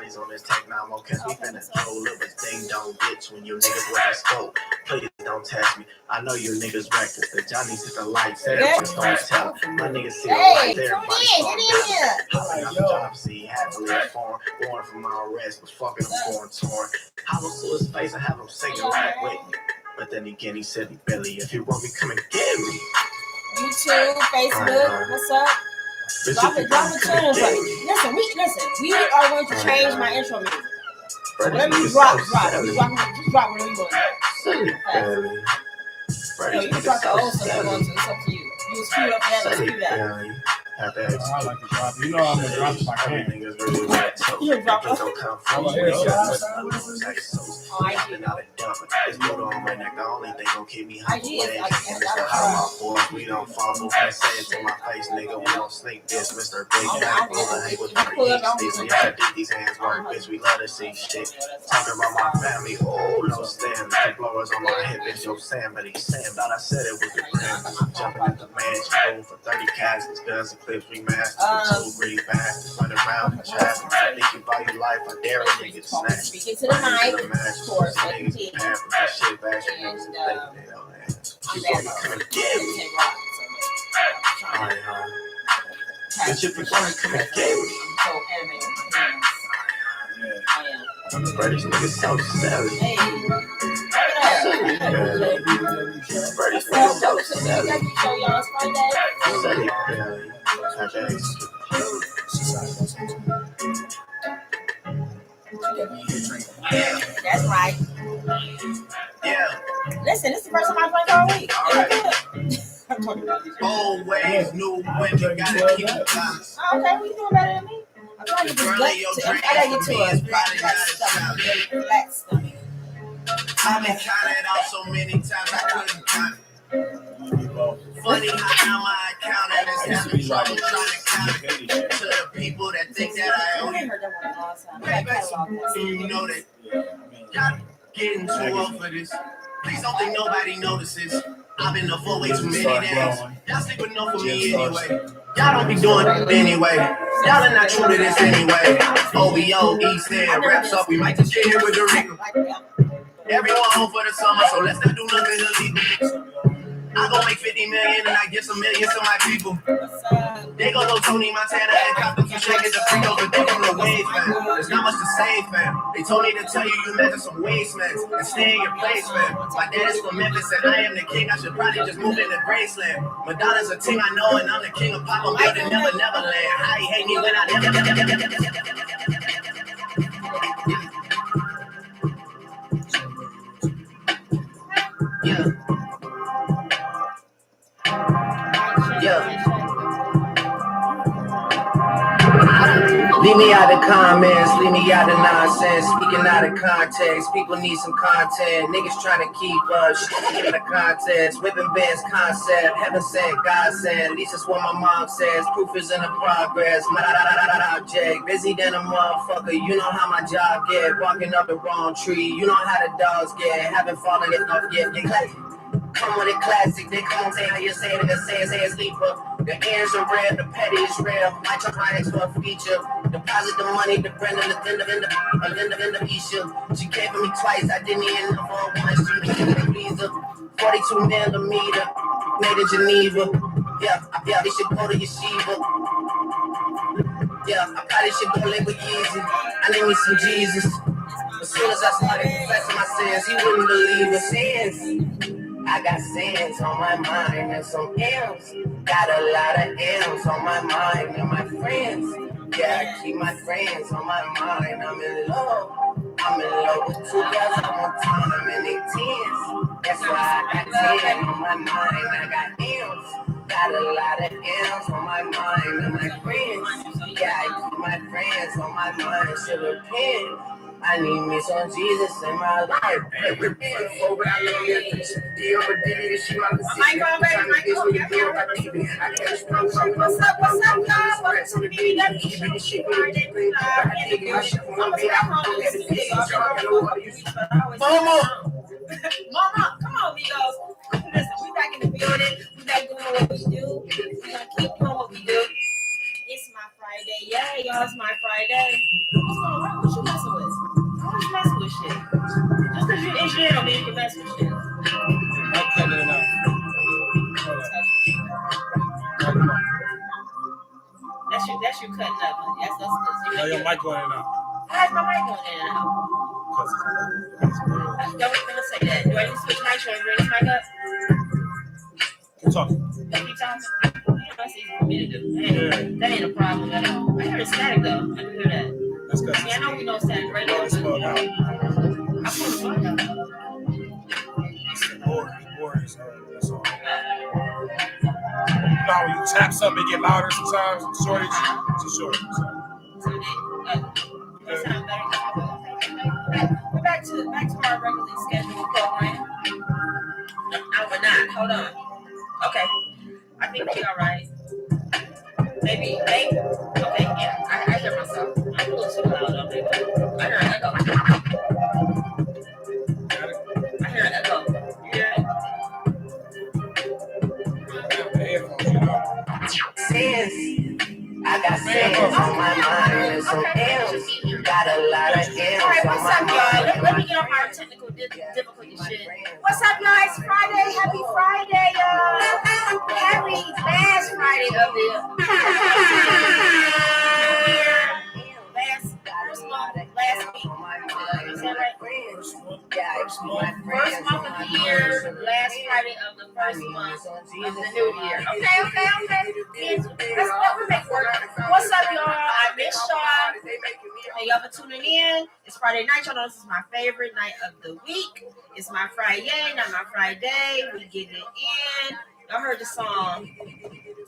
Shorties on this techno, cause we finna throw little ding dong bitch when you niggas with a scope. Please don't test me. I know you niggas reckless. The Johnny's hit the lights. Just don't tell. My niggas see the light there. Hopping up the job, see, happily informed. Born from my rest, was fucking him going torn. I was to his face and have him singing back with me. But then again, he said he Billy. If you want me, come and get me. YouTube, Facebook, what's up? Drop a channel. Listen, we are going to change my intro music. Whatever you drop. Just drop whatever you want. You can drop the old stuff you want to. It's up to you. You was queued up for that, let's cue that. I like to drop. You know I'm gonna drop if I can. You can drop it. It's put on my neck. The only thing gonna keep me high. We don't follow. I say it to my face, nigga. We don't sneak this, Mr. Big Jack. These hands work, bitch. We love to see shit. Talking about my family. Oh, no stand. The blowers on my hip. It's your Sam, but he's Sam. Thought I said it was the grand. Jumping at the mansion. Going for 30 caskets, guns and clips we mastered. Two greedy bastards running around in traffic. Think you buy your life, I dare a nigga to snatch. Speaking to the mic, of course, and shit bashing niggas and thinking they don't have. She's gonna be coming get me. But you be gonna come and get me. Brady's niggas so savage. Brady's niggas so savage. That's right. Yeah. Listen, this is the first time I drank all week. Always new women gotta keep it honest. Oh, okay, well, you doing better than me. I gotta get to us. Relax stomach. I've been counted out so many times I couldn't count it. Funny how now my account and it's having trouble trying to count it to the people that think that I owe you. You know that y'all getting too old for this. Please don't think nobody notices. I've been up for way too many days. Y'all sleep enough for me anyway. Y'all don't be doing it anyway. Y'all are not true to this anyway. OVO, East End, wraps up. We might just get here with the Rico. Everyone home for the summer, so let's not do nothing illegal. I gon' make 50 million and I give some millions to my people. They gon' go Tony Montana and cop them some shakers and Fritos, but they from the waves, man. There's not much to say, fam. They told me to tell you measure some wastelands and stay in your place, man. My dad is from Memphis and I am the king. I should probably just move into Graceland. Madonna's a team I know and I'm the king of pop. I'm building Never Neverland. How you hate me when I never. Yeah. Leave me out of comments, leave me out of nonsense. Speaking out of context, people need some content. Niggas trying to keep up, shit out of context. Whipping bands concept, heaven sent, God sent. At least that's what my mom says. Proof is in the progress. Object, busy than a motherfucker. You know how my job get. Walking up the wrong tree, you know how the dogs get. Haven't fallen enough yet. Come with a classic, they come say how you say it, say it's sleeper. The ears are red, the petty is real. My tronics for a feature. Deposit the money, the brand of the issue. She gave me twice, I didn't even know for once. She needed a visa, 42 millimeter, made in Geneva. Yeah, I probably should go to Yeshiva. Yeah, I probably should go live with Yeezy. I need me some Jesus. As soon as I started confessing my sins, he wouldn't believe the sins. I got sins on my mind and some M's. Got a lot of M's on my mind and my friends. Yeah, I keep my friends on my mind. I'm in love with 2 girls at one time and they tens. That's why I got 10 on my mind. I got M's. Got a lot of M's on my mind and my friends. Yeah, I keep my friends on my mind. Should repent. I need me some Jesus in my life. I Mama, come on, Migos. Listen, we back in the building. We back doing what we do. We're gonna keep doing what we do. It's my Friday. Yeah, y'all, it's my Friday. What you messing with? What you messing with shit? Just because you're an engineer don't mean you can mess with shit. I'm cutting it out. That's you cutting up. That's No, your mic going in and out. How's my mic going in and out? Don't even say that. Do I need to switch mics or bring this mic up? Keep talking. Keep talking. That's easy for me to do. That ain't a problem at all. I hear the static though. I can hear that. That's good. See, I know we know static radio. It's slowed down. I put the phone down. Boring as hell. That's all. You know when you tap something, it get louder sometimes. Shortage. It's a shortage. So that sounds better. We're back to our regularly scheduled program. No, we're not. Hold on. Okay. I think we'll be all right. Maybe. Okay, yeah. I hear myself. I'm a little too loud up there. I hear an echo. I hear an echo. You hear it? Sins. I got sins on my mind and some M's. Got a lot of M's. All right, what's up, y'all? Let me get off our technical difficulty shit. What's up, y'all? It's Friday. Happy Friday, y'all. Happy last Friday of the last week. Is that right? First month of the year, last Friday of the first month of the new year. Okay. Let's make work. What's up, y'all? I miss y'all. Hey, y'all for tuning in. It's Friday night. Y'all know this is my favorite night of the week. It's my Friday, not my Friday. We getting it in. Y'all heard the song.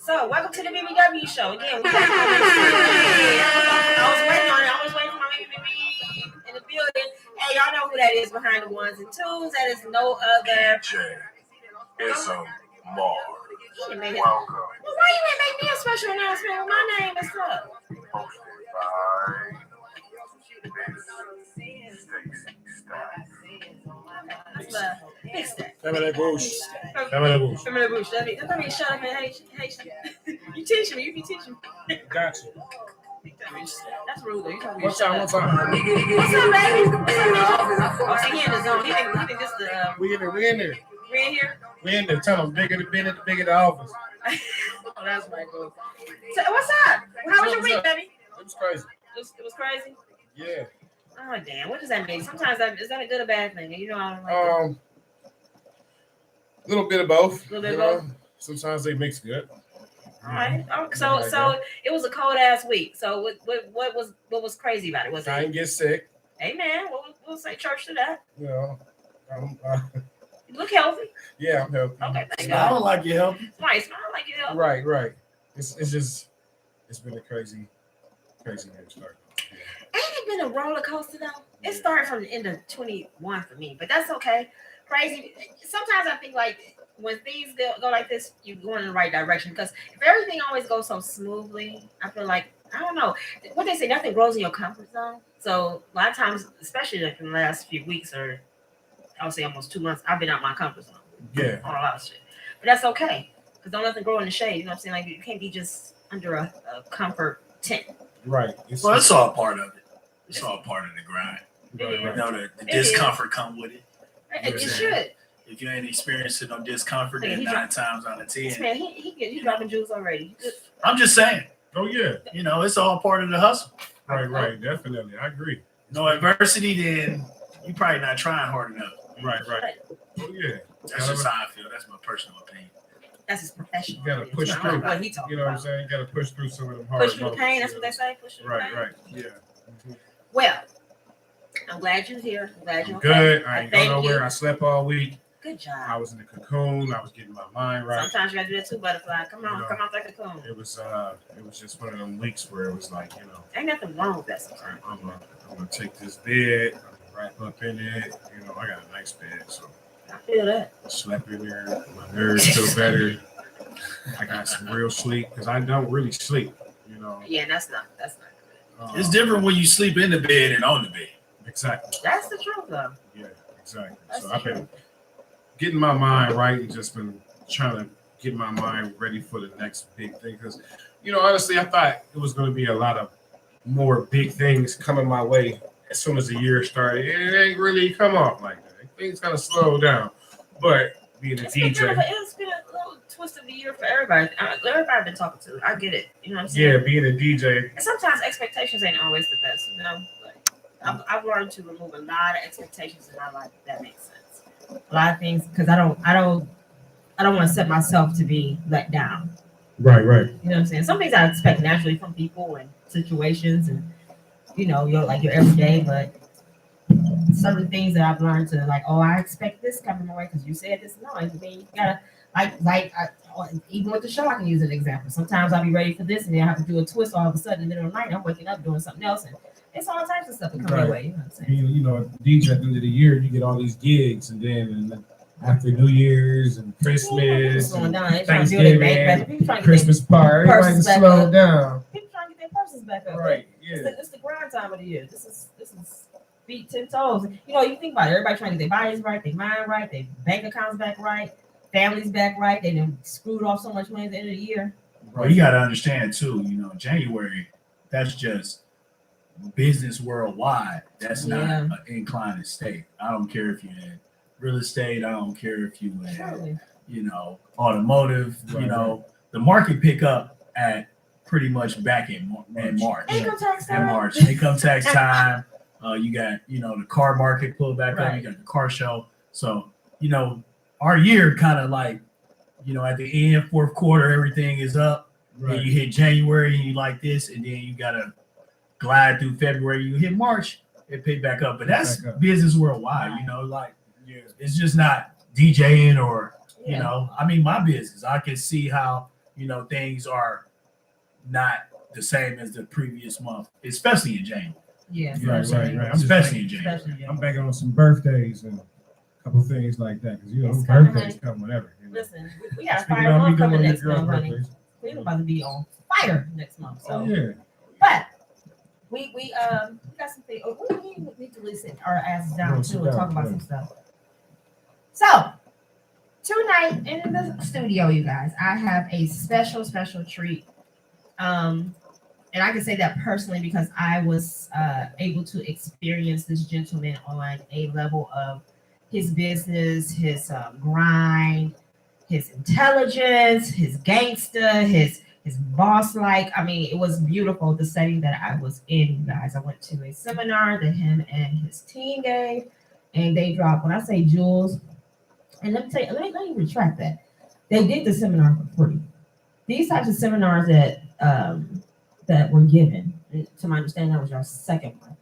So, welcome to the BBW Show. Again, we got I was waiting on it. I was waiting for my baby in the building. Hey, y'all know who that is behind the ones and twos. That is no other. It's a Mar. Welcome. Well, why you ain't make me a special announcement with my name and stuff? That's my big stack. Family Bush. Let me shut up and hey. You teaching me. You be teaching me. Gotcha. That's rude though. You told me One to shut time. up. What's up, baby? What's up, Oh, see, he in the zone. He think this the. We in there. We in here? We in there. Tell them bigger the office. Oh, that's my goal. So, what's up? How was your week, baby? It was crazy. It was crazy? Yeah. Oh, damn. What does that mean? Sometimes is that a good or bad thing? You know, I don't like A little bit of both. A little bit of both? Sometimes they mix good. All right. So it was a cold ass week. So what was crazy about it? Was I didn't get sick. Amen. We'll say church to that. You know, You look healthy. Yeah, I'm healthy. Okay, thank God. God. I don't like you healthy. Nice. I don't like you healthy. Right. It's been a crazy year start. Ain't it been a roller coaster though? It started from the end of 21 for me, but that's okay. Crazy. Sometimes I think like when things go like this, you're going in the right direction. Because if everything always goes so smoothly, I feel like I don't know what they say. Nothing grows in your comfort zone. So a lot of times, especially like in the last few weeks or I would say almost 2 months, I've been out my comfort zone. Yeah. On a lot of shit, but that's okay. Because don't nothing grow in the shade. You know what I'm saying? Like you can't be just under a comfort tent. Right. It's all part of it. It's all part of the grind. Right. You know, the discomfort come with it. It should. If you ain't experiencing no discomfort, then 9 times out of 10. Man, he dropping jewels already. I'm just saying. Oh yeah. You know, it's all part of the hustle. Right. Definitely, I agree. No adversity, then you probably not trying hard enough. Right. Oh yeah. That's just how I feel. That's my personal opinion. That's his professional. You gotta push through. What he talking You know what I'm about. saying? You gotta push through some of them hard Push through the pain. That's what they say. Push through the pain. Right. Yeah. Mm-hmm. Well, I'm glad you're here. I'm glad you're good. Okay. I ain't going nowhere. I slept all week. Good job. I was in the cocoon. I was getting my mind right. Sometimes you gotta do that too, butterfly. Come on that cocoon. It was just one of them weeks where it was like, you know, ain't nothing wrong with that sometimes. I'm gonna take this bed, I'm gonna wrap up in it. You know, I got a nice bed, so I feel that. I slept in there. My nerves feel better. I got some real sleep because I don't really sleep. You know. Yeah, that's not good. It's different when you sleep in the bed and on the bed. Exactly. That's the truth, though. Yeah, exactly. That's so I've been getting my mind right and just been trying to get my mind ready for the next big thing. Because, you know, honestly, I thought it was going to be a lot of more big things coming my way as soon as the year started. It ain't really come off like that. Things kind of slowed down. But being a It's DJ, been a little twist of the year for everybody. Everybody I've been talking to, I get it. You know what I'm saying? yeah, being a DJ, And sometimes expectations ain't always the best, you know. Like, I've learned to remove a lot of expectations in my life. If that makes sense. A lot of things because I don't want to set myself to be let down. right. You know what I'm saying? Some things I expect naturally from people and situations, and you know, your everyday, but certain things that I've learned to like, oh, I expect this coming my way because you said this. No, I mean, you gotta even with the show, I can use an example. Sometimes I'll be ready for this, and then I have to do a twist all of a sudden in the middle of the night. I'm waking up doing something else, and it's all types of stuff that come your way. You know what I'm saying? You know, DJ at the end of the year, you get all these gigs, and then after New Year's and Christmas, and Thanksgiving, Christmas party, everybody slow down. People trying to get their purses back up. Right? Yeah. It's the grind time of the year. This is feet 10 toes. You know, you think about it. Everybody trying to get their bodies right, their mind right, their bank accounts back right, families back right. They done screwed off so much money at the end of the year. Well, you got to understand too. You know, January. That's just business worldwide. That's not an inclined state. I don't care if you're in real estate. I don't care if you in, you know, automotive. Right, you know, the market pick up at pretty much back in March. Income tax time. Income tax time. You got, you know, the car market pull back up. You got the car show. So, you know, our year kind of like, you know, at the end, fourth quarter, everything is up. Right. Then you hit January and you like this, and then you got to glide through February. You hit March, it pick back up. But that's business worldwide, you know, like it's just not DJing or, you know, I mean, my business. I can see how, you know, things are not the same as the previous month, especially in January. Yeah, right. Especially in January. I'm banking on some birthdays and a couple things like that because you know birthdays come whenever. You know? Listen, we got a fire month coming next month, honey. We're about to be on fire next month. So, but we got some things. We need to listen our asses down too and talk about some stuff. So tonight in the studio, you guys, I have a special treat. And I can say that personally because I was able to experience this gentleman on a level of his business, his grind, his intelligence, his gangster, his boss-like. I mean, it was beautiful, the setting that I was in, you guys. I went to a seminar that him and his team gave, and they dropped, when I say jewels, and let me retract that. They did the seminar for free. These types of seminars that were given, to my understanding, that was our second one.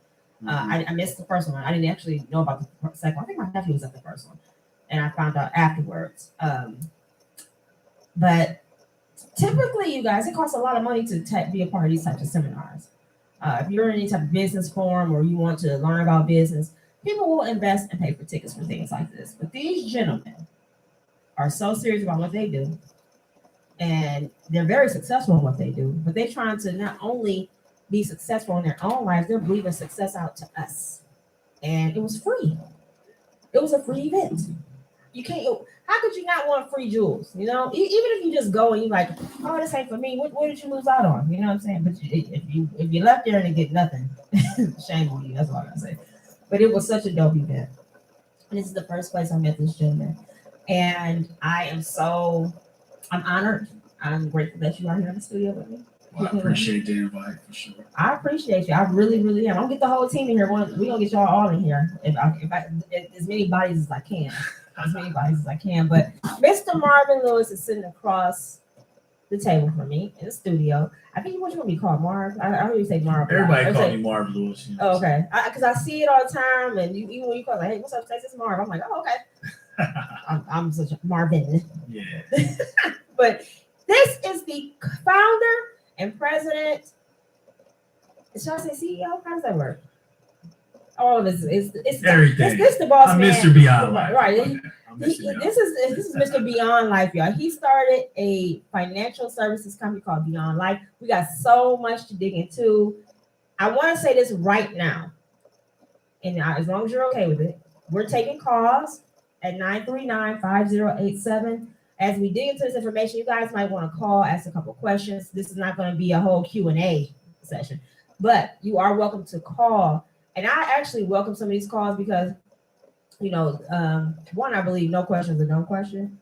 I missed the first one. I didn't actually know about the second one. I think my nephew was at the first one, and I found out afterwards. But typically, you guys, it costs a lot of money to be a part of these types of seminars. If you're in any type of business forum or you want to learn about business, people will invest and pay for tickets for things like this. But these gentlemen are so serious about what they do, and they're very successful in what they do, but they're trying to not only be successful in their own lives, they're breathing success out to us. And it was free. It was a free event. You can't, how could you not want free jewels? You know, even if you just go and you're like, oh, this ain't for me, what did you lose out on? You know what I'm saying? But if you left there and get nothing, shame on you, that's all I gotta say. But it was such a dope event. And this is the first place I met this gentleman. And I'm honored. I'm grateful that you are here in the studio with me. Well, I appreciate the invite for sure. I appreciate you. I really, really am. I'll get the whole team in here. We're gonna get y'all all in here. If as many bodies as I can. But Mr. Marvin Lewis is sitting across the table from me in the studio. I think you want to be called Marv. I heard you say Marv. Everybody call me Marv Lewis. You know, okay. Because I see it all the time, and even when you call like, hey, what's up, Texas Marv? I'm like, oh, okay. I'm such a Marvin. Yeah. But this is the founder and president. Should I say CEO? How does that work? All of this is everything. This the boss I'm man. Mr. Beyond Life. Right. This is Mr. Beyond Life, y'all. He started a financial services company called Beyond Life. We got so much to dig into. I want to say this right now, and as long as you're okay with it, we're taking calls at 939-5087. As we dig into this information, you guys might want to call, ask a couple questions. This is not going to be a whole Q&A session. But you are welcome to call. And I actually welcome some of these calls because, one, I believe no question is a dumb question.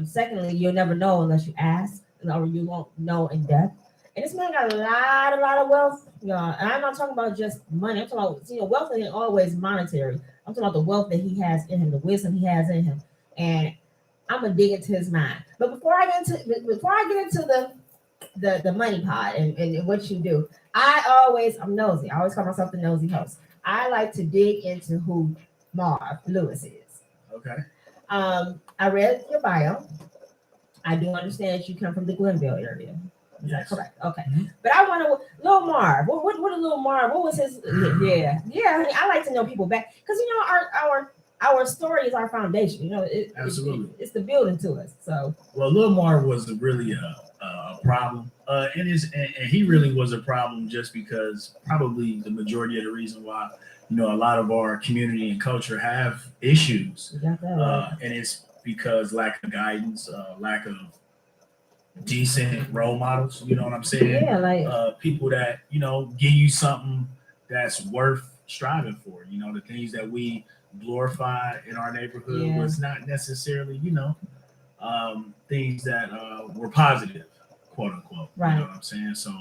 Secondly, you'll never know unless you ask, or you won't know in depth. And this man got a lot of wealth, And I'm not talking about just money. I'm talking about, wealth isn't always monetary. I'm talking about the wealth that he has in him, the wisdom he has in him. And I'm gonna dig into his mind. But before I get into the money pot and what you do, I'm nosy. I always call myself the nosy host. I like to dig into who Marv Lewis is. Okay. I read your bio. I do understand that you come from the Glenville area. Is that correct? Okay. Mm-hmm. But I want to, Lil Marv. What Lil Marv? What was his? Yeah. I like to know people back because our story is our foundation. Absolutely. It's the building to us. So. Well, Lil Marv was really a problem, and he really was a problem just because probably the majority of the reason why a lot of our community and culture have issues, and it's because lack of guidance, lack of decent role models. You know what I'm saying? Yeah, like people that give you something that's worth striving for. The things that we glorify in our neighborhood was not necessarily things that were positive, quote unquote. Right. You know what I'm saying? So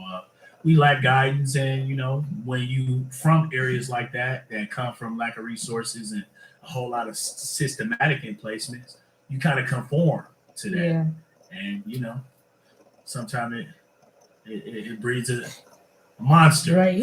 we lack guidance, and when you from areas like that come from lack of resources and a whole lot of systematic emplacements, you kind of conform to that. Yeah. And sometimes it breeds a monster. Right.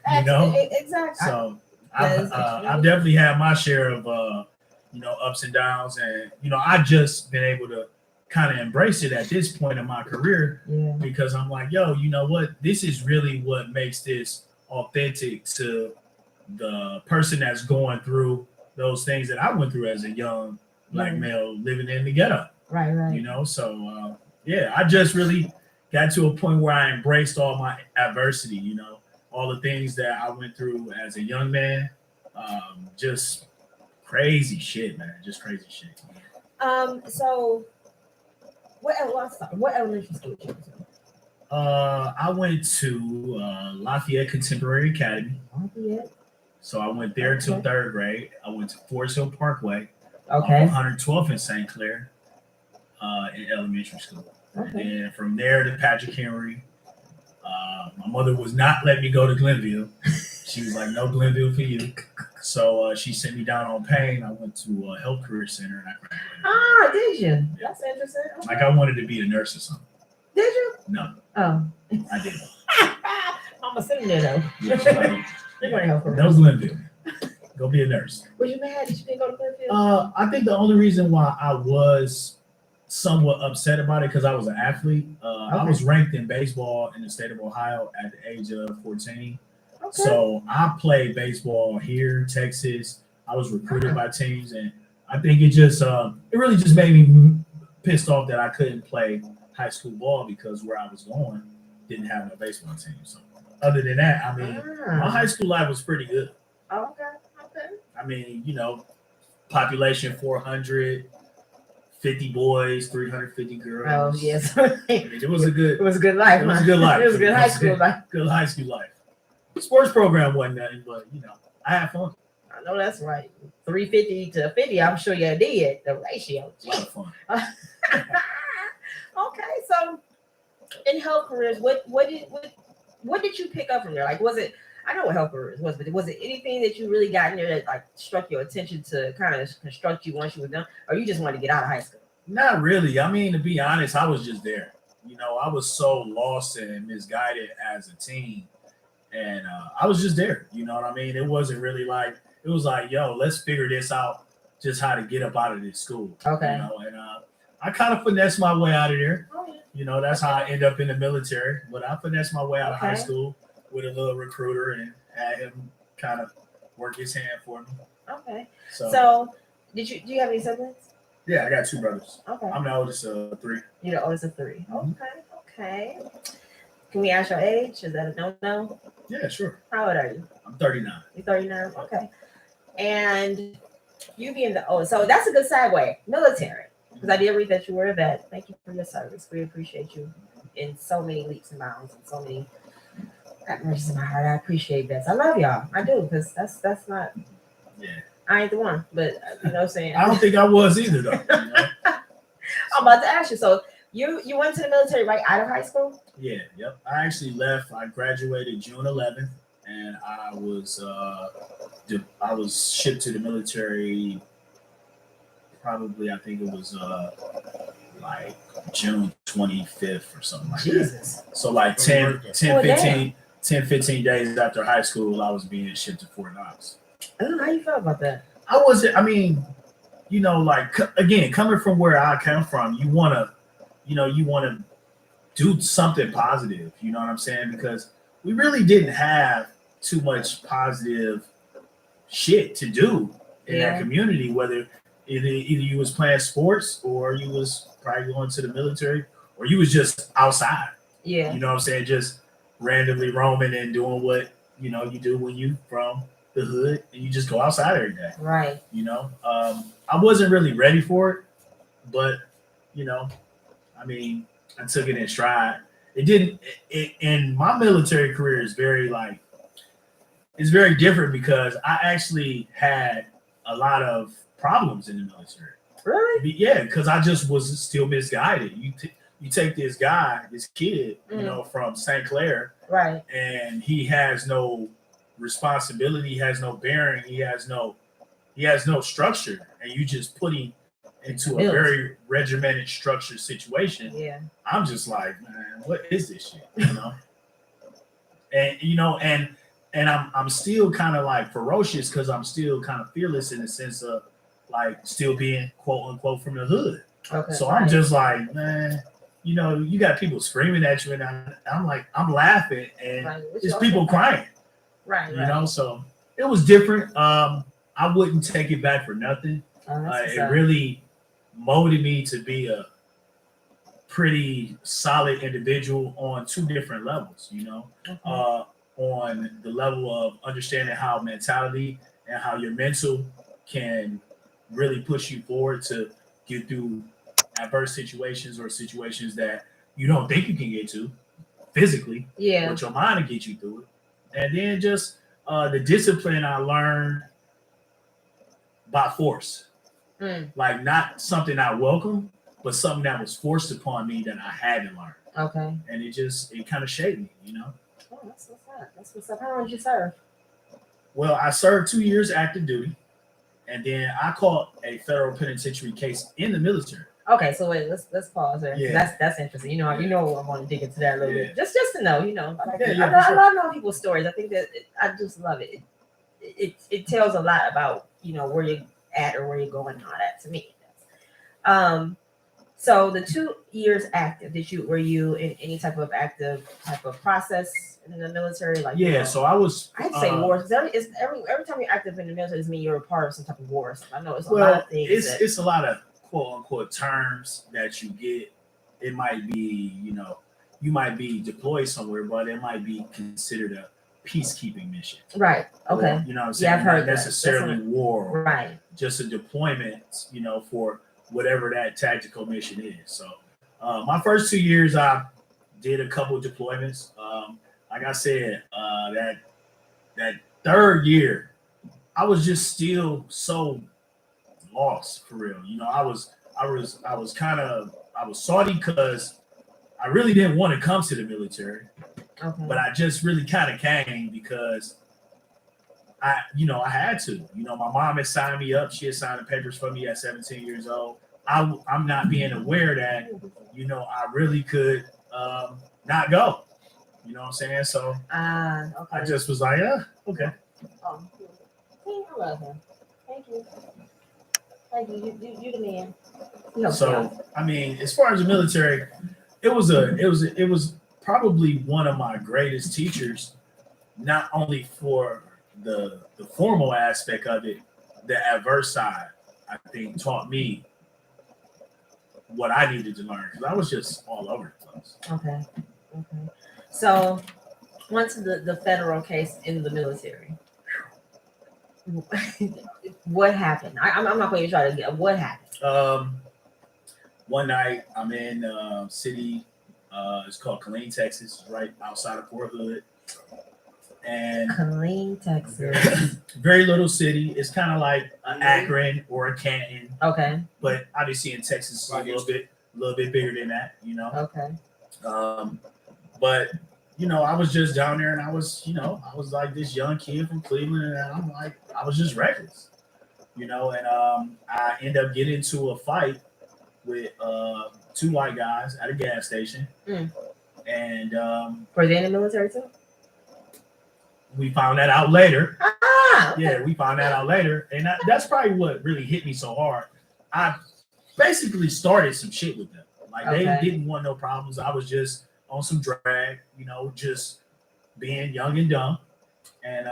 Exactly. So I've definitely had my share of ups and downs, and I just been able to kind of embrace it at this point in my career because I'm like, yo, you know what? This is really what makes this authentic to the person that's going through those things that I went through as a young black male living in the ghetto. Right. So I just really got to a point where I embraced all my adversity, all the things that I went through as a young man. Just crazy shit, man. Just crazy shit. So what elementary school did you go to? I went to Lafayette Contemporary Academy. Lafayette. So I went there until third grade. I went to Forest Hill Parkway. Okay. 112th in St. Clair in elementary school. Okay. And from there to Patrick Henry. My mother was not letting me go to Glenville. She was like, no Glenville for you. So she sent me down on Payne. I went to a health career center and I graduated. Ah, did you? Yeah. That's interesting. Okay. Like I wanted to be a nurse or something. Did you? No. Oh. I didn't. I'm sitting there though. Yeah, no Glenville. Go be a nurse. Was you mad that you didn't go to Glenville? I think the only reason why I was somewhat upset about it because I was an athlete. I was ranked in baseball in the state of Ohio at the age of 14. Okay. So I played baseball here, Texas. I was recruited by teams, and I think it really just made me pissed off that I couldn't play high school ball because where I was going didn't have no baseball team. So other than that, I mean, my high school life was pretty good. Okay. I mean, population 400. 50 boys, 350 girls. Oh yes, it was a good life. It was a good life. It was a good high school life. Good high school life. The sports program wasn't nothing, but I had fun. I know that's right. 350 to 50. I'm sure you did the ratio. A lot of fun. Okay, so in health careers, what did you pick up from there? Like, was it? I know what health careers was, but was it anything that you really got in there that like struck your attention to kind of construct you once you were done, or you just wanted to get out of high school? Not really. I mean, to be honest, I was just there. I was so lost and misguided as a teen, and I was just there. You know what I mean? It wasn't really like it was like, yo, let's figure this out, just how to get up out of this school. Okay. And I kind of finessed my way out of there. Oh, yeah. That's how I end up in the military. But I finessed my way out of high school with a little recruiter and had him kind of work his hand for me. Okay. So do you have any siblings? Yeah, I got 2 brothers. Okay. I'm the oldest of 3. You're the oldest of 3. Mm-hmm. Okay. Can we ask your age? Is that a no-no? Yeah, sure. How old are you? I'm 39. You're 39? Okay. And you being the oldest, so that's a good segue. Military. Because I did read that you were a vet. Thank you for your service. We appreciate you in so many leaps and bounds and so many That mercy my heart. I appreciate that. I love y'all. I do, because that's not. Yeah. I ain't the one, but you know what I'm saying. I don't think I was either though. You know? I'm about to ask you. So you went to the military right out of high school? Yeah. Yep. I actually left. I graduated June 11th, and I was shipped to the military. Probably, I think it was like June 25th or something like Jesus. that. So like 10, 15 days after high school, I was being shipped to Fort Knox. I don't know how you felt about that. I mean, you know, like, again, coming from where I come from, you want to do something positive. You know what I'm saying? Because we really didn't have too much positive shit to do in that community, whether either you was playing sports or you was probably going to the military or you was just outside. Yeah. You know what I'm saying? Just randomly roaming and doing what, you know, you do when you from the hood and you just go outside every day. Right. You know, I wasn't really ready for it, but, you know, I mean, I took it in stride. And my military career is it's very different because I actually had a lot of problems in the military. Really? Yeah, because I just was still misguided. You take this kid, you know, from St. Clair, right, and he has no responsibility, he has no bearing, he has no structure, and you just put him into a very regimented, structured situation. Yeah, I'm just like, man, what is this shit? You know, and you know, and I'm still kind of like ferocious because I'm still kind of fearless in the sense of like still being quote unquote from the hood. Okay. So I'm just like, man, you know, you got people screaming at you, and I'm like, I'm laughing, and it's people crying. Right. You know, so it was different. I wouldn't take it back for nothing. It really molded me to be a pretty solid individual on two different levels, you know. On the level of understanding how mentality and how your mental can really push you forward to get through adverse situations or situations that you don't think you can get to physically, but your mind will get you through it. And then just the discipline I learned by force, like not something I welcome, but something that was forced upon me that I had to learn. Okay. And it kind of shaped me, you know. Oh, that's what's up. That's what's up. How long did you serve? Well, I served 2 years active duty, and then I caught a federal penitentiary case in the military. Okay, so wait, let's pause there. Yeah. That's interesting. You know, I want to dig into that a little bit. Just to know, you know. I love knowing people's stories. I think that I just love it. It tells a lot about, you know, where you're at or where you're going and all that to me. So the 2 years active, were you in any type of process in the military? Like, yeah, you know, so I'd say war. Every time you're active in the military, it means you're a part of some type of war. So I know it's a lot of things. It's a lot of quote unquote terms that you get. It might be, you know, you might be deployed somewhere, but it might be considered a peacekeeping mission. Right. Okay. Or, you know what I'm saying? Yeah, I've heard not necessarily war. Right. Just a deployment, you know, for whatever that tactical mission is. So my first 2 years, I did a couple deployments. Like I said, that third year, I was just still so lost for real. You know, I was salty because I really didn't want to come to the military, but I just really kind of came because I had to. You know, my mom had signed me up. She had signed the papers for me at 17 years old. I'm not being aware that, you know, I really could not go. You know what I'm saying? So I just was like, yeah, okay. I love him. Thank you. Thank you. You the man. So I mean, as far as the military, it was probably one of my greatest teachers, not only for the formal aspect of it, the adverse side, I think taught me what I needed to learn because I was just all over the place. Okay. So, once the federal case in the military, what happened? I'm not going to try to get what happened. One night I'm in city. It's called Killeen, Texas, right outside of Fort Hood. And Killeen, Texas. Very little city. It's kind of like an Akron or a Canton. Okay. But obviously in Texas, it's a little bit bigger than that, you know. Okay. But you know, I was just down there, and I was like this young kid from Cleveland, and I'm like, I was just reckless, you know. And I ended up getting into a fight with two white guys at a gas station, and were they in the military too? We found that out later. Okay. Yeah, we found that out later, and that's probably what really hit me so hard. I basically started some shit with them. Like they didn't want no problems. I was just on some drag, you know, just being young and dumb, and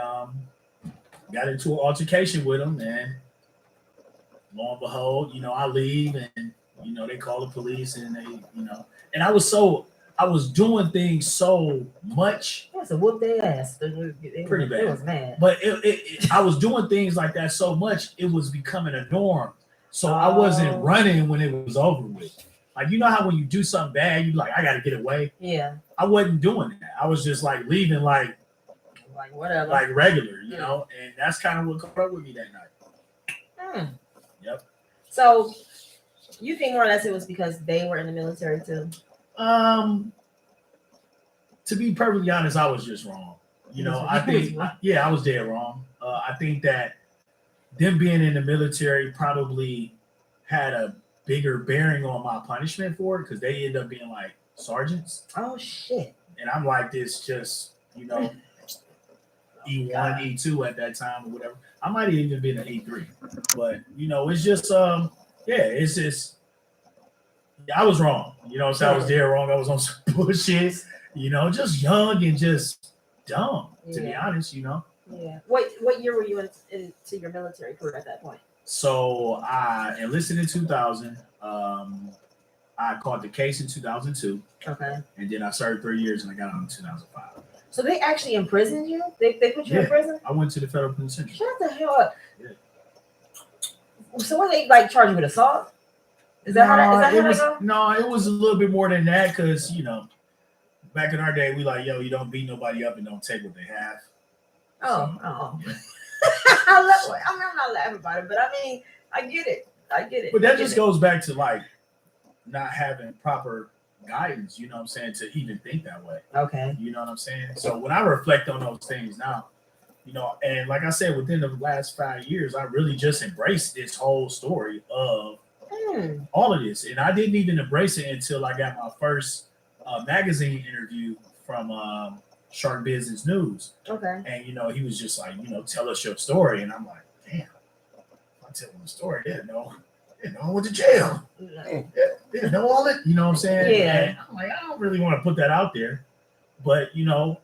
got into an altercation with them, and lo and behold, you know, I leave, and you know, they call the police, and they, you know, and I was doing things so much. It was a whoop their ass. Pretty bad. It was mad. But I was doing things like that so much, it was becoming a norm. So I wasn't running when it was over with. Like, you know how when you do something bad, you like, I got to get away. Yeah. I wasn't doing that. I was just like leaving like whatever, like regular, you know. And that's kind of what caught up with me that night. Yep. So you think more or less it was because they were in the military too? To be perfectly honest, I was just wrong. You know, I think, I was dead wrong. I think that them being in the military probably had a bigger bearing on my punishment for it, because they ended up being like sergeants. Oh shit! And I'm like this, just, you know, E1, E2 at that time or whatever. I might have even been an E3, but you know, it's just it's just I was wrong. You know, so I was dead wrong. I was on some bullshit. You know, just young and just dumb, to be honest. You know. Yeah. What year were you into your military career at that point? So I enlisted in 2000. I caught the case in 2002. Okay. And then I served 3 years, and I got out in 2005. So they actually imprisoned you? They put you in prison? I went to the federal penitentiary. Shut the hell up. Yeah. So what, they like charge you with assault? Is that how that goes? No, it was a little bit more than that, because, you know, back in our day, we like, yo, you don't beat nobody up and don't take what they have. Oh. I'm not laughing about it, but I mean, I get it. But that just goes back to like not having proper guidance, you know what I'm saying, to even think that way. Okay. You know what I'm saying? So when I reflect on those things now, you know, and like I said, within the last 5 years, I really just embraced this whole story of all of this. And I didn't even embrace it until I got my first magazine interview from Shark Business News. Okay. And, you know, he was just like, you know, tell us your story. And I'm like, damn, I'm telling the story. I went to jail. Know all it. You know what I'm saying? Yeah. And I'm like, I don't really want to put that out there. But, you know,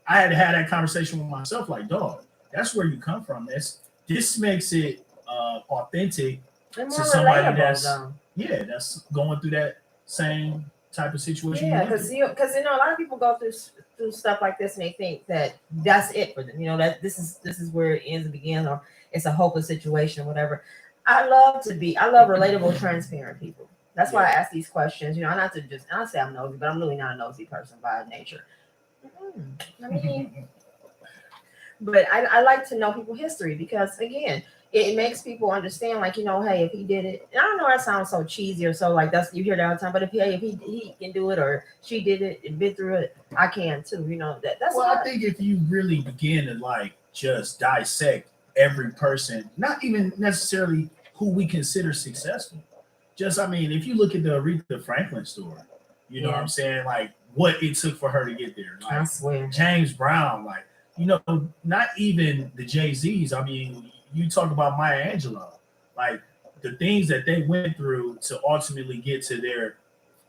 I had to have that conversation with myself, like, dog, that's where you come from. This makes it authentic to somebody that's going through that same type of situation. Yeah, because you know, a lot of people go through stuff like this and they think that that's it for them. You know, that this is where it ends and begins, or it's a hopeless situation or whatever. I love relatable, transparent people. That's why I ask these questions. You know, I say I'm nosy, but I'm really not a nosy person by nature. I mean, but I like to know people's history, because again, it makes people understand, like, you know, hey, if he did it, and I don't know, that sounds so cheesy or so like that's, you hear that all the time, but if he can do it, or she did it and been through it, I can too. You know, that's well, I think if you really begin to like just dissect every person, not even necessarily who we consider successful, just, I mean, if you look at the Aretha Franklin story, you know what I'm saying, like what it took for her to get there. Like, I swear. James Brown, like, you know, not even the Jay-Z's. I mean, you talk about Maya Angelou, like the things that they went through to ultimately get to their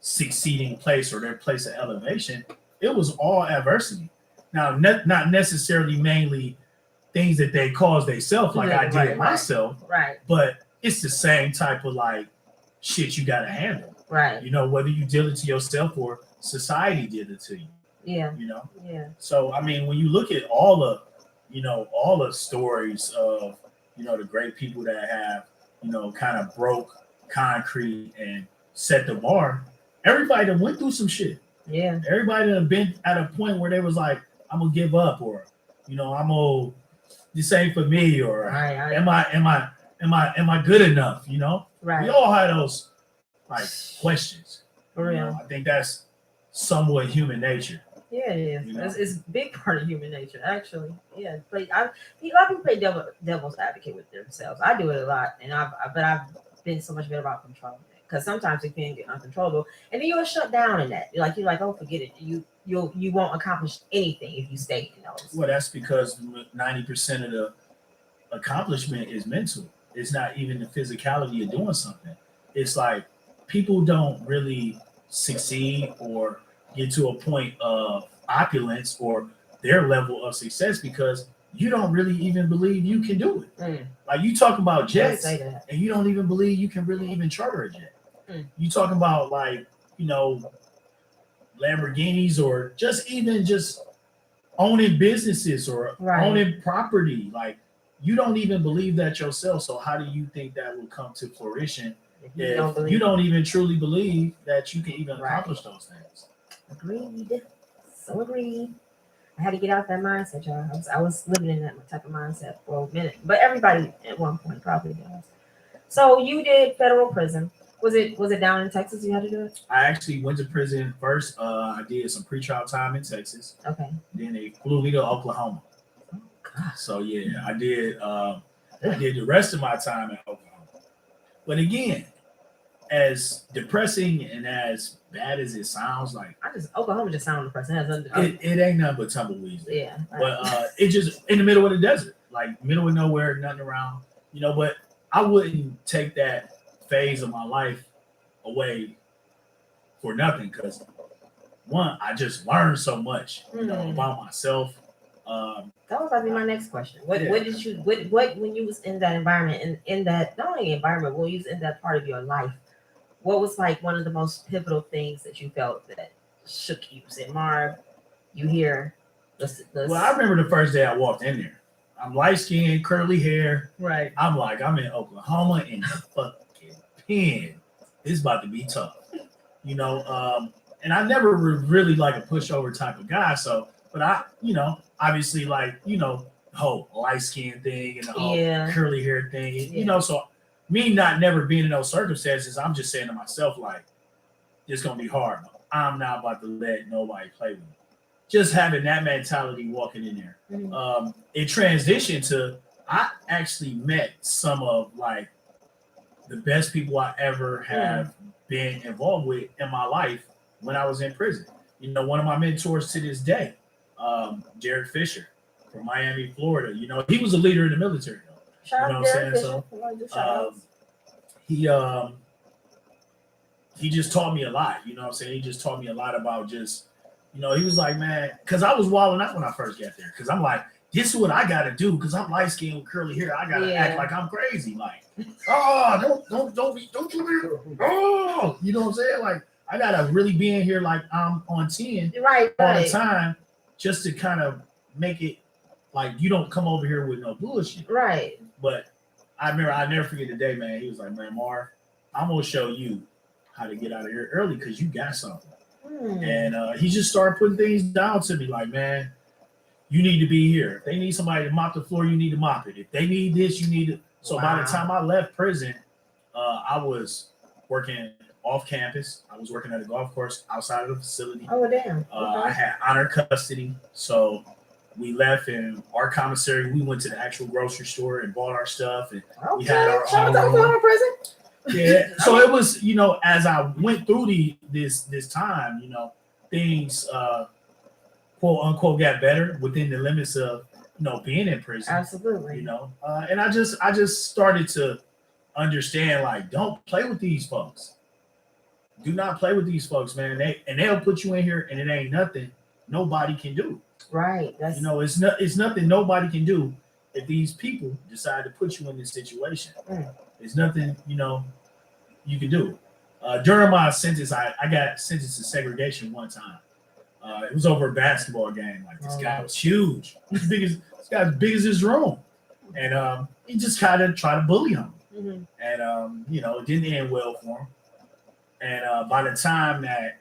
succeeding place or their place of elevation. It was all adversity. Now, not necessarily mainly things that they caused themselves, like I did myself. Right. But it's the same type of like shit you got to handle. Right. You know, whether you did it to yourself or society did it to you. Yeah. You know? Yeah. So, I mean, when you look at all the stories of, you know, the great people that have, you know, kind of broke concrete and set the bar, everybody that went through some shit. Yeah. Everybody that have been at a point where they was like, I'm gonna give up, or I'm gonna this ain't for me, or am I good enough? Right. We all have those like questions. For real. I think that's somewhat human nature. Yeah, it is. It's a big part of human nature, actually. Yeah, but a lot of people play devil's advocate with themselves. I do it a lot, and I've been so much better about controlling it, because sometimes it can get uncontrollable, and then you'll shut down in that. You're like, oh, forget it. You won't accomplish anything if you stay in those. Well, that's because 90% of the accomplishment is mental. It's not even the physicality of doing something. It's like people don't really succeed or get to a point of opulence or their level of success because you don't really even believe you can do it. Like you talking about jets and you don't even believe you can really even charter a jet. You talking about like, Lamborghinis or just owning businesses or owning property. Like you don't even believe that yourself. So how do you think that will come to fruition if you don't even truly believe that you can even accomplish those things? Agreed. So agreed. I had to get out that mindset, y'all. I was living in that type of mindset for a minute, but everybody at one point probably does. So you did federal prison. Was it down in Texas you had to do it? I actually went to prison first. I did some pretrial time in Texas. Okay. Then they flew me to Oklahoma. Oh, God. So yeah, I did the rest of my time in Oklahoma. But again, as depressing and as bad as it sounds, like Oklahoma just sounds depressing. It ain't nothing but tumbleweeds. Yeah. But it just in the middle of the desert, like middle of nowhere, nothing around. But I wouldn't take that phase of my life away for nothing, because one, I just learned so much about myself. That was probably my next question. What did you when you was in that environment and in that not only environment, when you was in that part of your life, what was like one of the most pivotal things that you felt that shook you? Said, Marv, you hear this. Well, I remember the first day I walked in there. I'm light skinned, curly hair. Right. I'm like, I'm in Oklahoma in the fucking pen. It's about to be tough. And I never really like a pushover type of guy. So, but I, obviously like, the whole light skin thing and the whole curly hair thing. So me not never being in those circumstances, I'm just saying to myself, like, it's gonna be hard. I'm not about to let nobody play with me. Just having that mentality walking in there. It transitioned to I actually met some of like the best people I ever have been involved with in my life when I was in prison. One of my mentors to this day, Jared Fisher from Miami, Florida. He was a leader in the military. Shout out Jared Fisher. So he just taught me a lot. He just taught me a lot about just, he was like, man, because I was wilding out when I first got there. Because I'm like, this is what I got to do. Because I'm light skinned with curly hair. I got to act like I'm crazy. Like, don't you be, oh, you know what I'm saying? Like, I got to really be in here like I'm on 10 all the time just to kind of make it like you don't come over here with no bullshit. Right. But I never forget the day, man. He was like, man, Marv, I'm going to show you how to get out of here early because you got something. And he just started putting things down to me like, man, you need to be here. If they need somebody to mop the floor, you need to mop it. If they need this, you need it. So by the time I left prison, I was working off campus. I was working at a golf course outside of the facility. Oh, damn. I had honor custody. So we left in our commissary. We went to the actual grocery store and bought our stuff. And we had our own prison. Yeah. So it was, as I went through this time, things quote unquote got better within the limits of being in prison. Absolutely. And I just started to understand, like, don't play with these folks. Do not play with these folks, man. They'll put you in here and it ain't nothing nobody can do. Right. That's it's nothing nobody can do if these people decide to put you in this situation. There's nothing, you can do. During my sentence, I got sentenced to segregation one time. It was over a basketball game. Like, this guy was huge. This guy's big as his room. And he just kind of tried to bully him. And, it didn't end well for him. And by the time that,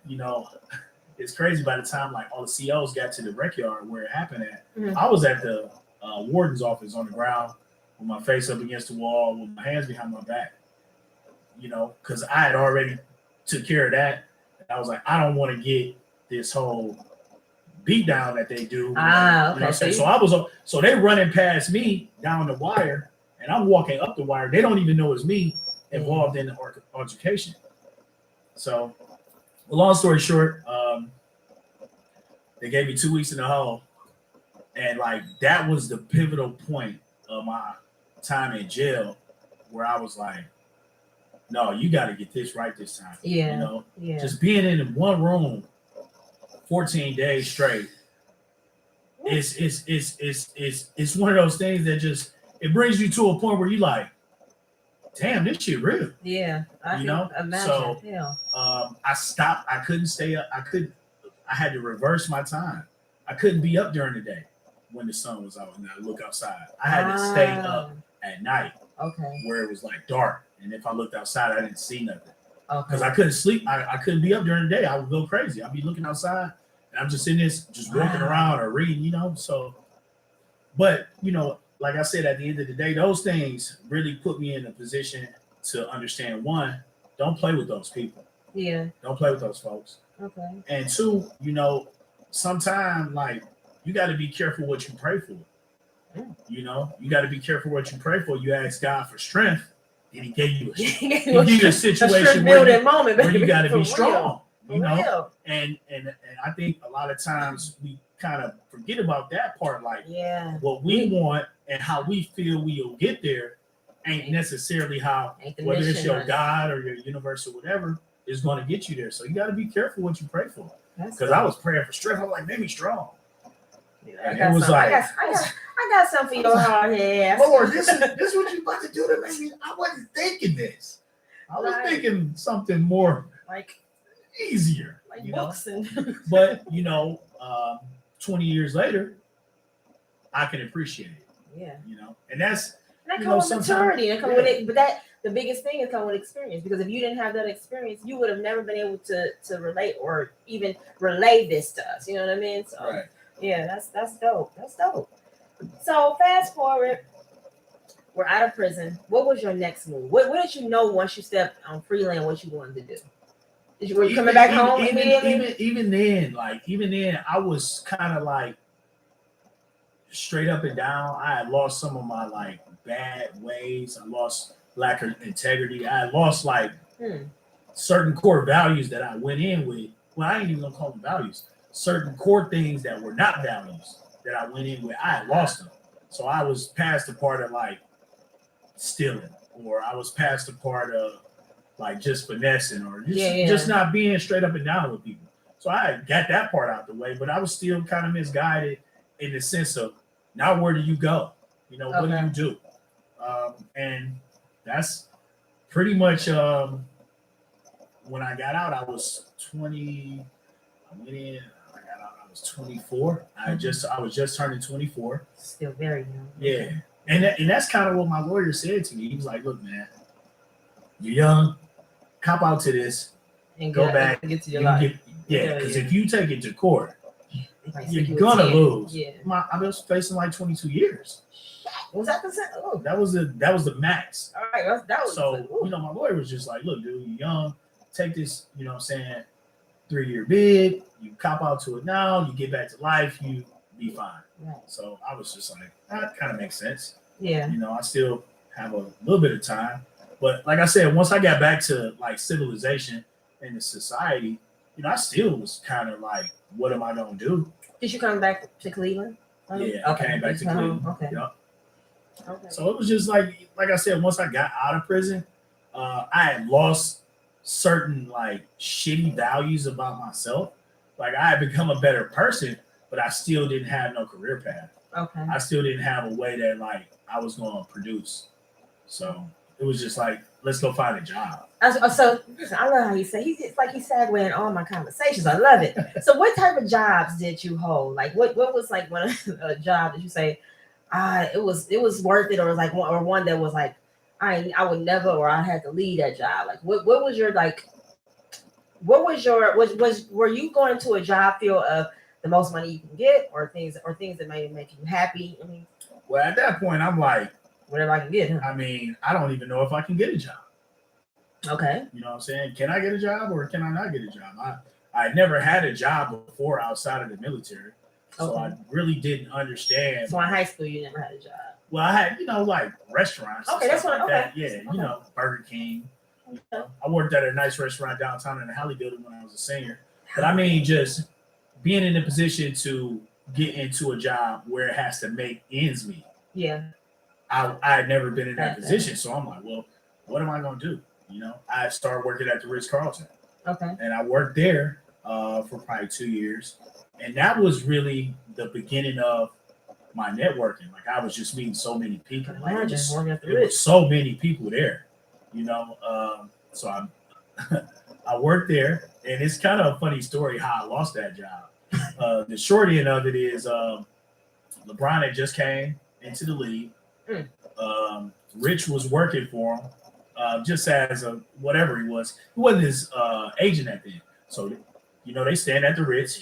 it's crazy. By the time like all the COs got to the rec yard where it happened at, Mhm. I was at the warden's office on the ground with my face up against the wall, with my hands behind my back. You know, because I had already took care of that. I was like, I don't want to get this whole beat down that they do. Okay. You know what I'm saying? So they running past me down the wire, and I'm walking up the wire. They don't even know it's me involved in the altercation. So, long story short, they gave me 2 weeks in the hole, and like that was the pivotal point of my time in jail, where I was like, no, you got to get this right this time. Yeah. You know, just being in one room 14 days straight. It's one of those things that just it brings you to a point where you like, damn, this shit real. Yeah, I imagine. So I stopped. I couldn't stay up. I had to reverse my time. I couldn't be up during the day when the sun was out and I look outside. I had to stay up at night. Okay. Where it was like dark, and if I looked outside, I didn't see nothing. Okay. Because I couldn't sleep. I couldn't be up during the day. I would go crazy. I'd be looking outside. I'm just in this, just walking around or reading, you know. So, but you know, like I said, at the end of the day, those things really put me in a position to understand: one, don't play with those people. Yeah. Don't play with those folks. Okay. And two, you know, sometimes like you got to be careful what you pray for. You know, you got to be careful what you pray for. You ask God for strength, and He gave you a situation where you got to be strong. You know, and I think a lot of times we kind of forget about that part. Like, what we want and how we feel we'll get there ain't necessarily how, whether it's your God or your universe or whatever, is going to get you there. So you got to be careful what you pray for. Because I was praying for strength. I'm like, make me strong. I got something for your hard ass. Lord, this is what you about to do to me. I wasn't thinking this. I was thinking something more like easier, like you books know? and But you know, 20 years later, I can appreciate it. Yeah, you know, and that's that comes with maturity. That come with it, but that the biggest thing is come with experience. Because if you didn't have that experience, you would have never been able to relate or even relay this to us. You know what I mean? So yeah, that's dope. That's dope. So fast forward, we're out of prison. What was your next move? What did you know once you stepped on freelance? What you wanted to do? Were you coming back home immediately? Even then, I was kind of like straight up and down. I had lost some of my like bad ways. I lost lack of integrity. I had lost like certain core values that I went in with. Well, I ain't even gonna call them values. Certain core things that were not values that I went in with. I had lost them. So I was past the part of like stealing, or I was past the part of like just finessing, or just not being straight up and down with people. So I got that part out the way, but I was still kind of misguided in the sense of now where do you go? You know, what do you do? And that's pretty much when I got out, I was 20. I went in, I got out, I was 24. I was just turning 24. Still very young. Yeah. And that's kind of what my lawyer said to me. He was like, look, man, you're young, cop out to this, and go back and get to your life. Because if you take it to court, you're gonna lose. Yeah. I was facing like 22 years. Was that the oh. That was the max. All right, that was so you know, my lawyer was just like, look, dude, you're young, take this, you know what I'm saying, 3-year bid, you cop out to it now, you get back to life, you be fine. Right. So I was just like, that kind of makes sense. Yeah. You know, I still have a little bit of time. But like I said, once I got back to like civilization and the society, you know, I still was kind of like, what am I gonna do? Did you come back to Cleveland? Yeah, I came back to Cleveland. Okay. Yep. Okay. So it was just like I said, once I got out of prison, I had lost certain like shitty values about myself. Like I had become a better person, but I still didn't have no career path. Okay. I still didn't have a way that like I was going to produce. So it was just like, let's go find a job. So listen, I love how you say it's like he's segueing all my conversations. I love it. So what type of jobs did you hold? Like what was like one a job that you say, it was worth it, or was like one that was like I would never, or I had to leave that job. Like what was your like What was your were you going to a job field of the most money you can get, or things that may make you happy? I mean, well, at that point, I'm like, whatever I can get. Huh? I mean, I don't even know if I can get a job. Okay. You know what I'm saying? Can I get a job or can I not get a job? I never had a job before outside of the military. So Okay. I really didn't understand. So in high school, you never had a job? Well, I had, like restaurants. Okay, that's what. Like okay. That. Yeah, okay. Burger King. Okay. I worked at a nice restaurant downtown in the Halley building when I was a senior. But I mean, just being in a position to get into a job where it has to make ends meet. Yeah. I had never been in that position. So I'm like, well, what am I going to do? I started working at the Ritz-Carlton. Okay. And I worked there for probably 2 years. And that was really the beginning of my networking. Like, I was just meeting so many people. Like, it was so many people there, So I worked there. And it's kind of a funny story how I lost that job. The short end of it is LeBron had just came into the league. Rich was working for him. Just as a whatever he was. He wasn't his agent at then. So, they stand at the Ritz.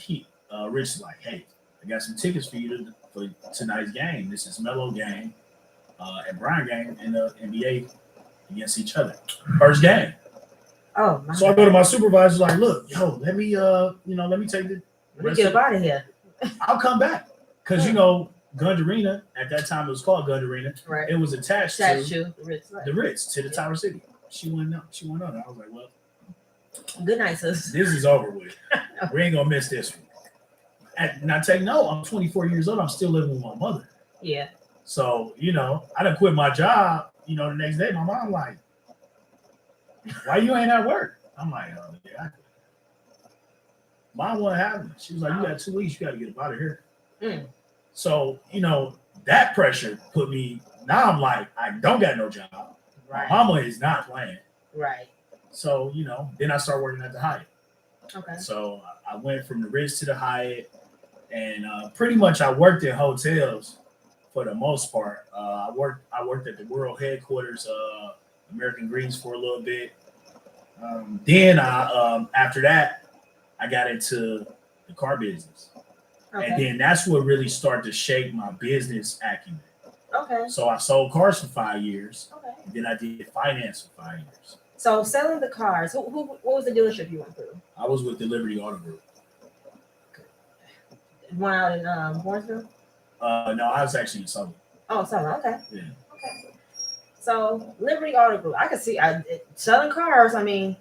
Rich is like, hey, I got some tickets for you for tonight's game. This is Melo game and Brian game in the NBA against each other. First game. Oh, so I go to my supervisor, like, look, let me take the. Let me get up out of here. I'll come back because Gund Arena at that time it was called Gund Arena. Right. It was attached to the Ritz to the Tower City. She went on. I was like, well, good night, sis. This is over with. We ain't gonna miss this one. And I take no. I'm 24 years old. I'm still living with my mother. Yeah. So I done quit my job. The next day, my mom like, why you ain't at work? I'm like, oh yeah. Mom wasn't having it. She was like, you got 2 weeks. You got to get up out of here. So, that pressure put me, now I'm like, I don't got no job. Right. My mama is not playing. Right. So, then I started working at the Hyatt. Okay. So I went from the Ritz to the Hyatt, and pretty much I worked in hotels for the most part. I worked at the world headquarters, American Greens for a little bit. Then after that, I got into the car business. Okay. And then that's what really started to shape my business acumen. Okay. So I sold cars for 5 years. Okay. Then I did finance for 5 years. So selling the cars, what was the dealership you went through? I was with the Liberty Auto Group. One out in Warrensville? No, I was actually in Southern. Oh, Southern. Okay. Yeah. Okay. So Liberty Auto Group, I can see selling cars. I mean,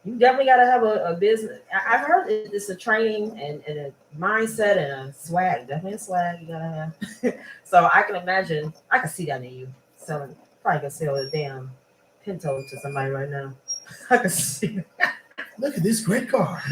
you definitely got to have a business. I've heard it's a training and a mindset and a swag. Definitely a swag you gotta have. So I can imagine. I can see that in you selling. Probably can sell a damn Pinto to somebody right now. I can see. Look at this great car.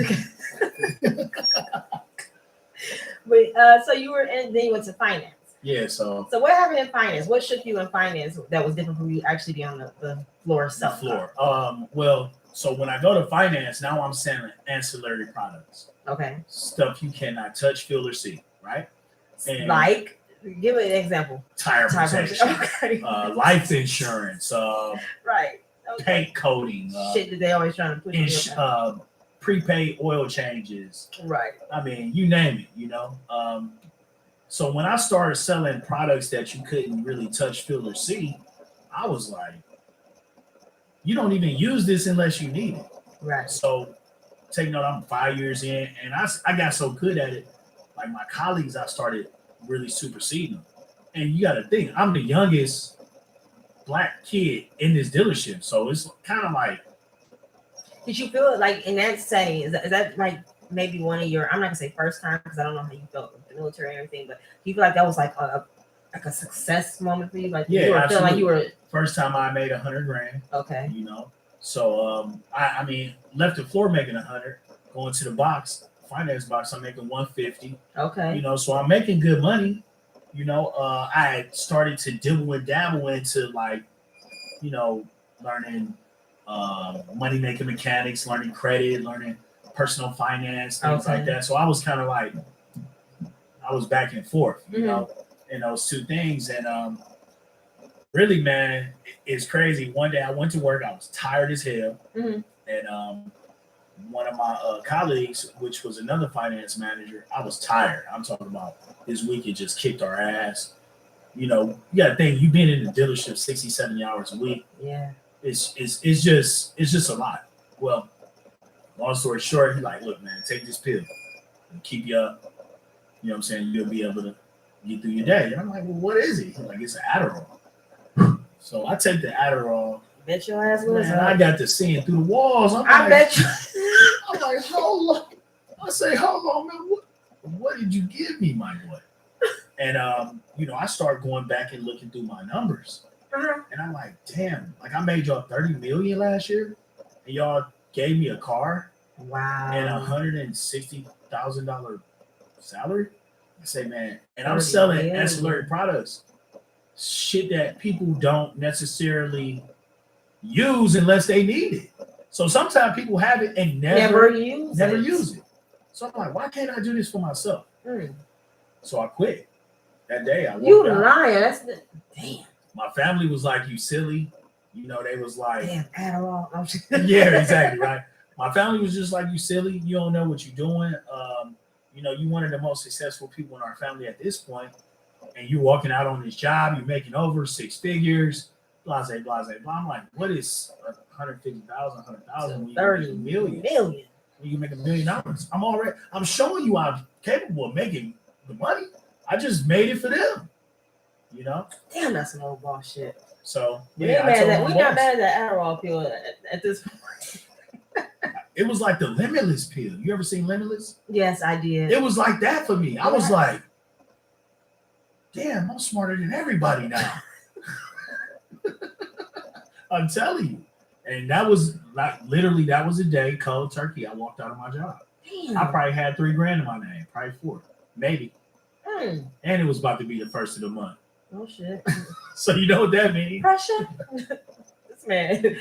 But so you were in. Then you went to finance. Yeah. So what happened in finance? What shook you in finance that was different from you actually being on the floor itself? The floor. Well. So when I go to finance, now I'm selling ancillary products. Okay. Stuff you cannot touch, feel, or see, right? And like, give an example. Tire protection. Okay. Life insurance. Right. Okay. Paint coating. Shit that they always trying to put prepaid oil changes. Right. I mean, you name it, So when I started selling products that you couldn't really touch, feel, or see, I was like, you don't even use this unless you need it. Right. So take note, I'm 5 years in, and I got so good at it, like my colleagues, I started really superseding them. And you got to think, I'm the youngest Black kid in this dealership. So it's kind of like. Did you feel like in that setting, is that like maybe one of your, I'm not going to say first time, because I don't know how you felt with the military and everything, but do you feel like that was like a success moment for you? Like yeah, you were feeling like you were. First time I made $100,000. Okay. So I mean, left the floor making 100, going to the box, finance box, I'm making 150. Okay. So I'm making good money. I had started to dibble and dabble into like, learning money making mechanics, learning credit, learning personal finance, things like that. So I was kind of like, I was back and forth, in those two things. And really, man, it's crazy. One day I went to work, I was tired as hell. And one of my colleagues, which was another finance manager, I was tired. I'm talking about this week it just kicked our ass. You know, you got to think you've been in the dealership 60, 70 hours a week. Yeah. It's just a lot. Well, long story short, he's like, look, man, take this pill and keep you up. You know what I'm saying? You'll be able to get through your day. And I'm like, well, what is it? He's like, it's an Adderall. So I take the Adderall. Bet your ass was. Man, I got to seeing through the walls. I bet you. I'm like, hold on. I say, hold on, man. What did you give me, my boy? And you know, I start going back and looking through my numbers. And I'm like, damn, like I made y'all $30 million last year, and y'all gave me a car. Wow. And $160,000 salary. I say, man, and I'm selling ancillary products, shit that people don't necessarily use unless they need it. So sometimes people have it and never use it. So I'm like, why can't I do this for myself? So I quit. That day I walked out. Liar. That's the damn. My family was like, you silly. You know, they was like, damn, Adderall. yeah, exactly, right. My family was just like, you silly. You don't know what you're doing. You know, you one of the most successful people in our family at this point, and you're walking out on this job. You're making over 6 figures. Blase, blase, blah. I'm like, what is 150,000, 100,000? 30 million. You can make $1 million. I'm showing you I'm capable of making the money. I just made it for them. You know? Damn, that's some old boss shit. So yeah, we're not mad at that Adderall pill at this point. It was like the Limitless pill. You ever seen Limitless? Yes, I did. It was like that for me. I was like, damn, I'm smarter than everybody now. I'm telling you. And that was like literally that was a day cold turkey. I walked out of my job. Damn. I probably had $3,000 in my name, probably 4, maybe. And it was about to be the first of the month. Oh shit. So you know what that means? Pressure. This man,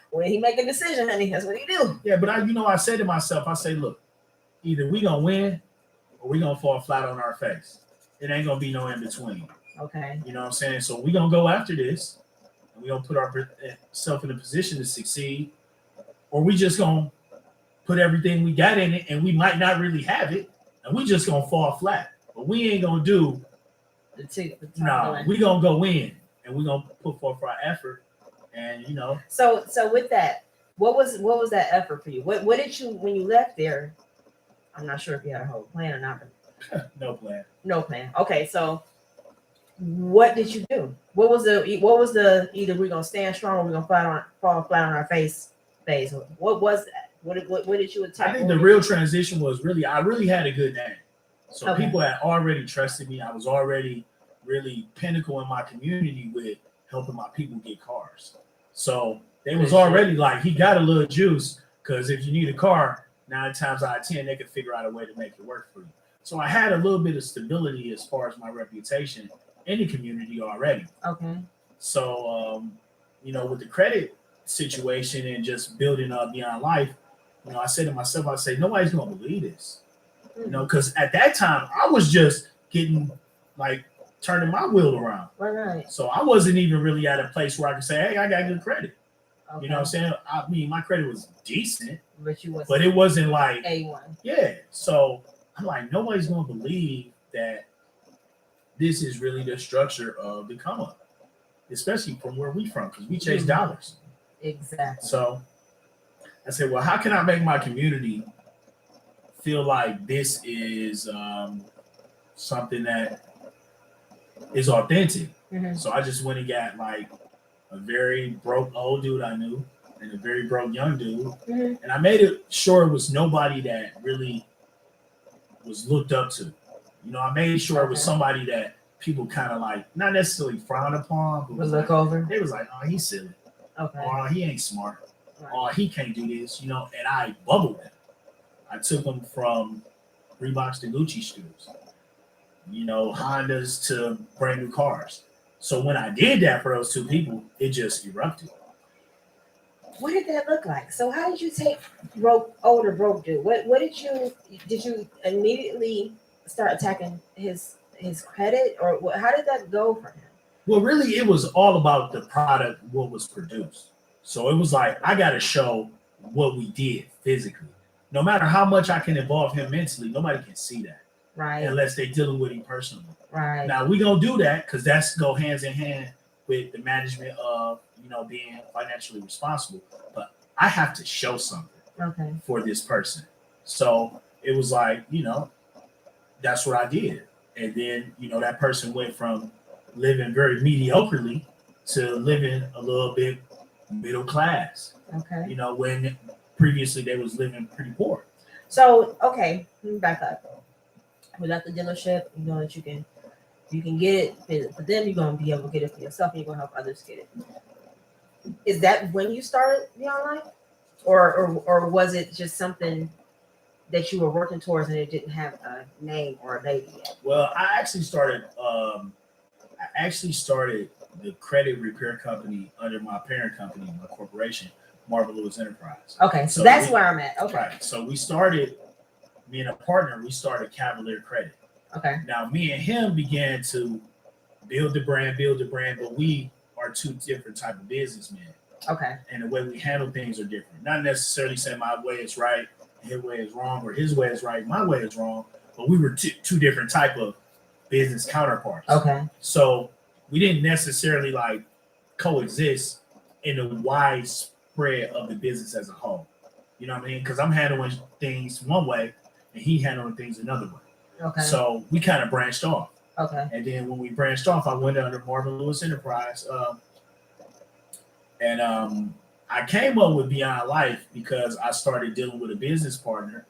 when he make a decision, honey, that's what he do. Yeah, but I said to myself, I say, look, either we gonna win or we gonna fall flat on our face. It ain't gonna be no in between. Okay. You know what I'm saying? So we gonna go after this, and we gonna put ourselves in a position to succeed, or we just gonna put everything we got in it, and we might not really have it, and we just gonna fall flat. But we ain't gonna do. We gonna go in, and we gonna put forth our effort, and you know. So with that, what was that effort for you? What did you when you left there? I'm not sure if you had a whole plan or not. But No plan. No plan. Okay, so what did you do? What was the either we're gonna stand strong or we're gonna fall flat on our face phase? What was that? What did you attack? I think the real transition was I really had a good name. So people had already trusted me. I was already really pinnacle in my community with helping my people get cars. So they was already like, he got a little juice, because if you need a car, 9 times out of 10, they could figure out a way to make it work for you. So I had a little bit of stability as far as my reputation in the community already. Okay. So, you know, with the credit situation and just building up beyond life, you know, I said to myself, I say, nobody's going to believe this. You know, because at that time, I was just getting, like, turning my wheel around. Right. So I wasn't even really at a place where I could say, hey, I got good credit. Okay. You know what I'm saying? I mean, my credit was decent, but it wasn't like A1. Yeah. So I'm like, nobody's going to believe that this is really the structure of the come up, especially from where we from, because we chase dollars. Exactly. So I said, well, how can I make my community feel like this is something that is authentic? Mm-hmm. So I just went and got like a very broke old dude I knew and a very broke young dude. Mm-hmm. And I made it sure it was nobody that really was looked up to. You know, I made sure it was somebody that people kind of like, not necessarily frown upon, but look over. They was like, oh, he's silly. Okay. Or he ain't smart. Right. Or he can't do this, you know, and I bubbled them. I took them from Reeboks to Gucci shoes, you know, Hondas to brand new cars. So when I did that for those 2 people, it just erupted. What did that look like? So how did you take older broke dude? What did you immediately start attacking his credit, or how did that go for him? Well, really, it was all about the product, what was produced. So it was like, I got to show what we did physically. No matter how much I can involve him mentally, nobody can see that. Right. Unless they dealing with him personally. Right. Now we gonna do that because that's go hands in hand with the management of being financially responsible. But I have to show something for this person. So it was like, that's what I did. And then, that person went from living very mediocrely to living a little bit middle class. Okay. When previously they was living pretty poor. So, okay, let me back up. Without the dealership, you know that you can get it for them, you're gonna be able to get it for yourself, and you're gonna help others get it. Is that when you started Beyond Life? Or was it just something that you were working towards and it didn't have a name or a label yet? Well, I actually started the credit repair company under my parent company, my corporation, Marvin Lewis Enterprise. Okay, so that's where I'm at. Okay. Right. So we started, me and a partner, we started Cavalier Credit. Okay. Now me and him began to build the brand, but we are two different type of businessmen. Okay. And the way we handle things are different. Not necessarily saying my way is right, his way is wrong, or his way is right, my way is wrong. But we were two different type of business counterparts. Okay. So we didn't necessarily like coexist in the widespread of the business as a whole. You know what I mean? Because I'm handling things one way and he handling things another way. Okay. So we kind of branched off. Okay. And then when we branched off, I went under Marvin Lewis Enterprise. And I came up with Beyond Life because I started dealing with a business partner.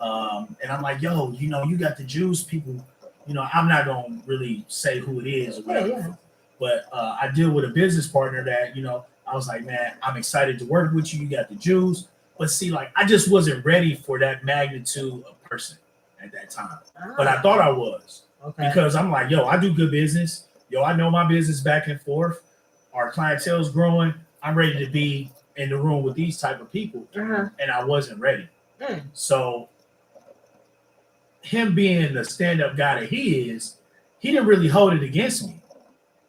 And I'm like, yo, you got the juice, people. I'm not going to really say who it is or whatever. Yeah. But I deal with a business partner that, I was like, man, I'm excited to work with you. You got the juice. But see, like, I just wasn't ready for that magnitude of person at that time. But I thought I was. Okay. Because I'm like, yo, I do good business. Yo, I know my business back and forth. Our clientele's growing. I'm ready to be in the room with these type of people. Uh-huh. And I wasn't ready. So him being the stand-up guy that he is, he didn't really hold it against me.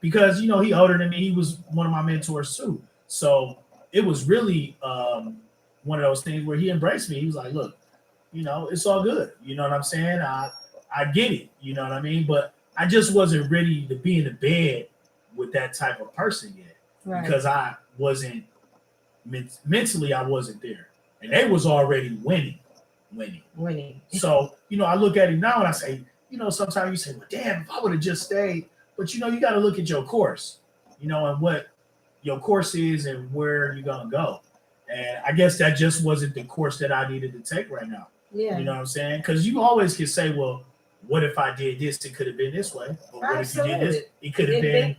Because, he older than me. He was one of my mentors too. So it was really one of those things where he embraced me. He was like, look, it's all good. You know what I'm saying? I get it. You know what I mean? But I just wasn't ready to be in the bed with that type of person yet. Right. Because I wasn't mentally, I wasn't there. And they was already winning. So, I look at him now and I say, sometimes you say, well, damn, if I would have just stayed. But, you got to look at your course, and what your course is and where you're going to go. And I guess that just wasn't the course that I needed to take right now. Yeah. You know what I'm saying? Because you always can say, well, what if I did this? It could have been this way. But what if you did this? It could have been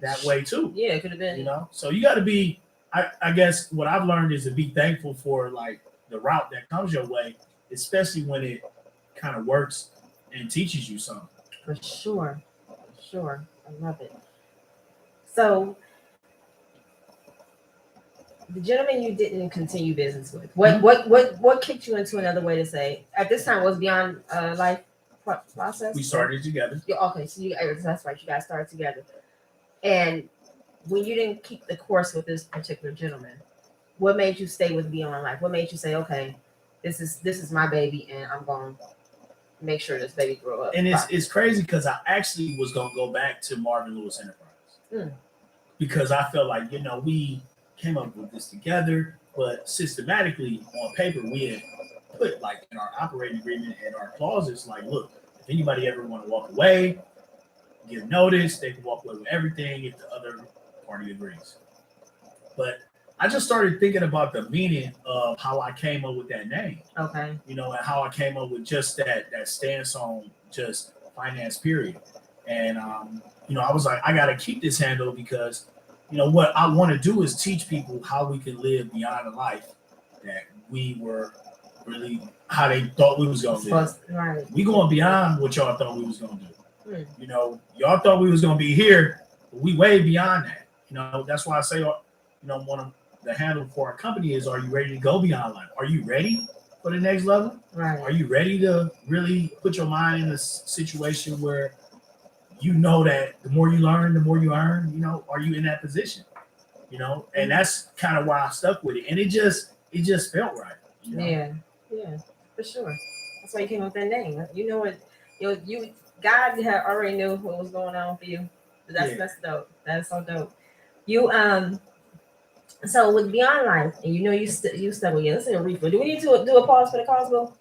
that way too. Yeah, it could have been. So you got to be, I guess what I've learned is to be thankful for like the route that comes your way, especially when it kind of works and teaches you something. For sure. I love it. So the gentleman you didn't continue business with, what kicked you into another way to say at this time was Beyond Life process? We started together. Okay, so that's right. You guys started together. And when you didn't keep the course with this particular gentleman, what made you stay with Beyond Life? What made you say, okay, this is my baby, and I'm going to make sure this baby grow up? And it's crazy because I actually was going to go back to Marvin Lewis Enterprise because I felt like, we came up with this together, but systematically on paper, we had put like in our operating agreement and our clauses, like, look, if anybody ever want to walk away, give notice, they can walk away with everything if the other party agrees. But I just started thinking about the meaning of how I came up with that name. Okay. And how I came up with just that stance on just finance, period. And, I was like, I got to keep this handle because, what I want to do is teach people how we can live beyond the life that we were really, how they thought we was going to live. Right. We going beyond what y'all thought we was going to do. Y'all thought we was going to be here, but we way beyond that. That's why I say, one of the handle for our company is, are you ready to go beyond life? Are you ready for the next level? Right. Are you ready to really put your mind in a situation where that the more you learn, the more you earn, are you in that position? And that's kind of why I stuck with it. And it just it just felt right. You know? Yeah, for sure. That's why you came up with that name. You know what? You God had already knew what was going on for you. That's dope. That's so dope. You So with Beyond Life, and you know you stuck with it. Let's say a refill. Do we need to do a pause for the Cosmo?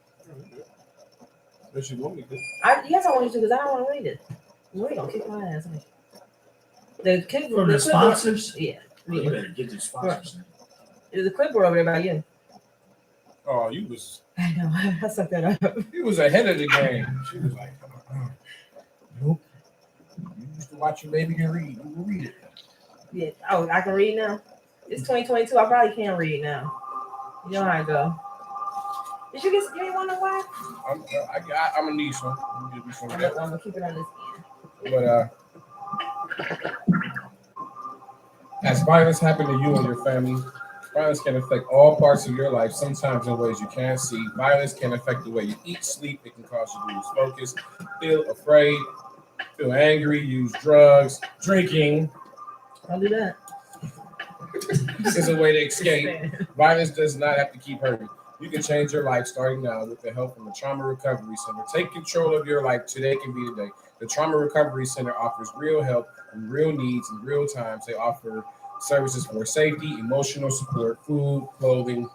What you want me to? Yes, I want you to because I don't want to read it. We're gonna kick my ass. From the sponsors? Yeah. You better get the sponsors. There's a clipboard over there by you. Oh, you was. I know. I sucked that up. You was ahead of the game. She was like, nope. You used to watch your baby can read. You will read it. Yeah. Oh, I can read now. It's 2022. I probably can't read now. You know how I go. Did you give me one of what? I'm gonna need some. I'm gonna give you some of that. I'm gonna keep it on this end. But as violence happened to you and your family, violence can affect all parts of your life, sometimes in ways you can't see. Violence can affect the way you eat, sleep. It can cause you to lose focus, feel afraid, feel angry, use drugs, drinking. I'll do that. Is a way to escape. Violence does not have to keep hurting. You can change your life starting now with the help from the Trauma Recovery Center. Take control of your life. Today can be the day. The Trauma Recovery Center offers real help and real needs in real time. They offer services for safety, emotional support, food, clothing,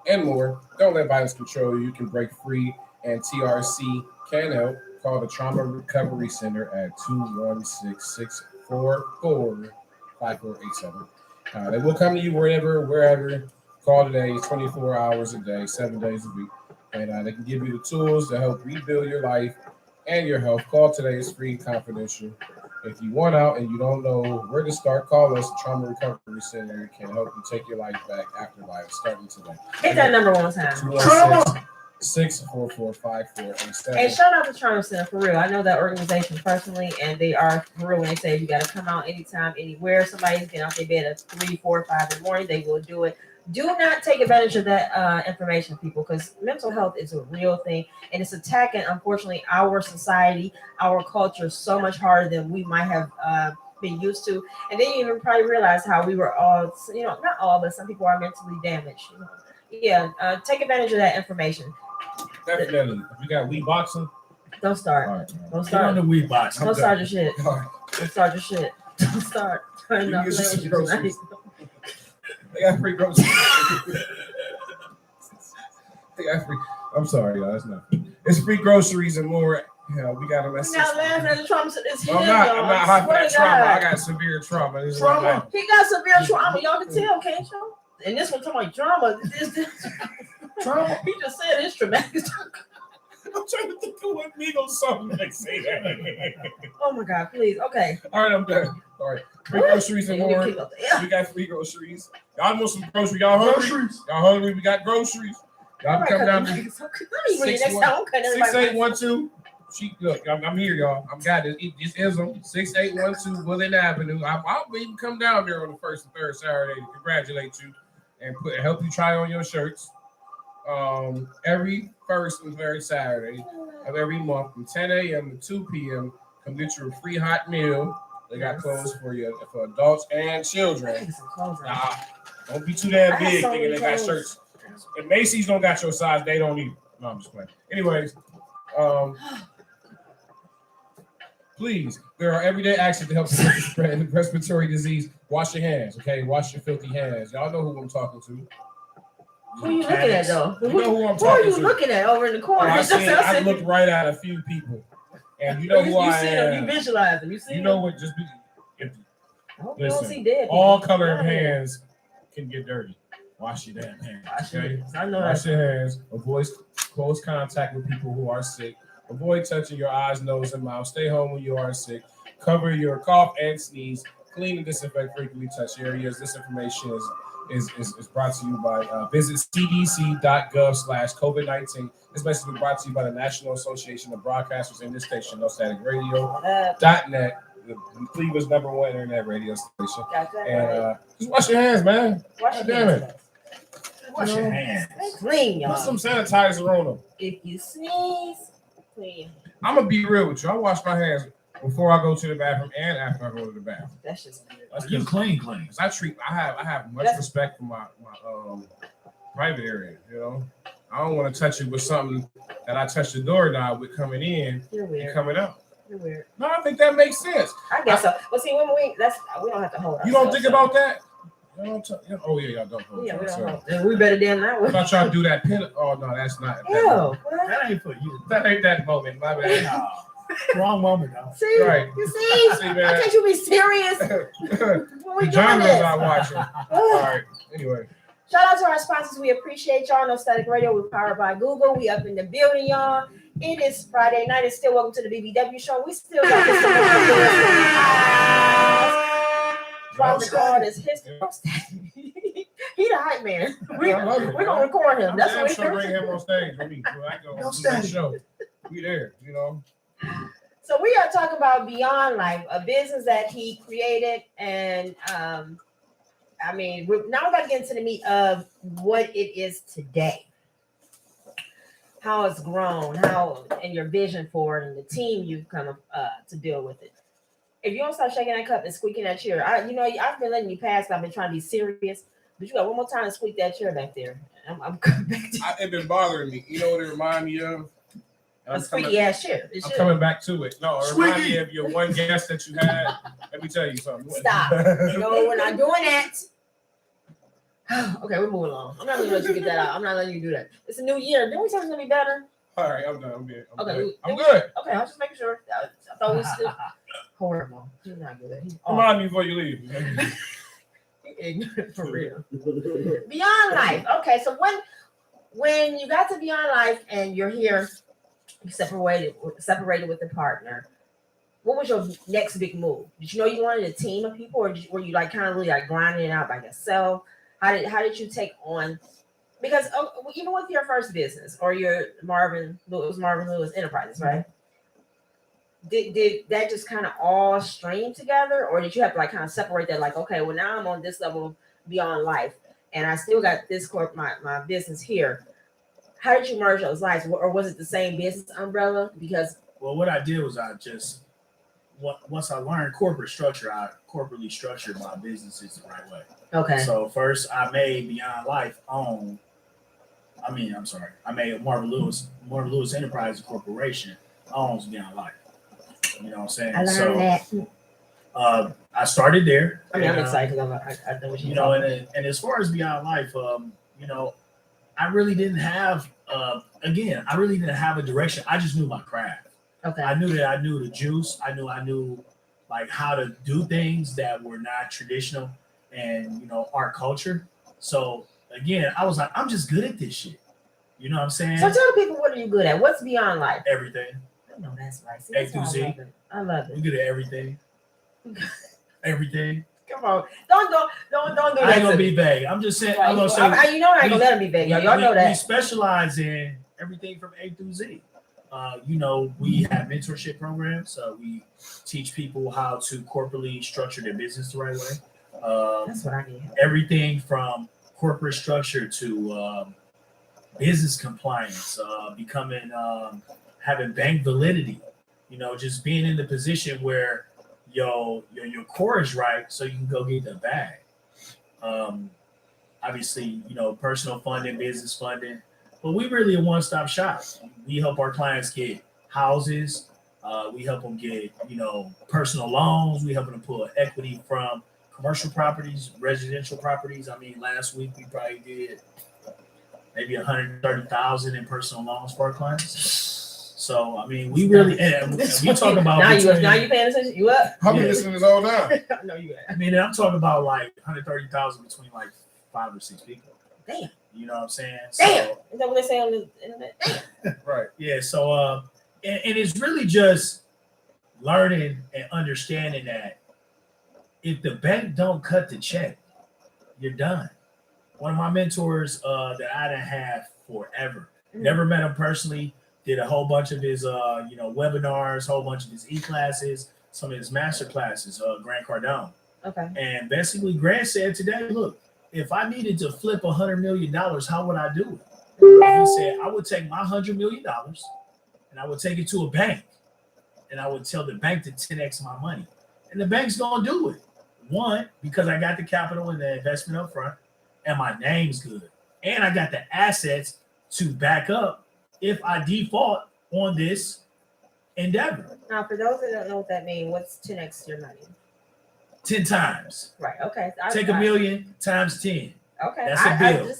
and more. Don't let violence control you. You can break free, and TRC can help. Call the Trauma Recovery Center at 216-644-5487. They will come to you wherever. Call today. It's 24 hours a day, 7 days a week. And they can give you the tools to help rebuild your life and your health. Call today. It's free and confidential. If you want out and you don't know where to start, call us. The Trauma Recovery Center can help you take your life back after life, starting today. Hit that number one time. 216-644-5487. And shout out to Trauma Center for real. I know that organization personally, and they are for real when they say you got to come out anytime, anywhere. Somebody's getting out their bed at 3, 4, 5 in the morning. They will do it. Do not take advantage of that information, people, because mental health is a real thing, and it's attacking, unfortunately, our society, our culture so much harder than we might have been used to. And then you even probably realize how we were all, not all, but some people are mentally damaged. Take advantage of that information. Definitely. If you got Wii boxing, don't start. Right. Don't start on the Wii boxing. Don't start your shit. Don't start your shit. Don't start. They got free groceries. I'm sorry, y'all. That's not. It's free groceries and more. Yeah, we got them. You're not laughing at the trauma. I'm not hyping at trauma. I got severe trauma. He got severe trauma. Y'all can tell, can't y'all? And this one talking about drama. Trauma. He just said it's traumatic. I'm trying to think of what Migos song they say that. Oh my God, please. Okay. All right, I'm done. All right. Free groceries and more. We got free groceries. Y'all want some groceries? Y'all hungry? Y'all hungry? We got groceries. Y'all come down to 6812. Look, I'm here, y'all. I'm got it. This is them. 6812 Woodland Avenue. I'll even come down there on the first and third Saturday to congratulate you and help you try on your shirts. Every first and third Saturday of every month from 10 a.m. to 2 p.m. Come get your free hot meal. They got clothes for you for adults and children. Don't be too damn big thinking they got shirts. If Macy's don't got your size, they don't either. No, I'm just playing. Anyways, please, there are everyday actions to help prevent the spread of respiratory disease. Wash your hands, okay? Wash your filthy hands. Y'all know who I'm talking to. Who are you looking at, though? You know who I'm talking to. Who are you looking at over in the corner? I looked right at a few people. And you know who I am. You visualize them. You see them? You know what? Just be. Listen, all color of hands can get dirty. Wash your damn hands, okay? Wash your hands. Avoid close contact with people who are sick. Avoid touching your eyes, nose, and mouth. Stay home when you are sick. Cover your cough and sneeze. Clean and disinfect frequently touched areas. This information is brought to you by visit cdc.gov/COVID-19. This message is brought to you by the National Association of Broadcasters and this station, NoStaticRadio.net, Cleveland's #1 internet radio station. And just wash your hands, man. Wash your hands. Wash your hands. Clean, y'all. Put some sanitizer on them. If you sneeze, clean. I'm gonna be real with you. I wash my hands before I go to the bathroom and after I go to the bathroom. That's just weird. You clean. I have much respect for my private area. You know, I don't want to touch it with something that I touch the doorknob with coming in and coming out. You're weird. No, I think that makes sense. I guess so. But see, when we don't have to hold. You don't think about that? Oh yeah, y'all don't hold. Yeah, we don't hold. And we better than that one. I thought y'all do that pin. Oh no, that's not. That ain't for you. That ain't that moment. My bad. No. Wrong moment, though. See, Right. You see? See, man. Why can't you be serious? When we The doing genres this? I'm watching. All right. Anyway. Shout out to our sponsors. We appreciate y'all. No Static Radio. We're powered by Google. We up in the building, y'all. It is Friday night. It's still welcome to the BBW show. We still got this Robert called his history. He the hype man. We're gonna record him. That's what we're bring him on stage with me. So I go on the show. We there, you know. So we are talking about Beyond Life, a business that he created, and I mean, now we're about to get into the meat of what it is today, how it's grown, and your vision for it, and the team you've come to deal with it. If you don't stop shaking that cup and squeaking that chair, I've been letting you pass. I've been trying to be serious, but you got one more time to squeak that chair back there. I'm coming back to it's been bothering me. You know what it reminds me of? A squeaky ass chair. I'm coming back to it. No, it reminds me of your one guest that you had. Let me tell you something. Stop. No, we're not doing that. Okay, we're moving along. I'm not going to let you get that out. I'm not letting you do that. It's a new year. Didn't we say it's going to be better? All right, I'm done. I'm good. I'm good. Okay, I was just making sure. I thought we still horrible. He's not good. Remind me before you leave. Ignorant for real. Beyond Life. Okay, so when you got to Beyond Life and you're here, you separated with a partner, what was your next big move? Did you know you wanted a team of people, or were you like kind of really like grinding it out by yourself? How did you take on? Because even with your first business or your Marvin Lewis Enterprises, right? Did that just kind of all stream together, or did you have to like kind of separate that? Like, okay, well now I'm on this level Beyond Life, and I still got this my business here. How did you merge those lives, or was it the same business umbrella? Because what I did was once I learned corporate structure, I corporately structured my businesses the right way. Okay. So first, I made Beyond Life I made Marvin Lewis Enterprises Corporation owns Beyond Life. You know what I'm saying? I learned that. I started there. I mean, I'm excited. I know what you know, and as far as Beyond Life, I really didn't have a direction. I just knew my craft. Okay. I knew that I knew the juice. I knew like how to do things that were not traditional and our culture. So again, I was like, I'm just good at this shit. You know what I'm saying? So tell the people, what are you good at? What's Beyond Life? Everything. I know that's right. See, A through Z. I love it. We're good at everything. Everything. Come on, don't do that. I ain't gonna be vague. I'm just saying. Right. I'm gonna say. I ain't gonna let him be vague. Y'all know that. We specialize in everything from A through Z. We have mentorship programs. We teach people how to corporately structure their business the right way. That's what I need. Everything from corporate structure to business compliance, having bank validity. Just being in the position where your core is right, so you can go get the bag. Obviously, personal funding, business funding, but we really a one-stop shop. We help our clients get houses. We help them get, personal loans. We help them pull equity from commercial properties, residential properties. I mean, last week we probably did maybe 130,000 in personal loans for our clients. So I mean, we really we talk about now you paying attention. You up? I've been listening this whole time. No, you. I mean, I'm talking about like 130,000 between like 5 or 6 people. Damn. You know what I'm saying? Damn. So, is that what they say on the internet? Damn. Right. Yeah. So and it's really just learning and understanding that if the bank don't cut the check, you're done. One of my mentors that I done have forever. Never met him personally. Did a whole bunch of his webinars, whole bunch of his e-classes, some of his master classes, Grant Cardone. Okay. And basically Grant said today, look, if I needed to flip $100 million, how would I do it? He said, I would take my $100 million and I would take it to a bank and I would tell the bank to 10x my money. And the bank's going to do it. One, because I got the capital and the investment up front and my name's good. and I got the assets to back up if I default on this endeavor. Now, for those that don't know what that means, what's 10x your money? 10 times. Right. Okay. Take $1 million times 10. Okay. That's a bill.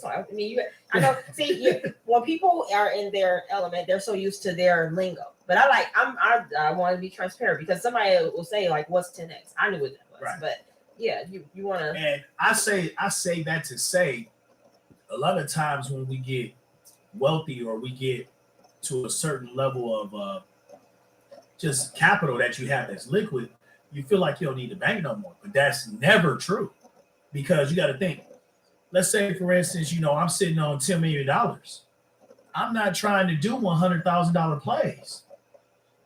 I know. See, when people are in their element, they're so used to their lingo. But I want to be transparent because somebody will say like, "What's 10x?" I knew what that was, Right. but yeah, you want to. And I say that to say, a lot of times when we get wealthy or we get to a certain level of just capital that you have that's liquid, you feel like you don't need the bank no more. But that's never true, because you got to think. Let's say, for instance, I'm sitting on $10 million. I'm not trying to do $100,000 plays.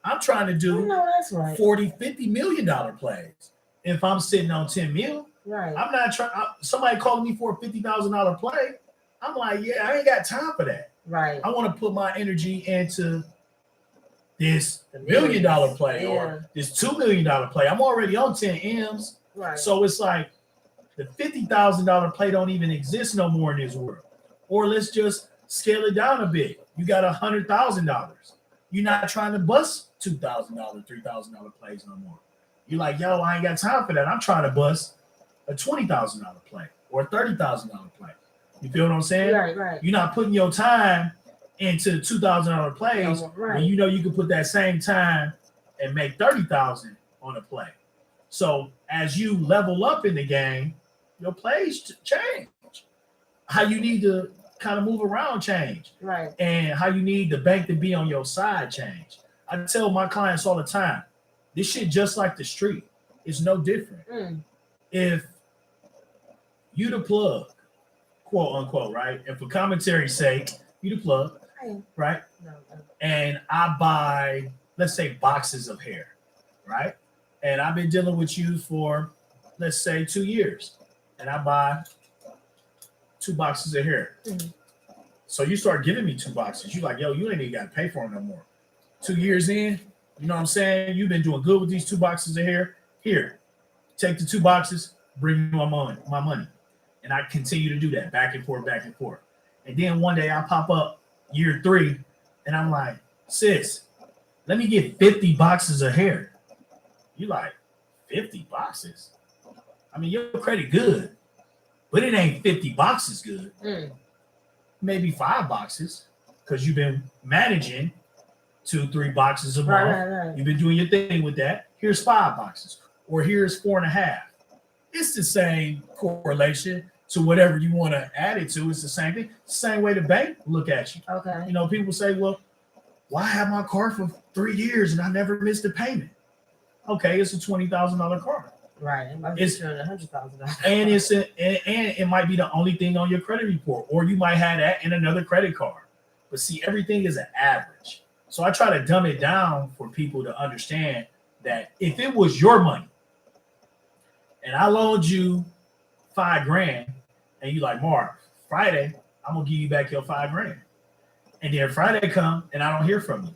I'm trying to do that's right. $40, $50 million plays. If I'm sitting on 10 mil, right. I'm not trying. Somebody calling me for a $50,000 play. I'm like, yeah, I ain't got time for that. Right. I want to put my energy into this $1 million play or this $2 million play. I'm already on 10 M's. Right. So it's like the $50,000 play don't even exist no more in this world. Or let's just scale it down a bit. You got $100,000. You're not trying to bust $2,000, $3,000 plays no more. You're like, yo, I ain't got time for that. I'm trying to bust a $20,000 play or a $30,000 play. You feel what I'm saying? Right. You're not putting your time into $2,000 plays when you know you can put that same time and make $30,000 on a play. So as you level up in the game, your plays change. How you need to kind of move around change. Right. And how you need the bank to be on your side change. I tell my clients all the time, this shit just like the street. It's no different. If you the plug, quote unquote, right? And for commentary's sake, you the plug, right? No. And I buy, let's say, boxes of hair, right? And I've been dealing with you for, let's say, 2 years. And I buy 2 boxes of hair. So you start giving me 2 boxes. You're like, yo, you ain't even got to pay for them no more. 2 years in, you know what I'm saying? You've been doing good with these 2 boxes of hair. Here, take the 2 boxes, bring me my money. And I continue to do that back and forth. And then one day I pop up year 3 and I'm like, sis, let me get 50 boxes of hair. You like, 50 boxes? I mean, your credit good, but it ain't 50 boxes good. Maybe 5 boxes, because you've been managing 2-3 boxes a month. Right. You've been doing your thing with that. Here's 5 boxes, or here's 4.5. It's the same correlation to whatever you want to add it to. It's the same thing. It's the same way the bank look at you. Okay. People say, well, why have my car for 3 years and I never missed a payment? Okay, it's a $20,000 car. Right. It's $100,000. And and it might be the only thing on your credit report, or you might have that in another credit card. But see, everything is an average. So I try to dumb it down for people to understand that if it was your money and I loaned you $5,000 and you like, Mark, Friday, I'm gonna give you back your $5,000. And then Friday come and I don't hear from you.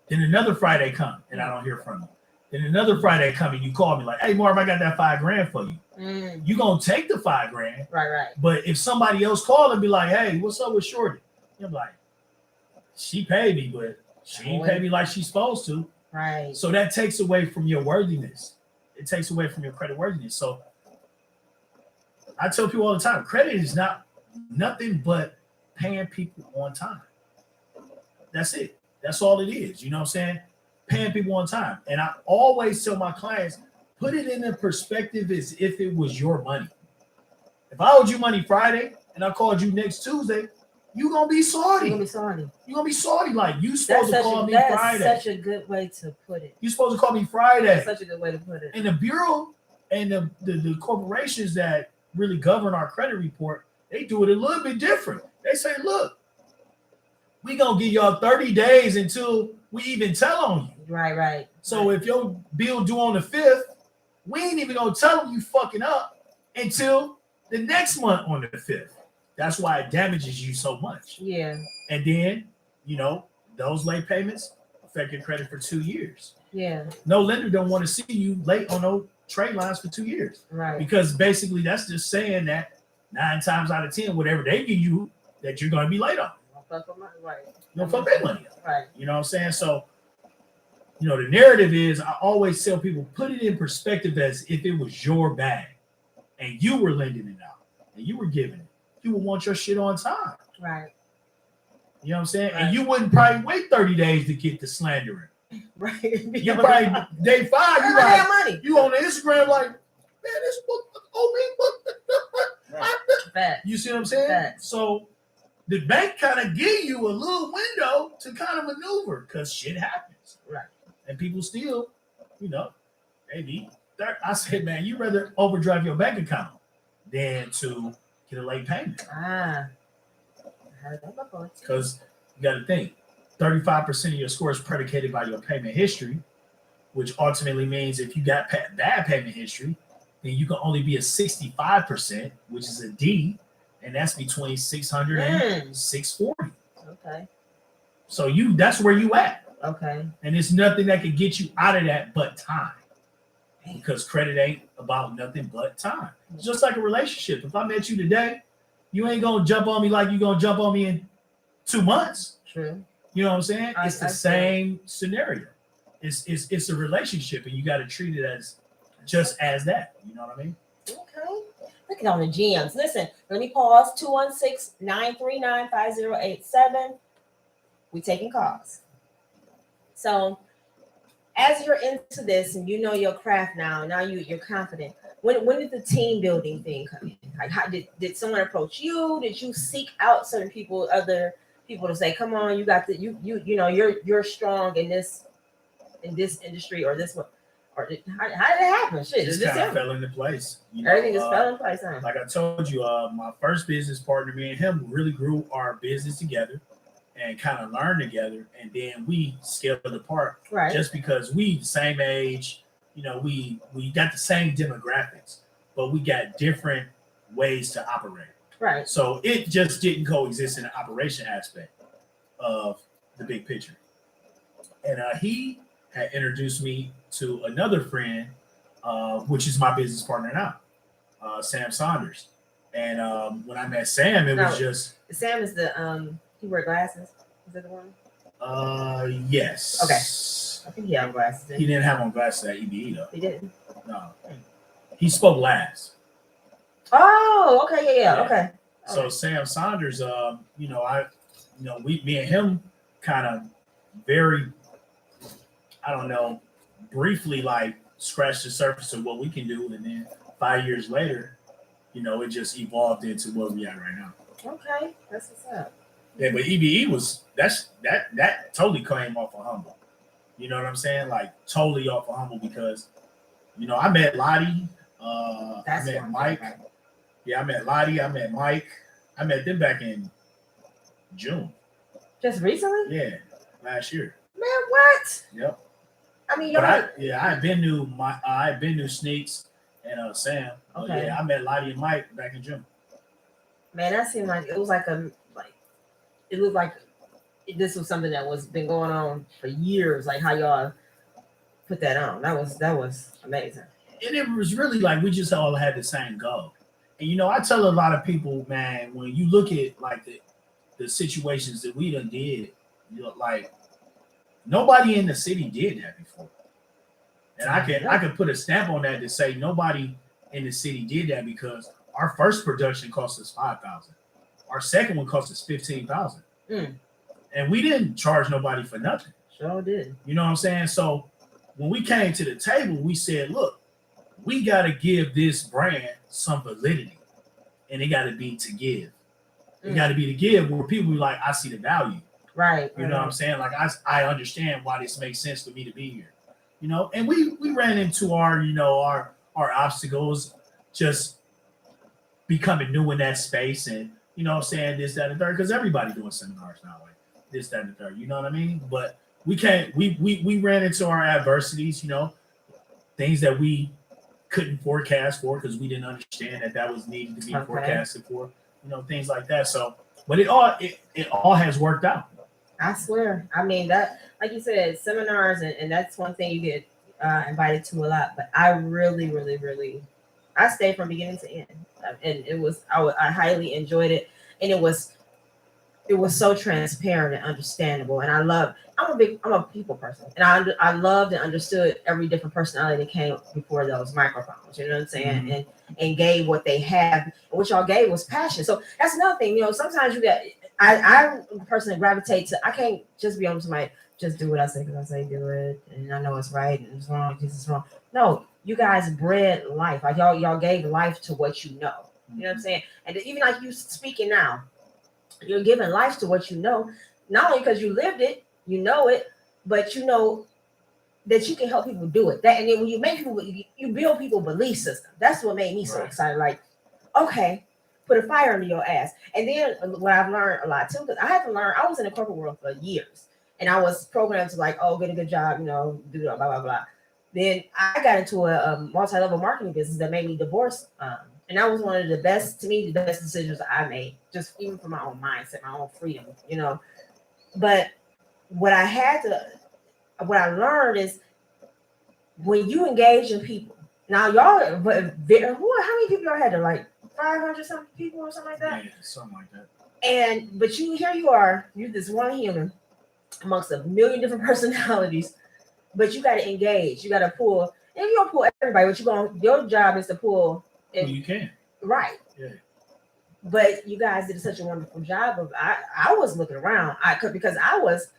Then another Friday come and I don't hear from you. Then another Friday come and you call me like, hey, Marv, I got that $5,000 for you. You gonna take the $5,000. Right. But if somebody else call and be like, hey, what's up with Shorty? I'm like, she paid me, but she ain't paid me like she's supposed to. Right. So that takes away from your worthiness. It takes away from your credit worthiness. So I tell people all the time, credit is not nothing but paying people on time. That's it. That's all it is. You know what I'm saying? Paying people on time. And I always tell my clients, put it in the perspective as if it was your money. If I owed you money Friday and I called you next Tuesday, you gonna be salty. You're gonna be salty. Like, you supposed to call me Friday. That's such a good way to put it. You supposed to call me Friday. That's such a good way to put it. And the bureau and the corporations that really govern our credit report, they do it a little bit different. They say, look, we gonna give y'all 30 days until we even tell on you. Right. So if your bill due on the 5th, we ain't even gonna tell them you fucking up until the next month on the 5th. That's why it damages you so much. Yeah. And then, those late payments affect your credit for 2 years. Yeah. No lender don't want to see you late on no trade lines for 2 years. Right. Because basically that's just saying that 9 times out of 10, whatever they give you that you're going to be late on. Right. You don't fuck that money up. Right. You know what I'm saying? So, the narrative is, I always tell people, put it in perspective as if it was your bag and you were lending it out and you were giving it. You would want your shit on time. Right. You know what I'm saying? Right. And you wouldn't probably wait 30 days to get the slandering. Right. You probably, day 5, you have money. You on the Instagram like, man, this book, Fact. You see what I'm saying? Fact. So the bank kind of give you a little window to kind of maneuver because shit happens. Right. And people still, maybe. I said, man, you rather overdrive your bank account than to get a late payment. I heard that before. Because you got to think, 35% of your score is predicated by your payment history, which ultimately means if you got bad payment history, then you can only be a 65%, which is a D, and that's between 600 and 640. Okay. So that's where you at. Okay. And there's nothing that can get you out of that but time. Because credit ain't about nothing but time. It's just like a relationship. If I met you today, you ain't gonna jump on me like you're gonna jump on me in 2 months. True. You know what I'm saying? It's the same scenario. It's a relationship, and you got to treat it as just as that. You know what I mean? Okay. Look at all the gems. Listen, let me pause. 216-939-5087. We taking calls. So as you're into this and you know your craft now you're confident. When did the team building thing come in? Like, how did someone approach you? Did you seek out certain people, other people to say, come on, you got the you're strong in this industry or this one? Or how did it happen? Shit, It just kind of fell into place. Everything just fell into place, huh? Like I told you, my first business partner, me and him, really grew our business together and kind of learned together, and then we scaled apart. Right. Just because we the same age, we got the same demographics, but we got different ways to operate. Right. So it just didn't coexist in the operation aspect of the big picture. And he had introduced me to another friend, which is my business partner now, Sam Saunders. And when I met Sam, it was just Sam is the he wear glasses. Is that the one? Yes. Okay. I think he had glasses. He didn't have on glasses at EBE though. He didn't. No. He spoke last. Oh, okay, yeah. Okay. So Sam Saunders, me and him kind of very, I don't know, briefly like scratched the surface of what we can do, and then 5 years later, it just evolved into where we are right now. Okay, that's what's up. Yeah, but EBE was that totally came off of Humble. You know what I'm saying? Like totally off of Humble because, I met Lottie, I met Mike. Right. Yeah, I met Lottie, I met Mike. I met them back in June. Just recently? Yeah, last year. Man, what? Yep. I mean, I had been to Sneaks and Sam. Okay. Yeah, I met Lottie and Mike back in June. Man, that seemed like it was it looked like this was something that was been going on for years. Like how y'all put that on. That was amazing. And it was really like we just all had the same goal. And I tell a lot of people, man, when you look at like the situations that we done did, like nobody in the city did that before. And I can put a stamp on that to say nobody in the city did that because our first production cost us $5,000. Our second one cost us $15,000. And we didn't charge nobody for nothing. Sure did. You know what I'm saying? So when we came to the table, we said, look, we got to give this brand some validity. And it got to be to give. It got to be to give where people be like, I see the value. Right. You know what I'm saying? Like, I understand why this makes sense for me to be here. And we ran into our obstacles just becoming new in that space and, saying this, that, and third, because everybody doing seminars now, like this, that, and third, you know what I mean? But we ran into our adversities, things that we couldn't forecast for because we didn't understand that was needed to be forecasted for, things like that. So, but it all has worked out. I swear. I mean, that, like you said, seminars, and that's one thing you get invited to a lot, but I really, really, really, I stayed from beginning to end. And it was, I highly enjoyed it. And it was it was so transparent and understandable. And I'm a people person, and I loved and understood every different personality that came before those microphones. You know what I'm saying? Mm-hmm. And gave what they have, and what y'all gave was passion. So that's another thing. You know, sometimes you get. I personally gravitate to. I can't just be on somebody. Just do what I say because I say do it, and I know it's right and it's wrong. This is wrong. No, you guys bred life. Like y'all gave life to what you know. You know what I'm saying? And even like you speaking now, you're giving life to what you know. Not only because you lived it, you know it, but you know that you can help people do it. That, and then when you make people, you build people belief system. That's what made me so excited. Like, okay, put a fire under your ass. And then what I've learned a lot too, because I had to learn. I was in the corporate world for years, and I was programmed to like, oh, get a good job, you know, do blah blah blah. Then I got into a multi-level marketing business that made me divorce. And that was one of the best, to me, the best decisions I made, just even for my own mindset, my own freedom, you know. But what I learned is when you engage in people. Now y'all, but how many people y'all had? Like 500 something people or something like that. Yeah, something like that. But you are this one human amongst a million different personalities. But you got to engage. You got to pull. And you don't pull everybody. But your job is to pull. Well, you can. Right. Yeah. But you guys did such a wonderful job of. I was looking around. Because I was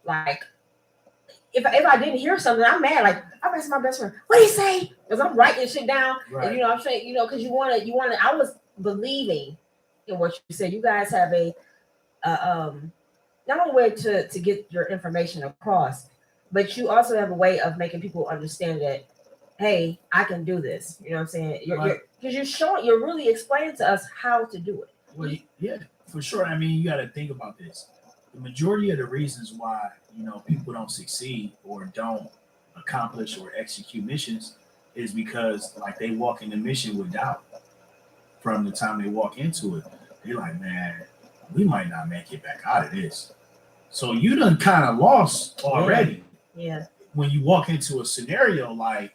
like, if I didn't hear something, I'm mad. Like I asked my best friend, what did he say? Because I'm writing shit down. Right. And I'm saying, because you want to. I was believing in what you said. You guys have a not only way to get your information across, but you also have a way of making people understand that, hey, I can do this. You know what I'm saying? You're really explaining to us how to do it. Well, yeah, for sure. I mean, you got to think about this. The majority of the reasons why, people don't succeed or don't accomplish or execute missions is because, like, they walk in the mission with doubt from the time they walk into it. They're like, man, we might not make it back out of this. So you done kind of lost already. Yeah. When you walk into a scenario like,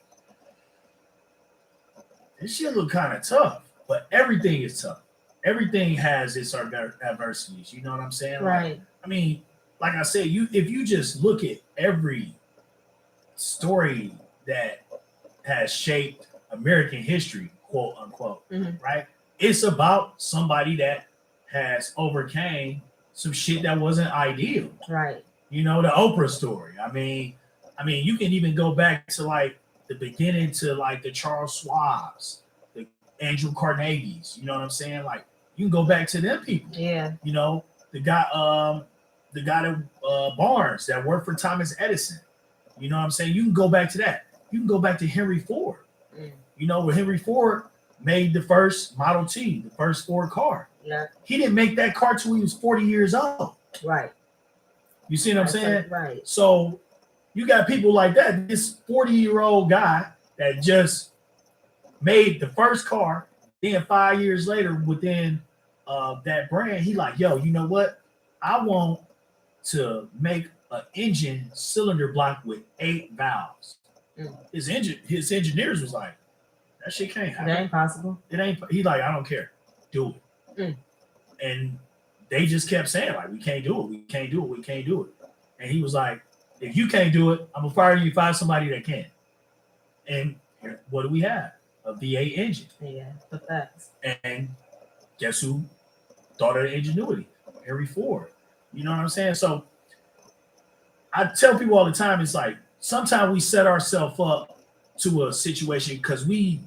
this shit look kind of tough, but everything is tough. Everything has its adversities. You know what I'm saying? Right. Like, I mean, like I said, if you just look at every story that has shaped American history, quote unquote, right? It's about somebody that has overcame some shit that wasn't ideal. Right. The Oprah story. I mean, you can even go back to like the beginning to like the Charles Schwabs, the Andrew Carnegies. You know what I'm saying? Like you can go back to them people. Yeah. The guy that Barnes that worked for Thomas Edison. You know what I'm saying? You can go back to that. You can go back to Henry Ford. Where Henry Ford made the first Model T, the first Ford car. Yeah. He didn't make that car till he was 40 years old. Right. You see what I'm saying? Right. So you got people like that. This 40-year-old guy that just made the first car, then 5 years later within that brand, he like, yo, you know what? I want to make an engine cylinder block with 8 valves. His engineers was like, that shit can't happen. It ain't possible. It ain't. He like, I don't care. Do it. And they just kept saying like, we can't do it. We can't do it. We can't do it. And he was like, if you can't do it, I'm gonna fire you. Find somebody that can. And what do we have? A V8 engine. Yeah, the facts. And guess who thought of the ingenuity? Henry Ford. You know what I'm saying? So I tell people all the time, it's like sometimes we set ourselves up to a situation because we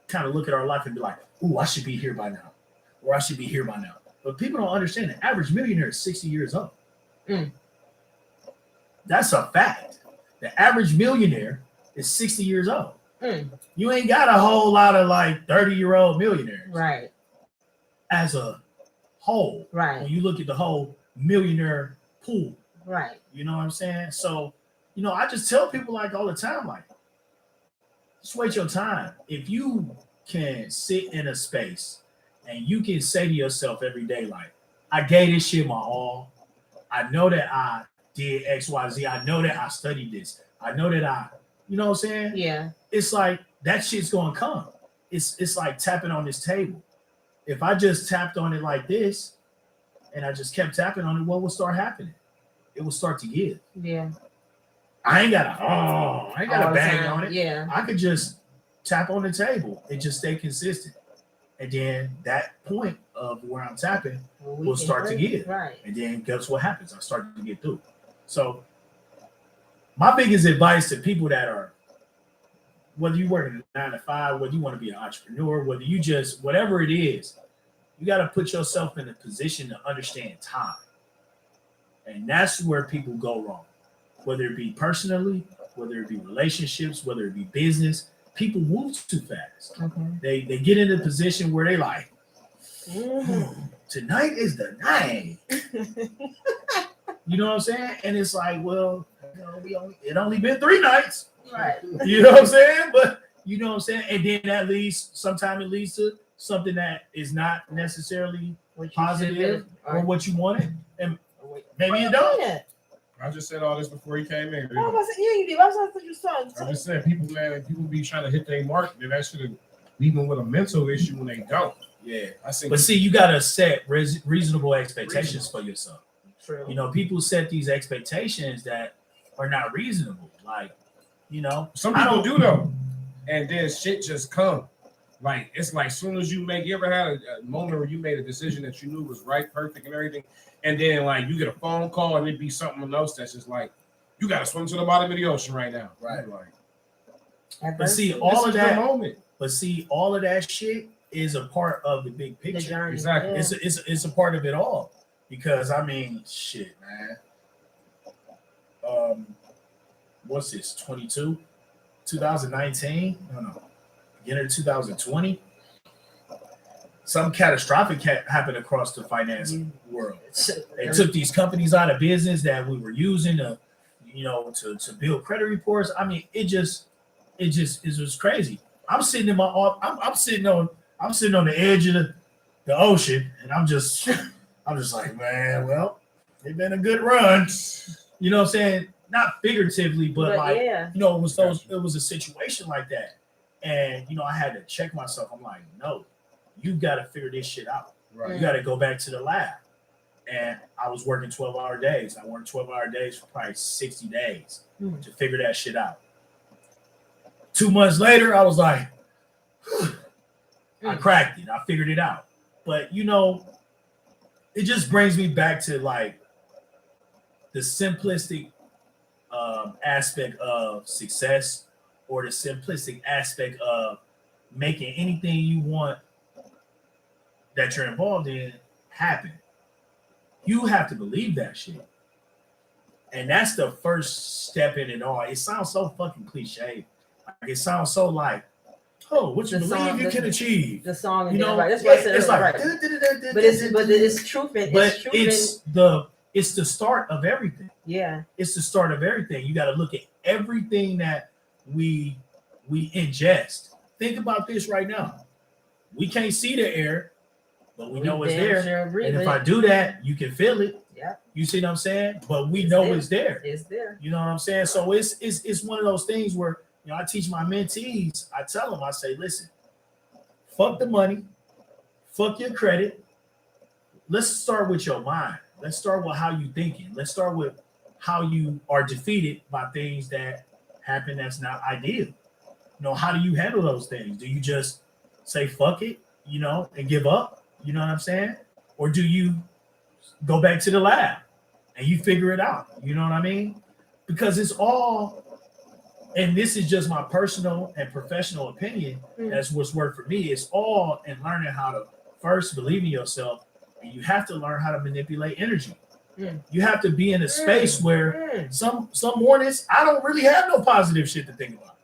kind of look at our life and be like, ooh, I should be here by now. Or I should be here by now. But people don't understand the average millionaire is 60 years old. That's a fact. The average millionaire is 60 years old. You ain't got a whole lot of like 30-year-old millionaires. Right. As a whole. Right. When you look at the whole millionaire pool. Right. You know what I'm saying? So, I just tell people like all the time, like, just wait your time. If you can sit in a space and you can say to yourself every day, like, I gave this shit my all. I know that I did X, Y, Z. I know that I studied this. I know that you know what I'm saying? Yeah. It's like that shit's gonna come. It's like tapping on this table. If I just tapped on it like this, and I just kept tapping on it, what would start happening? It would start to give. Yeah. I ain't gotta bang on it. Yeah. I could just tap on the table and just stay consistent. And then that point of where I'm tapping will start to give. Right. And then guess what happens? I start to get through. So my biggest advice to people that are, whether you work in a 9 to 5, whether you want to be an entrepreneur, whether you just, whatever it is, you got to put yourself in a position to understand time. And that's where people go wrong. Whether it be personally, whether it be relationships, whether it be business, people move too fast. Okay. They get in a position where they like, tonight is the night. You know what I'm saying? And it's like, well, it only been 3 nights. Right. You know what I'm saying? But you know what I'm saying? And then that leads, sometimes it leads to something that is not necessarily positive or what you wanted. And maybe you don't. I just said all this before he came in. I was yeah, you did. I just said people be trying to hit their mark, and that should leave them with a mental issue when they don't. Yeah. I think. But see, you gotta set reasonable expectations for yourself. True. You know, people set these expectations that are not reasonable. Like, you know, some people do though, and then shit just come. Like it's like soon as you you ever had a moment where you made a decision that you knew was right, perfect, and everything, and then like you get a phone call and it be something else that's just like you got to swim to the bottom of the ocean right now, right? Like, but see, all of that moment. But see, all of that shit is a part of the big picture. The journey, exactly. Yeah. It's a part of it all. Because I mean, shit, man. What's this? 2019? No. Beginning of 2020. Something catastrophic happened across the finance world. They took these companies out of business that we were using to, you know, to build credit reports. I mean, it was crazy. I'm sitting in my I'm sitting on the edge of the ocean, and I'm just like, man, well, it's been a good run. You know what I'm saying? Not figuratively, but like, yeah. You know, it was a situation like that. And, you know, I had to check myself. I'm like, no, you got to figure this shit out. Right. You got to go back to the lab. And I was working 12-hour days. I worked 12-hour days for probably 60 days to figure that shit out. 2 months later, I was like, I cracked it. I figured it out. But, you know, it just brings me back to like the simplistic aspect of success, or the simplistic aspect of making anything you want that you're involved in happen. You have to believe that shit. And that's the first step in it all. It sounds so fucking cliche. Like, it sounds so like, oh, what you believe you can achieve. The song, you know, right. That's what I said. It's like, right. But it's truth. It's the start of everything. Yeah. It's the start of everything. You got to look at everything that we ingest. Think about this right now. We can't see the air, but we know it's there. Sure, and if I do that, you can feel it. Yeah. You see what I'm saying? But we know it's there. It's there. You know what I'm saying? So it's one of those things where, you know, I teach my mentees, I tell them, I say, listen, fuck the money, fuck your credit. Let's start with your mind. Let's start with how you thinking. Let's start with how you are defeated by things that happen that's not ideal. You know, how do you handle those things? Do you just say fuck it, you know, and give up? You know what I'm saying? Or do you go back to the lab and you figure it out? You know what I mean? Because it's all, and this is just my personal and professional opinion, that's what's worked for me. It's all in learning how to first believe in yourself, and you have to learn how to manipulate energy. You have to be in a space where some mornings I don't really have no positive shit to think about.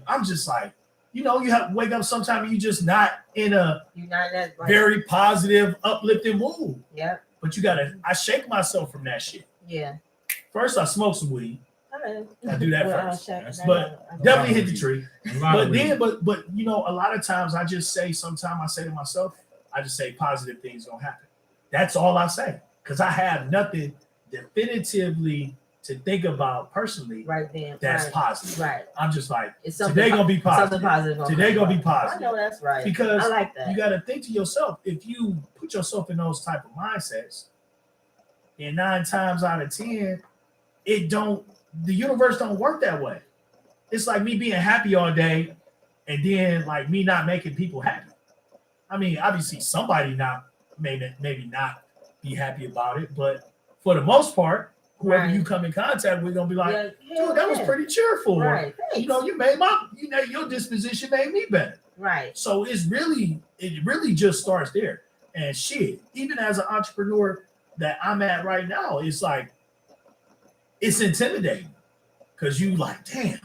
I'm just like, you know, you have to wake up sometime and you're just not in a very positive, uplifting mood. Yeah. But I shake myself from that shit. Yeah. First, I smoke some weed. I do that first. But definitely hit the tree. But you know, a lot of times I just say, sometimes I say to myself, I just say positive things gonna happen. That's all I say. Because I have nothing definitively to think about personally that's positive. Right. I'm just like, today gonna be positive. Today gonna be positive. I know that's right. Because I like that. You gotta think to yourself, if you put yourself in those type of mindsets, And 9 times out of 10, the universe don't work that way. It's like me being happy all day and then like me not making people happy. I mean, obviously somebody maybe not be happy about it, but for the most part, whoever you come in contact with gonna be like, dude, that was pretty cheerful. Right. You know, your disposition made me better. Right. So it really just starts there. And shit, even as an entrepreneur that I'm at right now, it's like it's intimidating because you like, damn,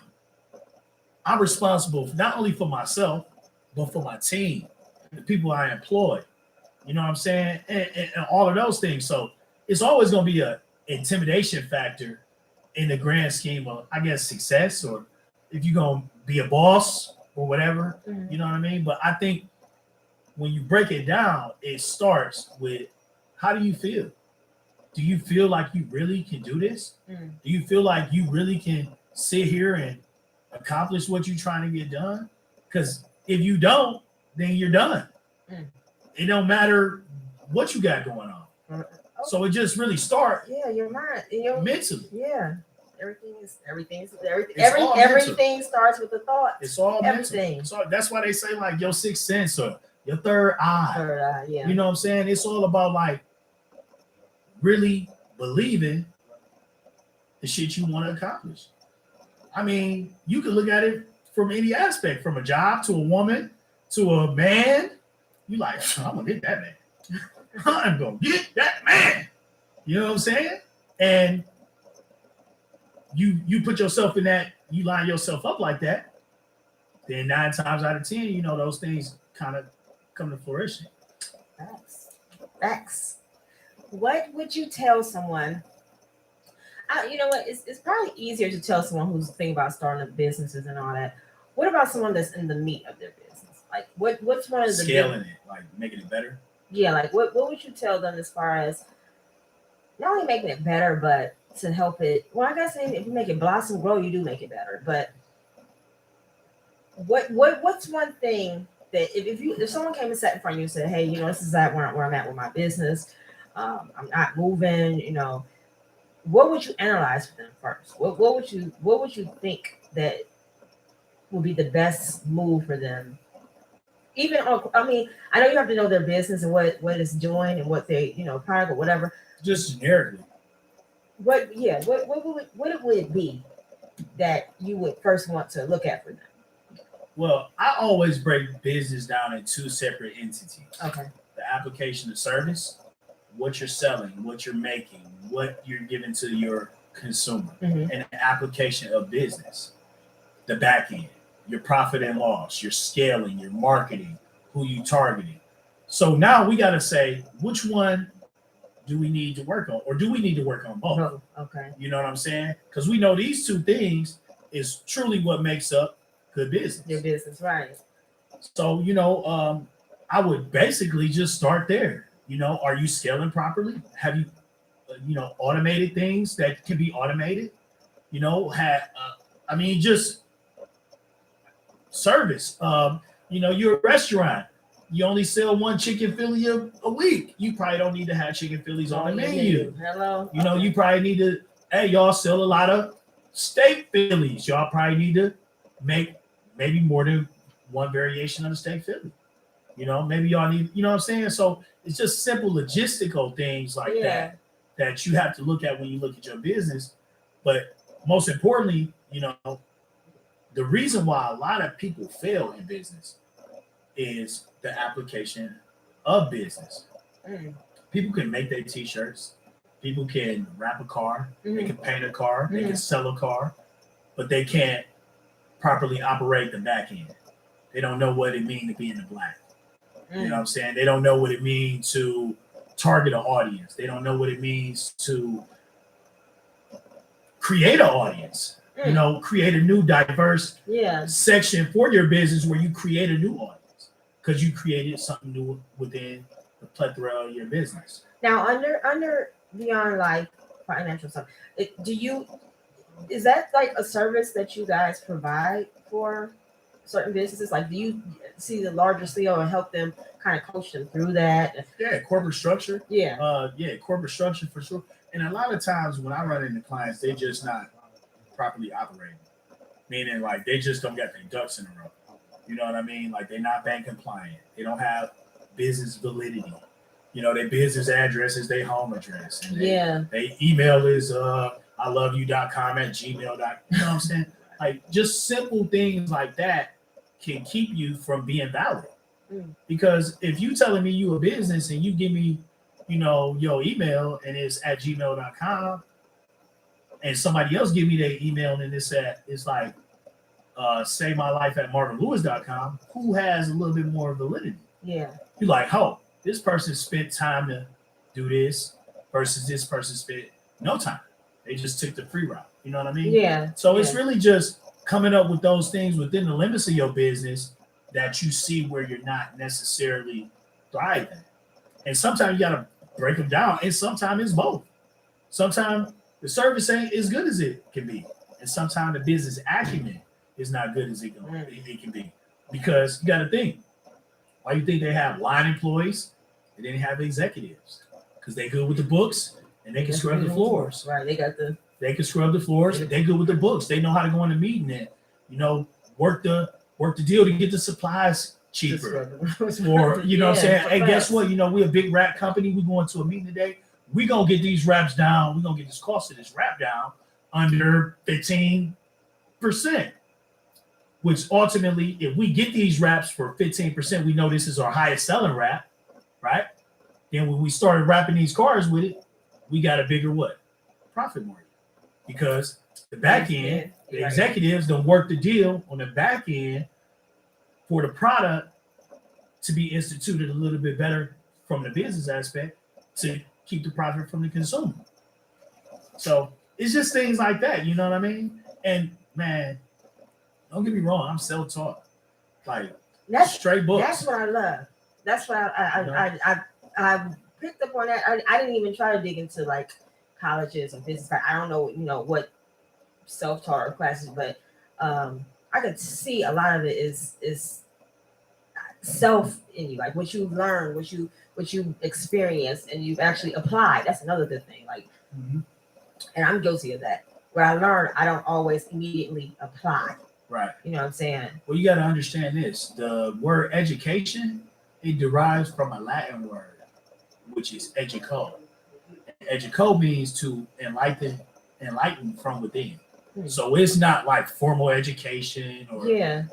I'm responsible not only for myself, but for my team, the people I employ. You know what I'm saying? And all of those things. So it's always going to be a intimidation factor in the grand scheme of, I guess, success, or if you're going to be a boss or whatever, you know what I mean? But I think when you break it down, it starts with, how do you feel? Do you feel like you really can do this? Do you feel like you really can sit here and accomplish what you're trying to get done? Because if you don't, then you're done. It don't matter what you got going on. So it just really starts. Yeah, your mind, mentally. Yeah, everything starts with the thought. It's all everything. Mental. So that's why they say like your sixth sense or your third eye. Yeah. You know what I'm saying? It's all about like really believing the shit you want to accomplish. I mean, you can look at it from any aspect, from a job to a woman to a man. You like, I'm gonna get that man. I'm gonna get that man. You know what I'm saying? And you put yourself in that, you line yourself up like that, then 9 times out of 10, you know, those things kind of come to fruition. Facts. What would you tell someone? You know what? It's probably easier to tell someone who's thinking about starting up businesses and all that. What about someone that's in the meat of their business? Like, what's one of the scaling it, like making it better? Yeah, like what would you tell them as far as not only making it better, but to help it? Well, I guess if you make it blossom, grow, you do make it better. But what's one thing that if someone came and sat in front of you and said, hey, you know, this is where I'm at with my business. I'm not moving, you know, what would you analyze for them first? What would you think that would be the best move for them? Even I mean, I know you have to know their business and what it's doing and what they, you know, product or whatever. Just generically. What would it be that you would first want to look at for them? Well, I always break business down in 2 separate entities. Okay. The application of service, what you're selling, what you're making, what you're giving to your consumer, and the application of business, the back end, your profit and loss, your scaling, your marketing, who you targeting. So now we got to say, which one do we need to work on, or do we need to work on both? Oh, okay. You know what I'm saying? Because we know these 2 things is truly what makes up good business. Your business, right? So, you know, I would basically just start there. You know, are you scaling properly? Have you, automated things that can be automated? You know, just service. You know, you're a restaurant. You only sell 1 chicken Philly a week. You probably don't need to have chicken Phillies on the menu. Hello. You know, you probably need to, hey, y'all sell a lot of steak Phillies. Y'all probably need to make maybe more than 1 variation of the steak Philly. You know, maybe y'all need, you know what I'm saying? So it's just simple logistical things like that you have to look at when you look at your business. But most importantly, you know, the reason why a lot of people fail in business is the application of business. People can make their t-shirts. People can wrap a car. They can paint a car. They can sell a car. But they can't properly operate the back end. They don't know what it means to be in the black. You know what I'm saying? They don't know what it means to target an audience. They don't know what it means to create an audience. You know, create a new diverse section for your business where you create a new audience because you created something new within the plethora of your business. Now, under beyond like financial stuff, is that like a service that you guys provide for certain businesses? Like, do you see the larger CEO and help them kind of coach them through that? Yeah, corporate structure. Yeah. Corporate structure for sure. And a lot of times when I run into clients, they just not properly operating. Meaning like they just don't get their ducks in a row. You know what I mean? Like they're not bank compliant. They don't have business validity. You know, their business address is their home address. And they email is iloveyou.com at gmail.com. You know what I'm saying? Like just simple things like that can keep you from being valid. Because if you telling me you a business and you give me, you know, your email and it's at gmail.com and somebody else give me their email and it's like say my life at marvinlewis.com, who has a little bit more validity? Yeah. You're like, oh, this person spent time to do this versus this person spent no time. They just took the free route. You know what I mean? Yeah. So it's really just coming up with those things within the limits of your business that you see where you're not necessarily thriving. And sometimes you got to break them down. And sometimes it's both. Sometimes the service ain't as good as it can be. And sometimes the business acumen is not good as it can be. Because you got to think, why you think they have line employees and then have executives? Because they good with the books and they can scrub the floors. Right. They can scrub the floors. They good with the books. They know how to go in a meeting and, you know, work the deal to get the supplies cheaper. Or, you know what I'm saying? Hey, guess what? You know, we're a big wrap company. We're going to a meeting today. We're going to get these wraps down. We're going to get this cost of this wrap down under 15%. Which ultimately, if we get these wraps for 15%, we know this is our highest selling wrap, right? Then when we started wrapping these cars with it, we got a bigger what? Profit margin. Because the back end, the executives don't work the deal on the back end for the product to be instituted a little bit better from the business aspect to keep the profit from the consumer. So it's just things like that, you know what I mean? And man, don't get me wrong, I'm self-taught. Like that's straight books. That's what I love. That's what I picked up on that. I didn't even try to dig into like colleges or business. I don't know, you know, what self-taught or classes, but I could see a lot of it is self in you, like what you learn, what you experience, and you've actually applied. That's another good thing. Like, and I'm guilty of that. What I learn, I don't always immediately apply. Right. You know what I'm saying? Well, you got to understand this. The word education, it derives from a Latin word, which is educo. Educo means to enlighten from within. So it's not like formal education or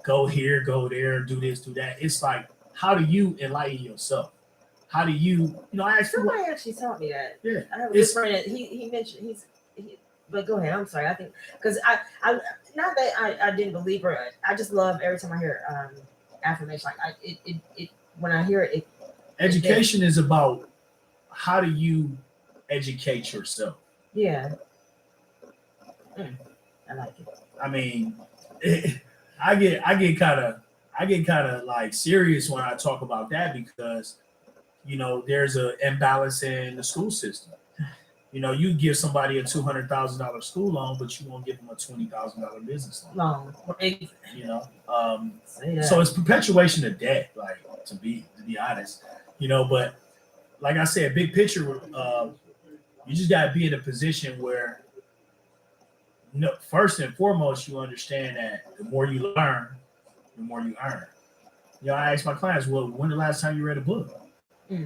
go here, go there, do this, do that. It's like, how do you enlighten yourself? How do you know, somebody actually taught me that. Yeah. I have a friend that he mentioned but go ahead. I'm sorry. I think because I not that I didn't believe her. I just love every time I hear affirmation. Like it when I hear it. Education is about how do you educate yourself. Yeah. I like it. I mean, I get kind of like serious when I talk about that because, you know, there's an imbalance in the school system. You know, you give somebody a $200,000 school loan, but you won't give them a $20,000 business loan. You know, so it's perpetuation of debt, like to be honest. You know, but like I said, big picture, you just got to be in a position where, first and foremost, you understand that the more you learn, the more you earn. You know, I ask my clients, well, when the last time you read a book?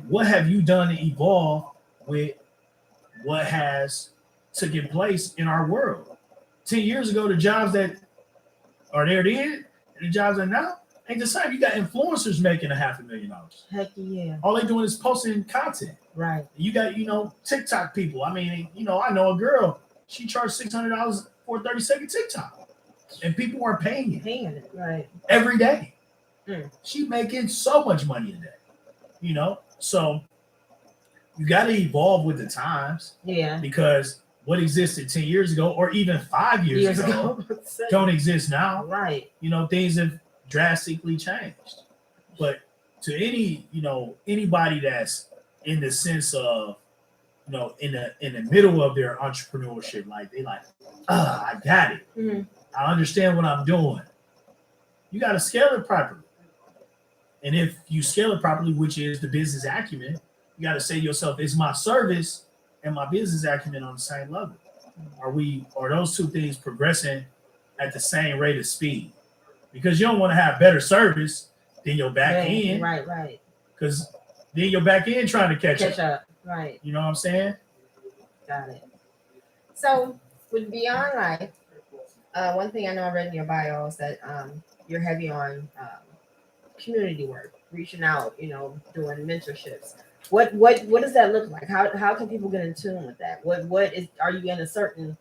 What have you done to evolve with what has taken place in our world? 10 years ago, the jobs that are there then and the jobs that are now ain't the same. You got influencers making $500,000. Heck yeah. All they doing is posting content. Right. You got, you know, TikTok people. I mean, you know, I know a girl, she charged $600 for a 30-second TikTok. And people weren't paying it. Right. Every day. She's making so much money a day. You know? So you got to evolve with the times. Yeah. Because what existed 10 years ago or even 5 years ago don't exist now. Right. You know, things have drastically changed. But to anybody that's in the sense of, you know, in the middle of their entrepreneurship, like they like, I got it. I understand what I'm doing. You got to scale it properly. And if you scale it properly, which is the business acumen, you got to say to yourself, is my service and my business acumen on the same level? Are those two things progressing at the same rate of speed? Because you don't want to have better service than your back end. Right. Because then your back end trying to catch up. Right. You know what I'm saying? Got it. So with Beyond Life, one thing I know I read in your bio is that you're heavy on community work, reaching out, doing mentorships. What does that look like? How can people get in tune with that? Are you in a certain?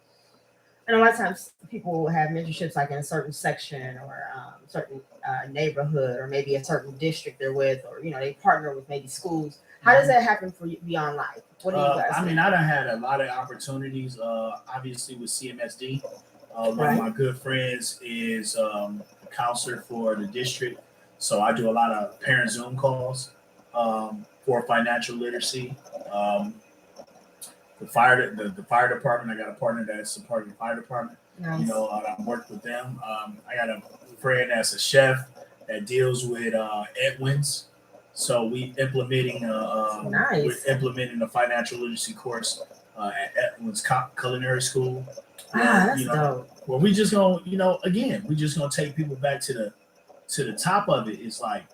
And a lot of times people will have mentorships like in a certain section or certain neighborhood or maybe a certain district they're with, or they partner with maybe schools. How does that happen for you Beyond Life? What do you guys think? I done had a lot of opportunities, obviously with CMSD. One of my good friends is a counselor for the district. So I do a lot of parent Zoom calls for financial literacy. The fire department, I got a partner that's a part of the fire department. Nice. I work with them. I got a friend that's a chef that deals with Edwin's. So we're implementing a financial literacy course at Edwin's Culinary School. That's dope. Well, we just gonna, we just gonna take people back to the top of it. It's like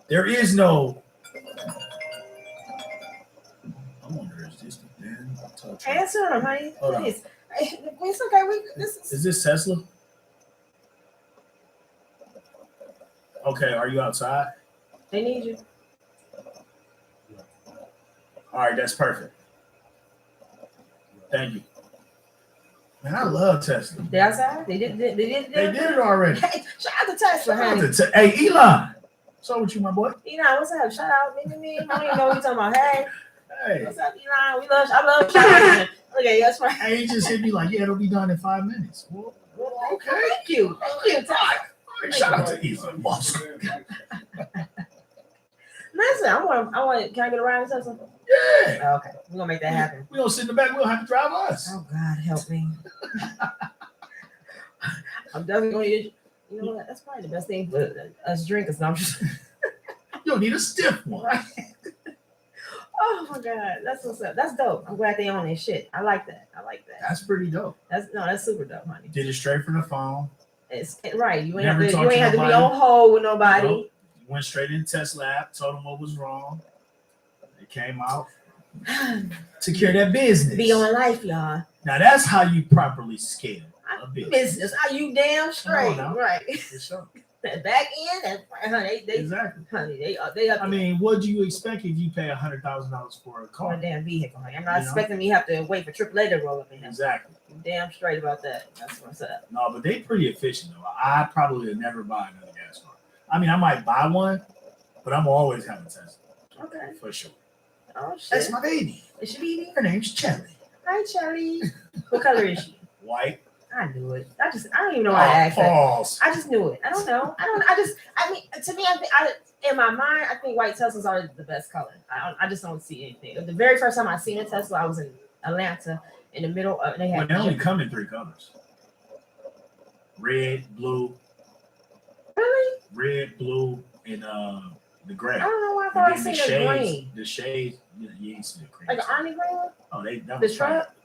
there is no. I wonder, is this the damn touch? Answer him, honey. Please. It's okay. Is this Tesla? Okay, are you outside? They need you. All right, that's perfect. Thank you. Man, I love Tesla. They outside? They did it already. Hey, shout out to Tesla, honey. Hey, Elon. What's up with you, my boy? Elon, what's up? Shout out, me. I don't even know what you're talking about. Hey. What's up, Elon? I love shout out. Look at you, that's right. Hey, he just hit me like, it'll be done in 5 minutes. Well, okay. Thank you. Shout out to Elon Musk. Listen, I want. Can I get a ride in Tesla? Yeah. Okay, we're gonna make that happen. We don't sit in the back. We don't have to drive us. Oh God, help me. I'm definitely gonna use. You know what? That's probably the best thing for us drinkers. No, I'm just. You don't need a stiff one. Right. Oh my God, that's what's up. That's dope. I'm glad they own this shit. I like that. That's pretty dope. That's super dope, honey. Did it straight from the phone. It's right. You ain't Never have to be on hold with nobody. Nope. Went straight in the Tesla app, told them what was wrong. It came out. Took care of that business. Beyond Life, y'all. Now that's how you properly scale a business. Are you damn straight? Right. For sure. That back end, honey, they exactly. Honey, they up. I mean, what do you expect if you pay $100,000 for a car? For a damn vehicle, honey. I'm not expecting me to have to wait for AAA to roll up in here. Exactly. I'm damn straight about that. That's what's up. No, but they pretty efficient though. I probably would never buy another gas car. I mean, I might buy one, but I'm always having a Tesla. Okay. For sure. Oh shit. That's my baby. Is she baby? Her name's Chelly. Hi, Chelly. What color is she? White. I knew it. I don't even know why I asked that. I just knew it. I don't know. I mean, to me, in my mind, I think white Teslas are the best color. I just don't see anything. The very first time I seen a Tesla, I was in Atlanta in the middle of, they they only come in 3 colors. Red, blue. Really? Red, blue, and the gray. I don't know why I thought I seen the green. The shades, you ain't seen the green. Like an army green? Oh, that was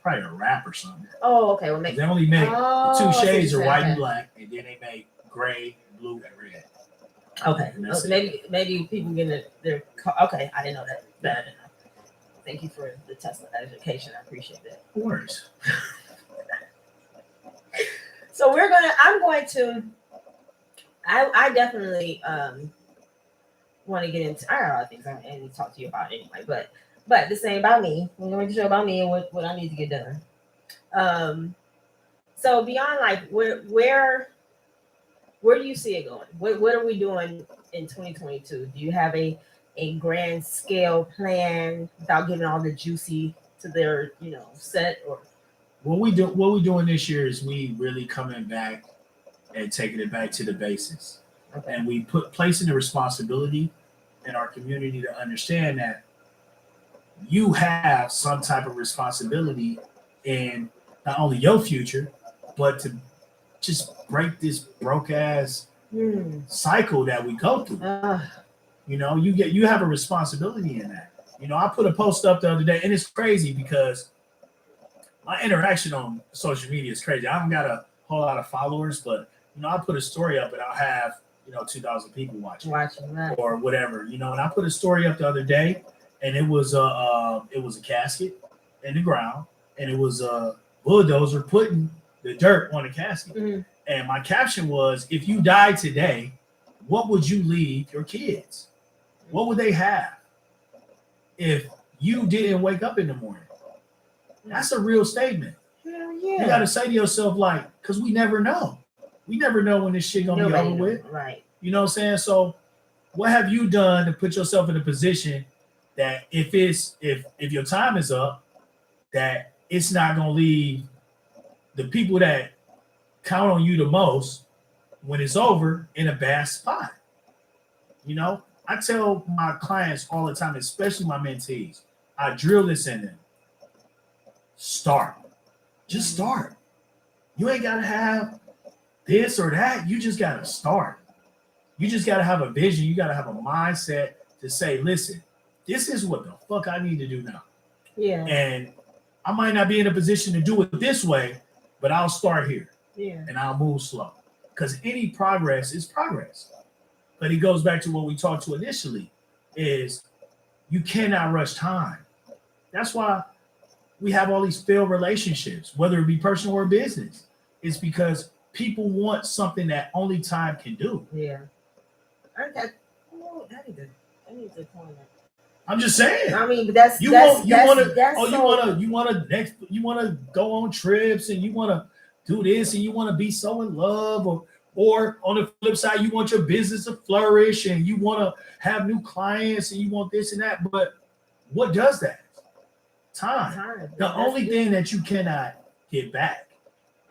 probably a wrap or something. Oh, okay. Well, they only make the 2 shades are white and black, and then they make gray, blue, and red. Okay. Maybe people getting their okay. I didn't know that. I didn't know. Thank you for the Tesla education. I appreciate that. Of course. So I definitely want to get into. I got a lot of things I need to talk to you about anyway, but this ain't about me. We're gonna make a show about me and what I need to get done. So Beyond Life, where do you see it going? What are we doing in 2022? Do you have a grand scale plan without giving all the juicy to their set? Or what we doing this year is we really coming back and taking it back to the basics. Okay. And we placing the responsibility in our community to understand that you have some type of responsibility in not only your future, but to just break this broke ass cycle that we go through. You know, you have a responsibility in that. You know, I put a post up the other day, and it's crazy because my interaction on social media is crazy. I haven't got a whole lot of followers, but you know, I put a story up and I'll have 2,000 people watching that. Or whatever. You know, and I put a story up the other day, and it was a casket in the ground, and it was a bulldozer putting the dirt on the casket. Mm-hmm. And my caption was, "If you died today, what would you leave your kids? What would they have if you didn't wake up in the morning?" That's a real statement. Hell yeah. You got to say to yourself, like, because we never know. We never know when this shit gonna be over with. Right. You know what I'm saying? So, what have you done to put yourself in a position that if your time is up, that it's not gonna leave the people that count on you the most when it's over in a bad spot? You know, I tell my clients all the time, especially my mentees, I drill this in them. Start. Just start. You ain't gotta have this or that. You just gotta start. You just gotta have a vision. You gotta have a mindset to say, listen, this is what the fuck I need to do now. Yeah. And I might not be in a position to do it this way, but I'll start here. Yeah. And I'll move slow. Because any progress is progress. But it goes back to what we talked to initially, is you cannot rush time. That's why we have all these failed relationships, whether it be personal or business. It's because people want something that only time can do. Yeah. I need to point that. I'm just saying. I mean, but you want to go on trips and you want to do this and you want to be so in love, or on the flip side, you want your business to flourish and you want to have new clients and you want this and that. But what does that? Time. The only thing that you cannot get back,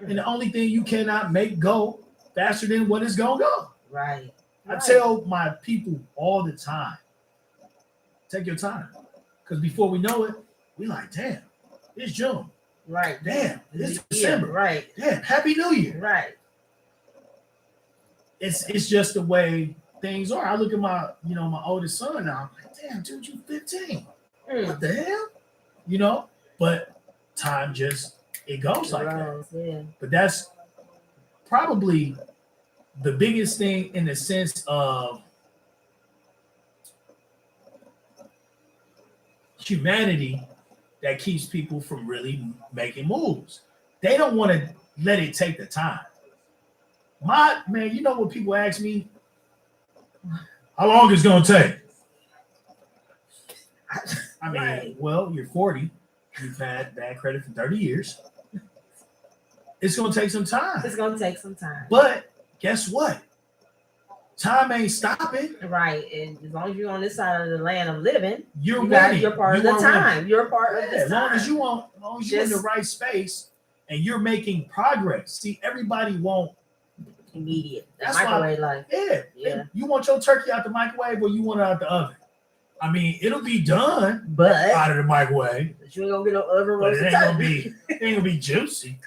and the only thing you cannot make go faster than what is gonna go. Right. I tell my people all the time, take your time, because before we know it, we like, damn, it's June. Right. Damn, it's December. Right. Damn, Happy New Year. Right. It's just the way things are. I look at my oldest son now. I'm like, damn, dude, you 15. What the hell? You know, but time it goes like that. Yeah. But that's probably the biggest thing in the sense of humanity that keeps people from really making moves. They don't want to let it take the time. You know what people ask me? How long is it going to take? I mean, well, you're 40. You've had bad credit for 30 years. It's going to take some time. But guess what? Time ain't stopping. Right. And as long as you're on this side of the land of living, you're part of the time. You're part of the time. As long as you're in the right space and you're making progress. See, everybody won't immediate. That's microwave life. Yeah. You want your turkey out the microwave or you want it out the oven? I mean, it'll be done, but out of the microwave. But you ain't gonna get no oven roast. It ain't gonna be juicy.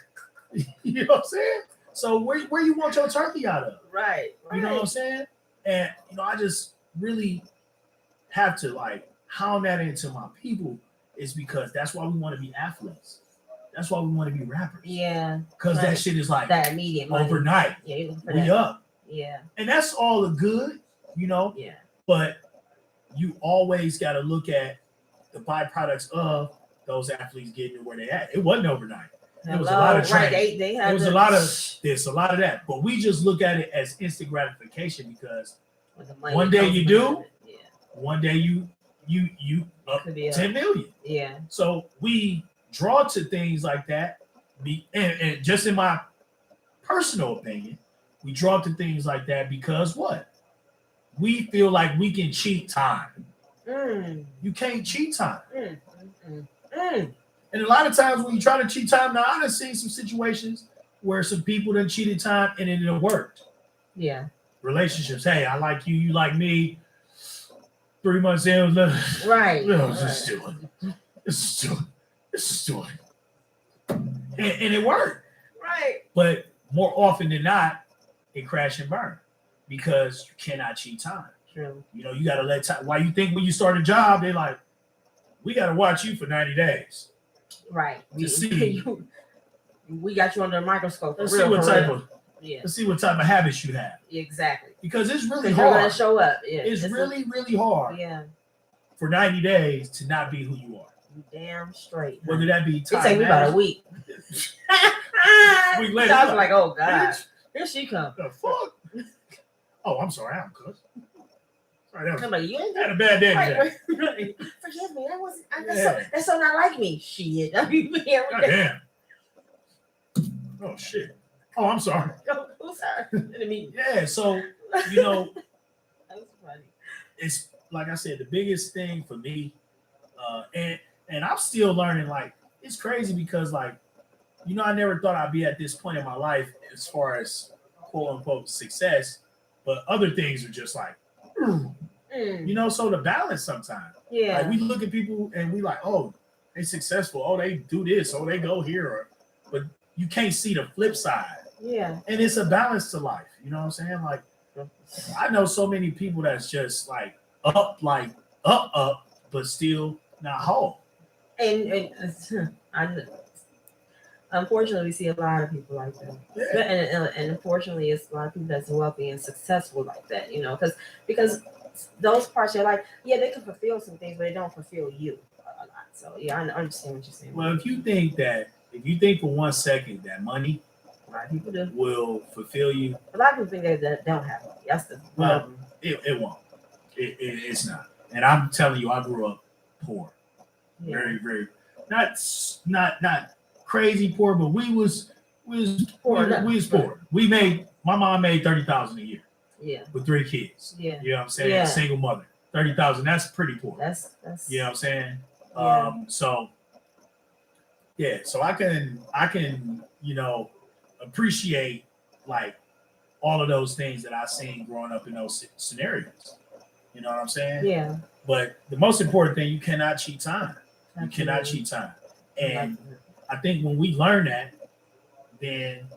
You know what I'm saying? So where you want your turkey out of? Right. You know what I'm saying? And I just really have to hound that into my people, is because that's why we want to be athletes. That's why we want to be rappers. Yeah. Because that shit is that immediate money. Overnight. Yeah, we up. Yeah. And that's all the good, Yeah. But you always got to look at the byproducts of those athletes getting to where they at. It wasn't overnight. There was a lot of training. There was a lot of this, a lot of that. But we just look at it as instant gratification, because one day you do, one day you up 10 million. Yeah. So we draw to things like that. And just in my personal opinion, we draw to things like that because what? We feel like we can cheat time. You can't cheat time. And a lot of times when you try to cheat time, now I've seen some situations where some people done cheated time and it didn't work. Yeah. Relationships. Hey, I like you, you like me. 3 months in, right. Let's do it. And it worked. Right. But more often than not, it crash and burn because you cannot cheat time. True. You know, you got to let time. Why you think when you start a job, they're like, we got to watch you for 90 days. Right. To see. We got you under a microscope. Let's see what type of habits you have. Exactly. Because it's really hard. You're gonna show up. Yeah. It's really hard. Yeah. For 90 days to not be who you are. You damn straight. Whether that be time. It take me about a week. Week later. I was like, oh God. Here she comes. The fuck? Oh, I'm sorry. I'm cuss. Sorry, I'm like, you ain't had a bad day today. Forgive me. That's so not like me. Shit. I mean, damn. Oh shit. Oh, I'm sorry. I'm sorry. Yeah, so you know, that was funny. It's like I said, the biggest thing for me, and I'm still learning. Like, it's crazy because, like, you know, I never thought I'd be at this point in my life as far as quote unquote success, but other things are just like, you know, so the balance sometimes. Yeah. Like, we look at people and we like, oh, they successful. Oh, they do this. Oh, they go here. But you can't see the flip side. Yeah. And it's a balance to life. You know what I'm saying? Like, I know so many people that's just like up, but still not whole. And unfortunately, we see a lot of people like that. Yeah. And unfortunately, it's a lot of people that's wealthy and successful like that, you know, because those parts are like, yeah, they can fulfill some things, but they don't fulfill you a lot. So, yeah, I understand what you're saying. Well, if you think for 1 second that money a lot of people do will fulfill you, a lot of people think that don't have money. That's the problem. It won't. It's not. And I'm telling you, I grew up poor. Yeah. Very, very not crazy poor, but we was poor. My mom made $30,000 a year. Yeah. With 3 kids. Yeah. You know what I'm saying? Yeah. Single mother. 30,000. That's pretty poor. That's you know what I'm saying? Yeah. So I can, you know, appreciate like all of those things that I've seen growing up in those scenarios. You know what I'm saying? Yeah. But the most important thing, you cannot cheat time. You cannot cheat time. And I think when we learn that, then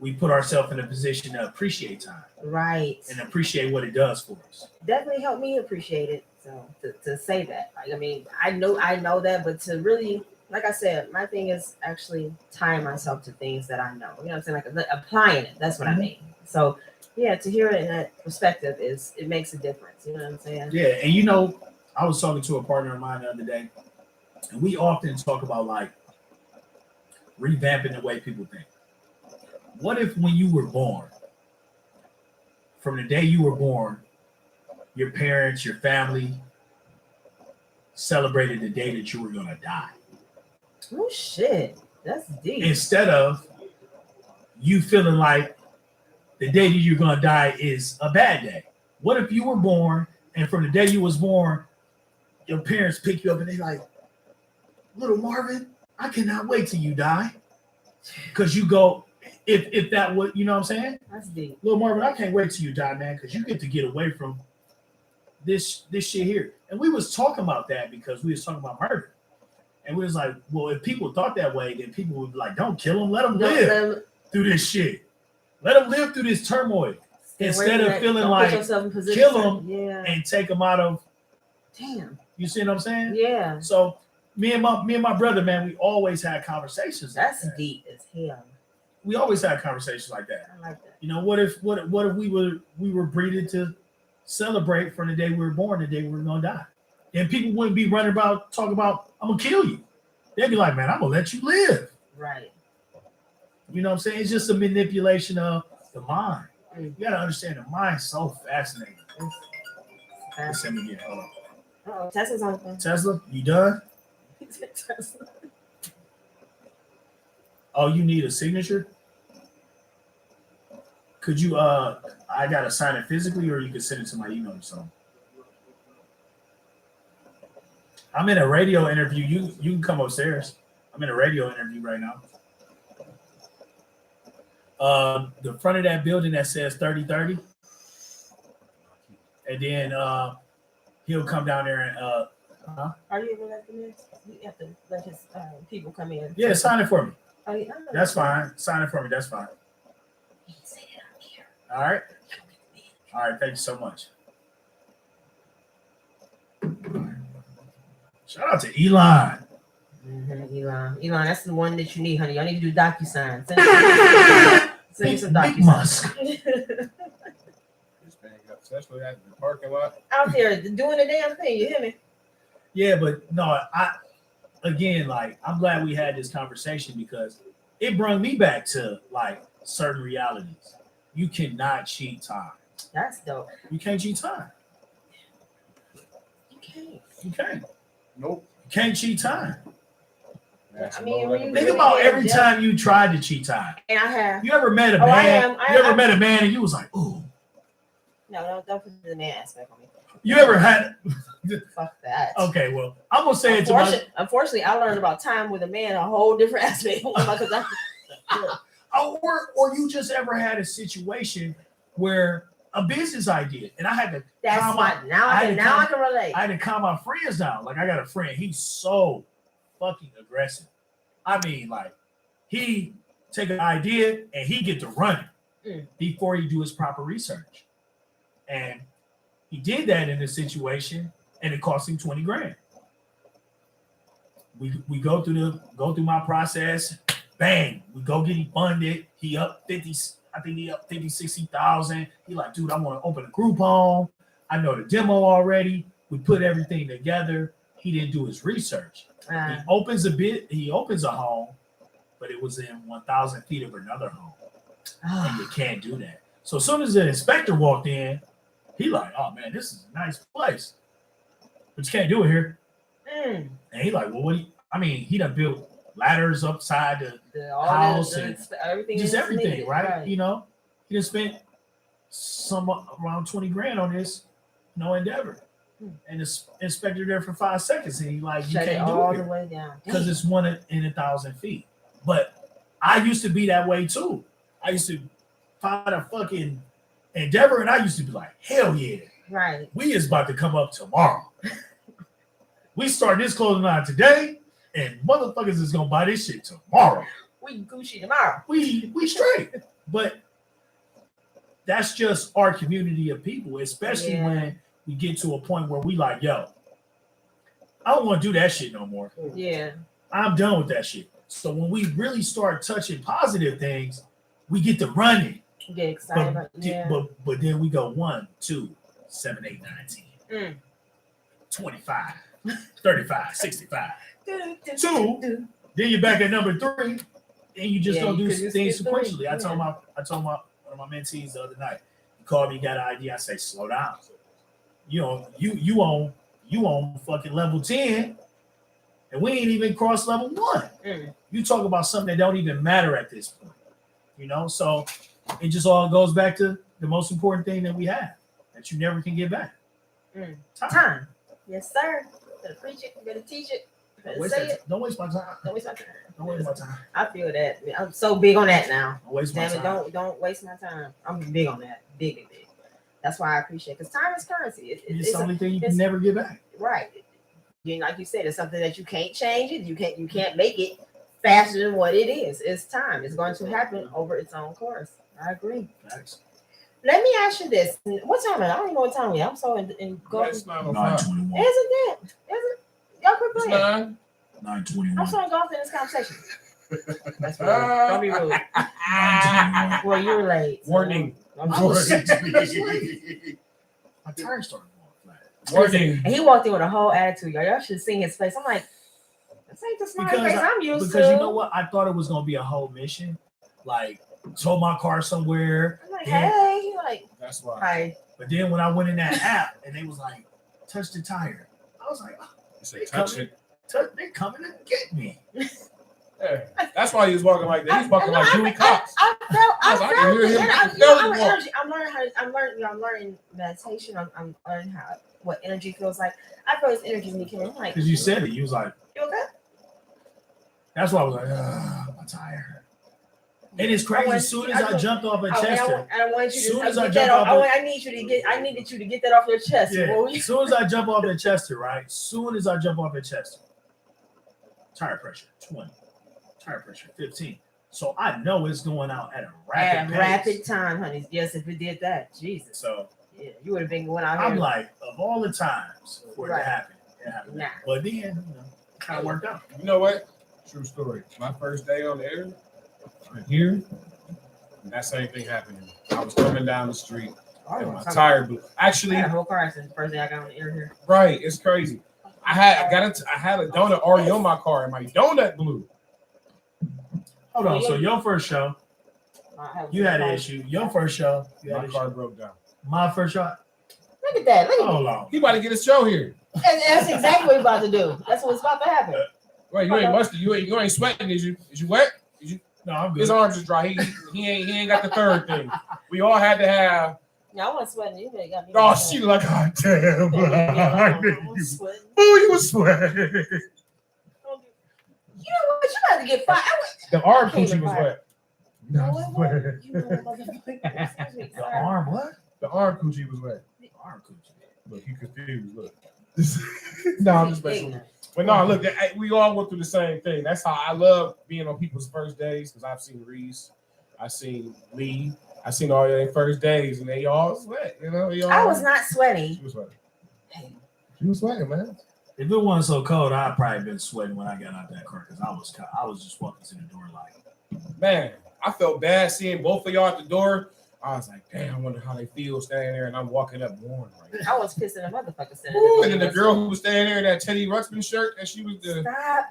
we put ourselves in a position to appreciate time. Right. And appreciate what it does for us. Definitely helped me appreciate it. So to say that, like, I mean, I know that, but to really, like I said, my thing is actually tying myself to things that I know. You know what I'm saying? Like applying it. That's what I mean. So yeah, to hear it in that perspective it makes a difference. You know what I'm saying? Yeah, and you know, I was talking to a partner of mine the other day, and we often talk about like revamping the way people think. What if when you were born, from the day you were born, your parents, your family celebrated the day that you were going to die? Oh, shit. That's deep. Instead of you feeling like the day that you're going to die is a bad day. What if you were born and from the day you was born, your parents pick you up and they like, little Marvin, I cannot wait till you die. Because you go, if that would, you know what I'm saying? That's deep. Little Marvin, I can't wait till you die, man, because you get to get away from this shit here. And we was talking about that because we was talking about murder. And we was like, well, if people thought that way, then people would be like, don't kill them, let them live through this shit. Let them live through this turmoil. Instead of feeling like, kill them and take them out of. Damn. You see what I'm saying? Yeah. So me and my brother, man, we always had conversations. That's like that. Deep as hell. We always had conversations like that. I like that. You know, what if we were breeded to celebrate from the day we were born, the day we were gonna die, and people wouldn't be running about talking about I'm gonna kill you. They'd be like, man, I'm gonna let you live. Right. You know what I'm saying? It's just a manipulation of the mind. You gotta understand the mind's so fascinating. Let's send me again. Hold on. Oh, Tesla's on the phone. Tesla, you done? Tesla. Oh, you need a signature? Could you I gotta sign it physically, or you can send it to my email or something? I'm in a radio interview. You can come upstairs. I'm in a radio interview right now. The front of that building that says 3030. And then he'll come down there and Are you able to let them in? You have to let his people come in. Yeah, sign it for me. Oh, yeah. That's fine. Sign it for me. That's fine. All right. All right. Thank you so much. Shout out to Elon. Elon, that's the one that you need, honey. Y'all need to do DocuSign. Send me some Big DocuSign. Musk. This man got successfully out in the parking lot. Out there doing the damn thing. You hear me? Yeah, but no, again, like, I'm glad we had this conversation because it brought me back to like certain realities. You cannot cheat time. That's dope. You can't cheat time. You can't. You can't. Nope. You can't cheat time. That's I mean, like when you Think about every time you tried to cheat time. And I have. You ever met a Oh, man? I You ever am. met a man and you was like, ooh. No, don't put the man aspect on me. You ever had? Fuck that. Okay, well, I'm gonna say it to my. Unfortunately, I learned about time with a man a whole different aspect. Or you just ever had a situation where a business idea, and I had to. That's why now I can relate. I had to calm my friends down. Like, I got a friend, he's so fucking aggressive. I mean, like, he take an idea and he get to run it before he do his proper research. And he did that in this situation, and it cost him 20 grand. We go through my process, bang, we go get him funded. He up 50, I think he up 50, 60,000. He like, dude, I want to open a group home. I know the demo already. We put everything together. He didn't do his research. He opens a home, but it was in 1,000 feet of another home. And you can't do that. So as soon as the inspector walked in, he like, oh man, this is a nice place, but you can't do it here. And he like, well, he done built ladders upside the house and everything, just everything, needed, right? You know, he just spent around 20 grand on this, endeavor. And the inspector there for 5 seconds, and he like, you can't do it all the way down because it's 1 in 1,000 feet. But I used to be that way too. I used to find a fucking endeavor, and I used to be like, hell yeah, right? We is about to come up tomorrow. We start this clothing line today, and motherfuckers is gonna buy this shit tomorrow. We Gucci tomorrow. We straight. But that's just our community of people, especially when we get to a point where we like, yo, I don't want to do that shit no more. Yeah. I'm done with that shit. So when we really start touching positive things, we get to running. Get excited. But then we go 1, 2, 7, 8, 9, 10, 25, 35, 65. 2, then you're back at number 3, and you just don't do things sequentially. Yeah. I told one of my mentees the other night. He called me, got an idea. I say, slow down. You on fucking level 10, and we ain't even crossed level 1. You talk about something that don't even matter at this point. So it just all goes back to the most important thing that we have that you never can get back. Time. Yes, sir. You better preach it. You better teach it. You better say it. Don't waste my time. Don't waste my time. Don't waste my time. I feel that. I'm so big on that now. Don't waste my time. Don't waste my time. I'm big on that. Big. That's why I appreciate it. Because time is currency. It's the only thing you can never get back. Right. Like you said, it's something that you can't change it. You can't make it faster than what it is. It's time. It's going to happen over its own course. I agree. Thanks. Let me ask you this. What time is it? I don't even know what time we are. I'm so in golf. It's 9:21. Isn't it? Y'all quit playing. 9:21. I'm so engulfed in this conversation. That's rude. Don't be rude. Well, you were late. Warning. I'm My tires started going flat. Warning. And he walked in with a whole attitude. Y'all should have seen his face. I'm like, this ain't the smart face I'm used to. Because you know what? I thought it was going to be a whole mission. Like, tow my car somewhere. I'm like, hey. He like, that's why. Hi. But then when I went in that app and they was like, touch the tire. I was like, they're coming to get me. Yeah. That's why he was walking like that. He's walking like Huey Cox. I felt energy. I'm learning meditation. I'm learning what energy feels like. I feel his energy when he came in. I'm like, because you said it. You was like, you okay? That's why I was like, my tire. And it's crazy. As soon as I jumped off at Chester, I needed you to get that off your chest. Yeah. As soon as I jump off at Chester, right? Soon as I jump off at Chester, tire pressure 20, tire pressure 15. So I know it's going out at a rapid pace. Rapid time, honey. Yes, if it did that, Jesus. So yeah, you would have been going out here. I'm like, of all the times for it to happen, it happened. Nah. But then, it kind of worked out. You know what? True story. My first day on the air, here, that same thing happened to me. I was coming down the street and my tire blew. Actually, I had a whole car accident the first day I got on the air here. Right, it's crazy. I had a donut already on my car and my donut blew. Hold on. So your first show, you had an issue. Your first show, My car broke down. My first show. Look at that. Look at Hold on. He about to get his show here. That's exactly what he's about to do. That's what's about to happen. Right, you ain't musty. You ain't sweating, is you? Is you wet? No, I'm good. His arms is dry. He ain't got the third thing. We all had to have. No, I wasn't sweating. You really got me. Oh, she like, God damn. I was sweating. Oh, you was sweating. You know what? You about to get fired. The arm coochie was wet. No, it wasn't. You know, motherfucker. The arm what? The arm coochie was wet. The arm coochie. Look, he confused. Look. No, I'm just messing with you. But no, look, we all went through the same thing. That's how I love being on people's first days because I've seen Reese, I've seen Lee, I've seen all their first days, and they all sweat. You know, I was not sweating. She was sweating. She was sweating, man. If it wasn't so cold, I'd probably been sweating when I got out that car because I was just walking to the door like, man, I felt bad seeing both of y'all at the door. I was like, damn, I wonder how they feel standing there, and I'm walking up warm. Right? I was pissing a motherfucker. And then the girl who was standing there in that Teddy Ruxpin shirt, and she was the. Stop.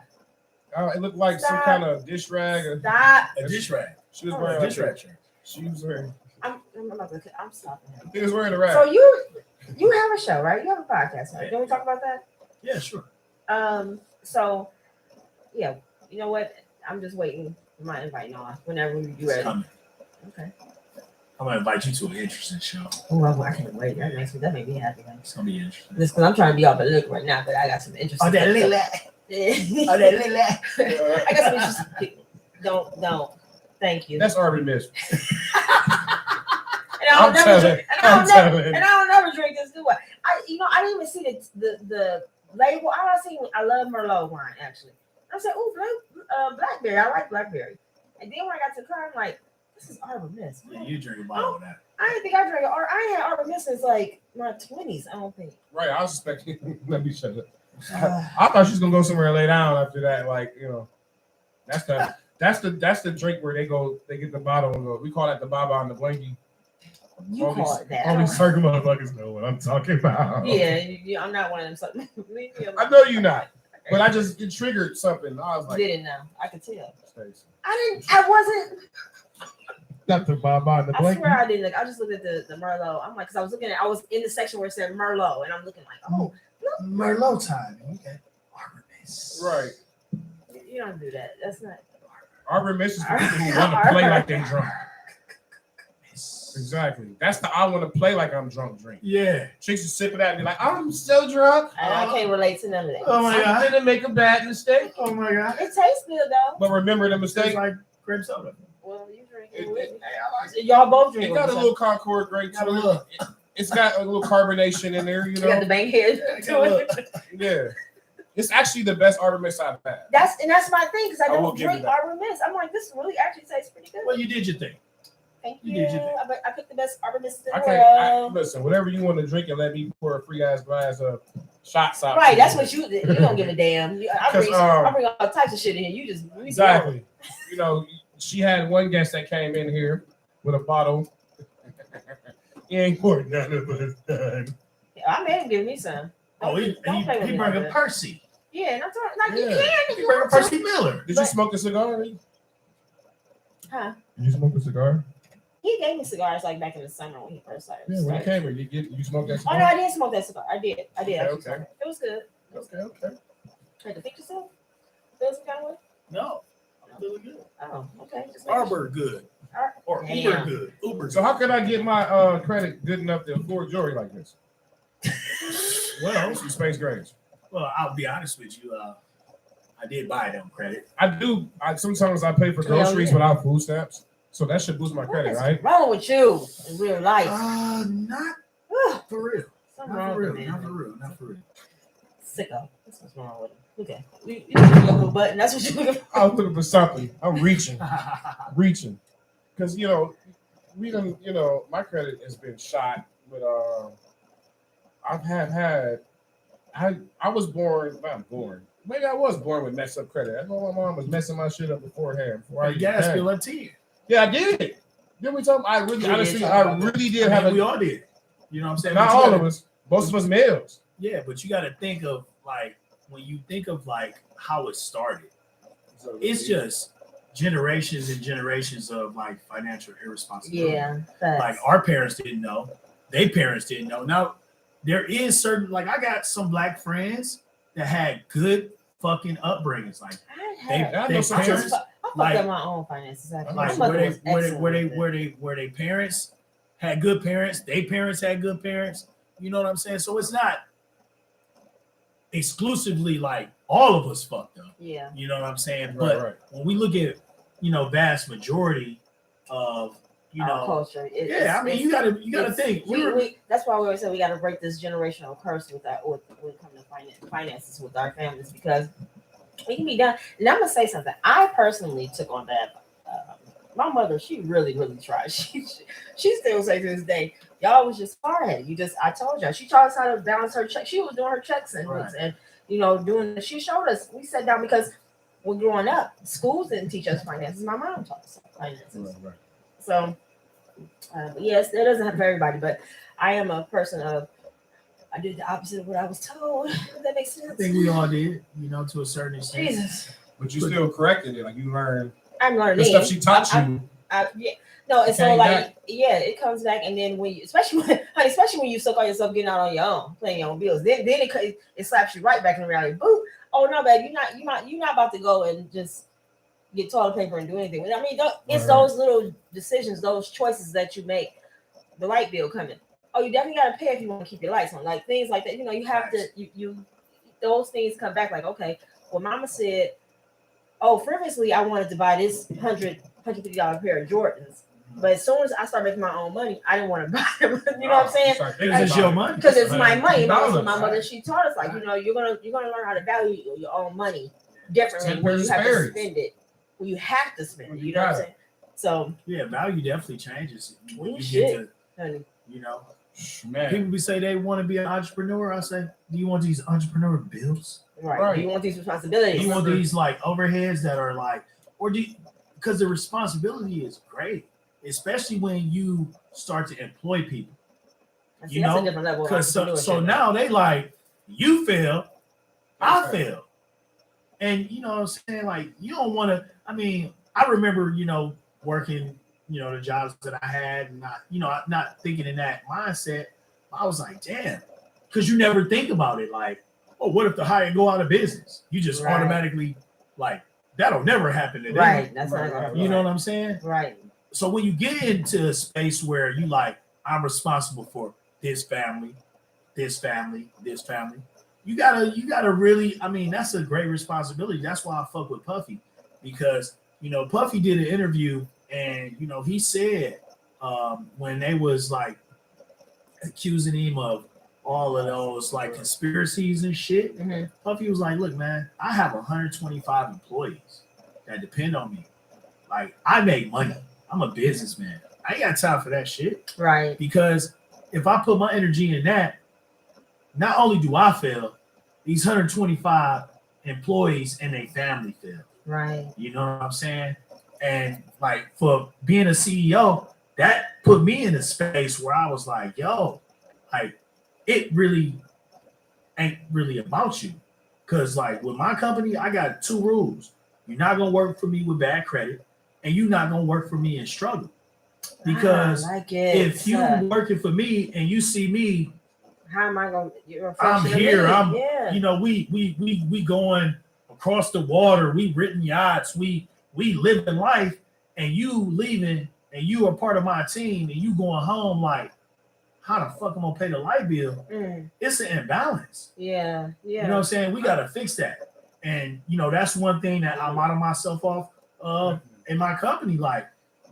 It looked like some kind of dish rag. Stop. a dish rag. She was wearing A dish rag. She was wearing. I'm stopping him. He was wearing a rag. So you have a show, right? You have a podcast, right? Can we talk about that? Yeah, sure. So yeah, you know what? I'm just waiting for my invite on whenever you ready. Okay. I'm gonna invite you to an interesting show. Oh, well, I can't wait. That made me happy. Man. It's gonna be interesting. Just because I'm trying to be off the look right now, but I got some interesting. Oh, that little. Oh, that little. I got some interesting. Don't. Thank you. That's Urban Miss. And I don't never drink this. Do I? I didn't even see the label. I love Merlot wine actually. I said, "Oh, blackberry. I like blackberry." And then when I got to the car, I'm like, "This is Arbor Mist." Yeah, you drink a bottle of that. I didn't think I drank. I ain't had Arbor Mist since like my 20s. I don't think. Right. I was expecting. Let me shut up. I thought she was gonna go somewhere and lay down after that. Like that's the drink where they get the bottle and go. We call that the Baba and the Blanky. You call it that. All these circle motherfuckers know what I'm talking about. Yeah, I'm not one of them. I know you're not. But it triggered something. I was like, didn't know. I could tell. Stacey. I wasn't. Not the Baba and the I Blanky. swear I didn't look. I just looked at the Merlot. I'm like, because I was in the section where it said Merlot, and I'm looking like, oh, look. Merlot time. Okay. Arbor Mist. Right. You don't do that. That's not. Arbor Mist is for people who want to play like they drunk. Exactly. That's the I want to play like I'm drunk drink. Yeah. Chicks are sipping that and be like, I'm so drunk. I can't relate to none of that. Oh my God. I didn't make a bad mistake. Oh my God. It tastes good though. But remember the mistake. It's like grape soda. Well, you drink it with me. Y'all both drink It it. got a little Concord grape to it. It's got a little carbonation in there, you know. You got the bang head to it. Yeah. It's actually the best Arbor Mist I've had. That's my thing because I will don't give you drink that. Arbor Mist. I'm like, this really actually tastes pretty good. Well, you did your thing. Thank You you. did your thing. I picked the best Arbor Mist in I the can't. world. Listen, whatever you want to drink and let me pour a free ass glass of shots out. Right, that's what you don't give a damn. I bring all types of shit in here. You just exactly. You know, she had one guest that came in here with a bottle. He ain't poured none of us done. I made him give me some. He brought a Percy. Yeah, and I'm talking like you Yeah. can if He you brought a want Percy to. Miller. Did you smoke a cigar? Huh? Did you smoke a cigar? He gave me cigars like back in the summer when he first started. Yeah, when you came here, you smoked that cigar? Oh no, I didn't smoke that cigar. I did. Okay. It was good. Okay. Had to fix yourself? Feel some kind of way? No. Really good. Oh, okay. Just Arbor good. Or Damn. Uber good. Uber. So how could I get my credit good enough to afford jewelry like this? Well, Some Space Grays. Well, I'll be honest with you. I did buy them credit. I do. Sometimes I pay for groceries without food stamps, so that should boost my credit, What is right? wrong with you in real life? Not for real. Something Not wrong for real. with me. Not for real. Not for real. sicko. That's what's wrong with him. Okay. You looking for your little button. That's what you're looking for. I'm looking for something. I'm reaching. Because, we done, my credit has been shot, but I was born, not born. Maybe I was born with messed up credit. I know my mom was messing my shit up beforehand. Before I gas bill up 10. Yeah, I did. Then we talk. I really, honestly, I really did have. We all did. You know what I'm saying? Not all of us. Most of us males. Yeah, but you got to think of when you think of how it started. It's just generations and generations of financial irresponsibility. Yeah, facts. Like our parents didn't know, their parents didn't know. Now there is certain I got some black friends that had good fucking upbringings. They parents. I fucked up my own finances. Where they parents had good parents, their parents had good parents. You know what I'm saying? So it's not exclusively all of us fucked up. Yeah. You know what I'm saying? Right, but when we look at vast majority of our culture, you gotta think. That's why we always say we gotta break this generational curse when it comes to finances with our families, because it can be done. And I'm gonna say something. I personally took on that. My mother, she really, really tried. She still say to this day, y'all was just hard. I told y'all. She taught us how to balance her check. She was doing her checks and she showed us. We sat down because we're growing up. Schools didn't teach us finances. My mom taught us finances. Right. So, yes, it doesn't happen for everybody, but I am a person of. I did the opposite of what I was told. If that makes sense. I think we all did, to a certain extent. Jesus. But you still corrected it. You learned. I'm learning the stuff she taught you. Yeah. No, it's so it comes back, and then when especially when you so-call yourself getting out on your own, paying your own bills, then it slaps you right back in reality. Boo! Oh no, babe, you're not about to go and just get toilet paper and do anything. I mean, it's those little decisions, those choices that you make. The light bill coming. Oh, you definitely got to pay if you want to keep your lights on, things like that. You have to. You those things come back okay. Well, Mama said, oh, previously I wanted to buy this $150 pair of Jordans. But as soon as I start making my own money, I didn't want to buy them. You know what I'm saying? Because it's your money. Because it's my money. My mother, she taught us you're gonna learn how to value your own money differently when you have to spend it. When you have to spend it. You know what I'm saying? So value definitely changes. We should. Man. People say they want to be an entrepreneur. I say, do you want these entrepreneur bills? Right. Do you want these responsibilities? Do you want these overheads that are or do you, because the responsibility is great, especially when you start to employ people. That's a different level. Because so now they you fail, I fail, and you know what I'm saying. You don't want to. I mean, I remember working. The jobs that I had, and not thinking in that mindset. I was like, damn, because you never think about it. Oh, what if the hire go out of business? You just automatically that'll never happen to them. Right. That's not. You know what I'm saying? Right. So when you get into a space where you I'm responsible for this family, this family, this family, you gotta really. I mean, that's a great responsibility. That's why I fuck with Puffy, because Puffy did an interview. And he said when they was accusing him of all of those conspiracies and shit, Puffy was like, "Look, man, I have 125 employees that depend on me. I make money. I'm a businessman. I ain't got time for that shit. Right? Because if I put my energy in that, not only do I fail, these 125 employees and their family fail. Right? You know what I'm saying?" And for being a CEO, that put me in a space where I was like, yo, it really ain't really about you. Because with my company, I got 2 rules. You're not going to work for me with bad credit, and you're not going to work for me in struggle. Because if you working for me and you see me, how am I going to? I'm here. We going across the water. We renting yachts. We living life, and you leaving, and you are part of my team, and you going home how the fuck I'm gonna pay the light bill? It's an imbalance. Yeah. You know what I'm saying? We gotta fix that. And that's one thing that I model myself off in my company.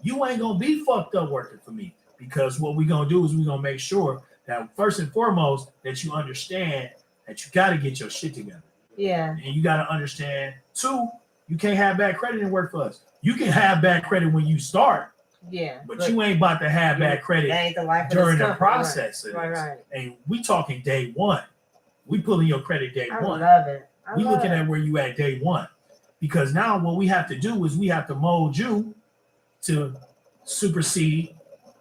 You ain't gonna be fucked up working for me, because what we gonna do is we gonna make sure that first and foremost that you understand that you got to get your shit together. Yeah. And you got to understand, 2, you can't have bad credit and work for us. You can have bad credit when you start. Yeah. But you ain't about to have bad credit during the process. Right. And we talking day one. We pulling your credit day one. I love it. We looking at where you at day one. Because now what we have to do is we have to mold you to supersede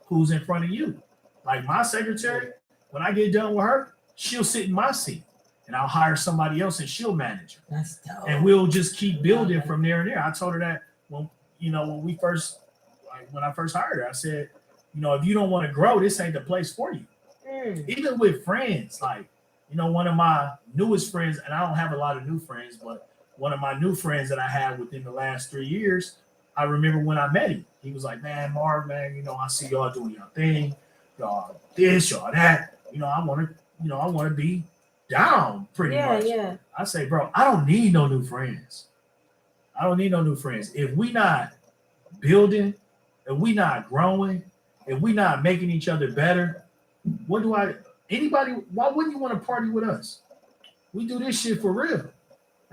who's in front of you. Like my secretary, when I get done with her, she'll sit in my seat. And I'll hire somebody else and she'll manage her. That's dope. And we'll just keep building from there and there. I told her that when I first hired her, I said, if you don't want to grow, this ain't the place for you. Even with friends, like, one of my newest friends, and I don't have a lot of new friends, but one of my new friends that I had within the last 3 years, I remember when I met him, he was like, man, Marv, man, I see y'all doing your thing, y'all this, y'all that, I want to be down pretty much. Yeah. I say, bro, I don't need no new friends. If we not building, if we not growing, if we not making each other better, why wouldn't you want to party with us? We do this shit for real.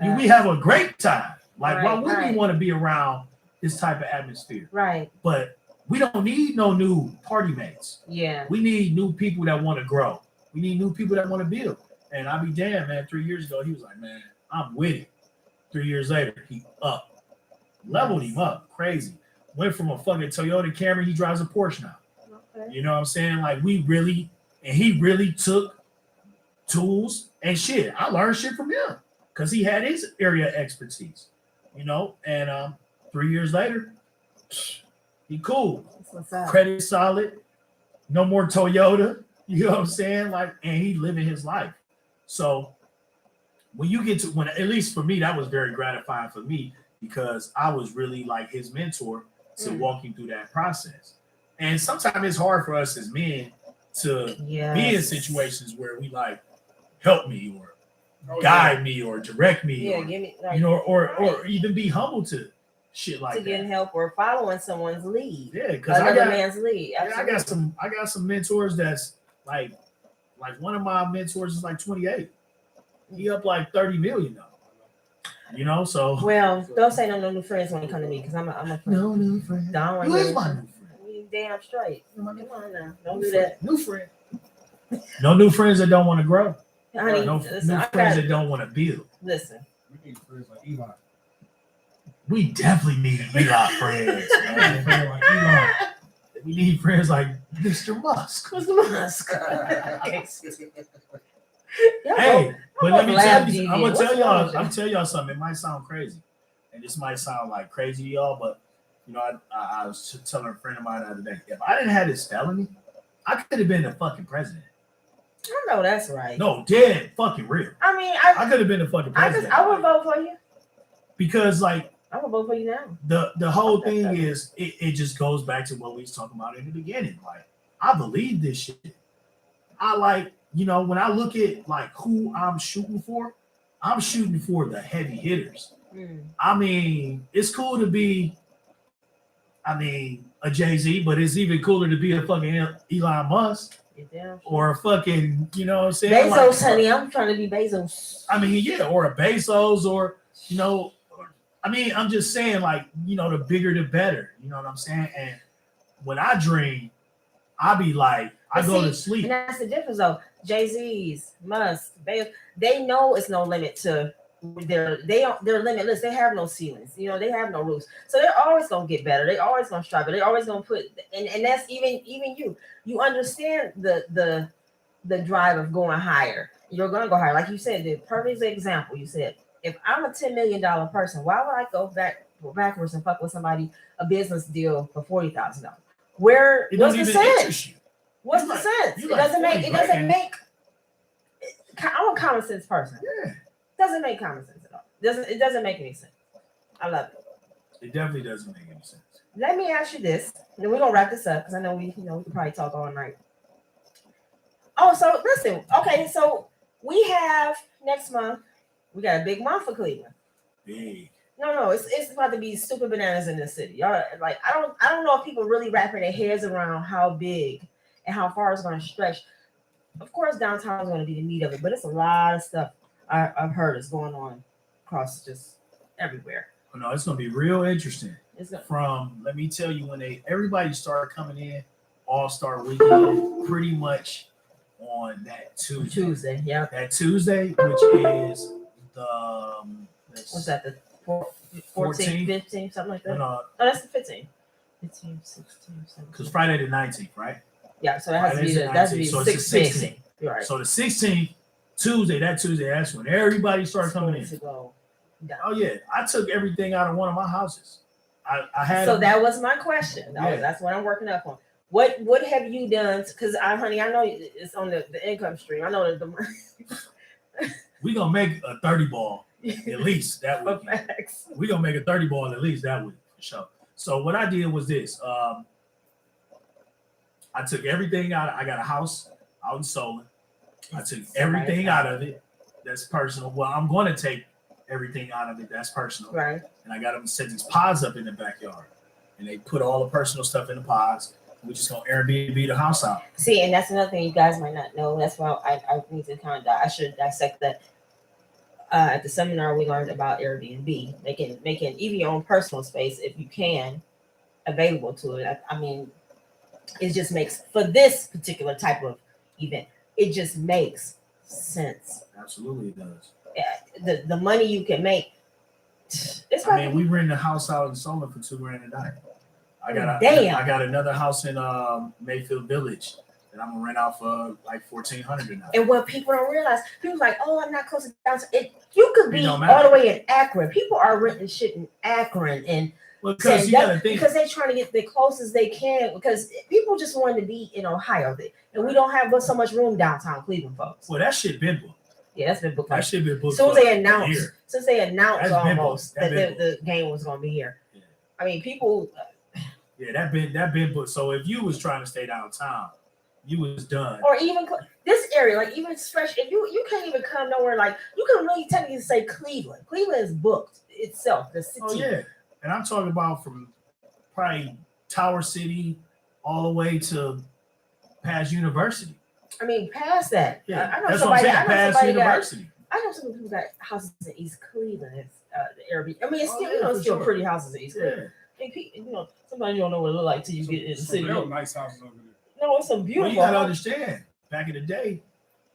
We have a great time. Like, why wouldn't you want to be around this type of atmosphere? Right. But we don't need no new party mates. Yeah. We need new people that want to grow. We need new people that want to build. And I'll be damned, man, 3 years ago, he was like, man, I'm with it. 3 years later, he up. Leveled him up. Crazy. Went from a fucking Toyota Camry, he drives a Porsche now. Okay. You know what I'm saying? Like, he really took tools and shit. I learned shit from him because he had his area of expertise, and 3 years later, he cool. Credit solid. No more Toyota. You know what I'm saying? Like, and he living his life. So when you get to, at least for me, that was very gratifying for me because I was really like his mentor to walk him through that process. And sometimes it's hard for us as men to be in situations where we like help me or guide me or direct me, or, give me, or even be humble to shit like to getting help or following someone's lead. Yeah, because man's lead. I got some mentors that's like one of my mentors is like 28. He up like 30 million though. So well, don't say no new friends when you come to me because I'm a friend. No new friend. Don't Who is my new friend? You damn straight. Come on now. Don't do that. New friend. No new friends that don't want to grow. Honey, new friends that don't want to build. Listen. We need friends like Elon. We definitely need Elon friends, man. We need friends like Mr. Musk. Hey, but let me tell you, I'm gonna tell y'all something. It might sound crazy, and this might sound like crazy to y'all, but I was telling a friend of mine the other day, if I didn't have this felony, I could have been the fucking president. I know that's right. No, dead fucking real. I mean, I could have been the fucking president. I would vote for you. Because like I would vote for you now. The whole thing is it just goes back to what we was talking about in the beginning. Like, I believe this shit. I like, when I look at like who I'm shooting for the heavy hitters. I mean, it's cool to be a Jay-Z, but it's even cooler to be a fucking Elon Musk. Or a fucking, you know what I'm saying? Bezos, honey, I'm trying to be Bezos. I mean, yeah, or a Bezos, or I'm just saying, like, the bigger the better. You know what I'm saying? And when I dream, I be like, I go to sleep. And that's the difference, though. Jay-Z's, Musk, they know it's no limit to they're limitless. They have no ceilings. They have no roofs. So they're always gonna get better. They're always gonna strive. They're always gonna put. And that's even you. You understand the drive of going higher. You're gonna go higher, like you said. The perfect example. You said, if I'm a $10 million person, why would I go backwards and fuck with somebody a business deal for $40,000? What's the sense? What's the sense? It doesn't make. I'm a common sense person. Yeah. Doesn't make common sense at all. It doesn't make any sense. I love it. It definitely doesn't make any sense. Let me ask you this, and then we're gonna wrap this up because I know we can probably talk all night. Oh, so listen, okay, so we have next month, we got a big month for Cleveland. Big. No, it's about to be super bananas in this city. Y'all, like, I don't know if people really wrapping their heads around how big and how far it's gonna stretch. of course, downtown is going to be the meat of it, but it's a lot of stuff I've heard is going on across just everywhere. Oh, no, it's gonna be real interesting. It's gonna, From let me tell you, when everybody started coming in, All-Star Weekend, pretty much on that Tuesday. yeah. That Tuesday, which is the What's that? The 14th, 15th, something like that. No, that's the 15th. 15, 16, 17. because Friday the 19th, right? Yeah, so that has to be the 19th, so it's the 16th. You're right. So the 16th, Tuesday, that's when everybody started coming in. Oh yeah, I took everything out of one of my houses. I had. So that was my question. That's what I'm working up on. What have you done? Because honey, I know it's on the income stream. I know that we gonna make a 30 ball at least that week. We gonna make a 30 ball at least that week for sure. So what I did was this. I took everything out. I got a house out in Solon. I took everything out of it. That's personal. Well, I'm going to take everything out of it. That's personal. Right. And I got them to set these pods up in the backyard. And they put all the personal stuff in the pods. We're just going to Airbnb the house out. See, and that's another thing you guys might not know. That's why I need to kind of, I should dissect that. At the seminar, we learned about Airbnb, making even your own personal space, if you can, available to it. I mean, it just makes, for this particular type of event, it just makes sense. Absolutely, it does. The money you can make. We rent a house out in Solon for $2,000 a night. I got another house in Mayfield Village that I'm gonna rent out for like $1,400 a night. And what people don't realize, people like, oh, I'm not close to downtown. You could be all the way in Akron. People are renting shit in Akron, and because you gotta think, because they're trying to get the closest they can, because people just want to be in Ohio, and we don't have so much room downtown Cleveland, folks. Well, that shit been booked. Yeah, that's been booked. That shit been booked. Since they announced almost that the game was going to be here. Yeah. I mean, people. Yeah, that been booked. So if you was trying to stay downtown, you was done. Or even this area, like even especially if you can't even come nowhere, like you can really technically say Cleveland. Cleveland is booked itself. The city. Oh yeah, and I'm talking about from probably Tower City all the way to past University. I mean, past that. Yeah, I know that's somebody. What I'm saying, past University. I know some people got houses in East Cleveland. It's the Airbnb. I mean, it's still still pretty houses in East Cleveland. Yeah. Sometimes you don't know what it look like till you get in the city. Real nice houses over there. No, it's some beautiful. Well, you gotta understand. Back in the day,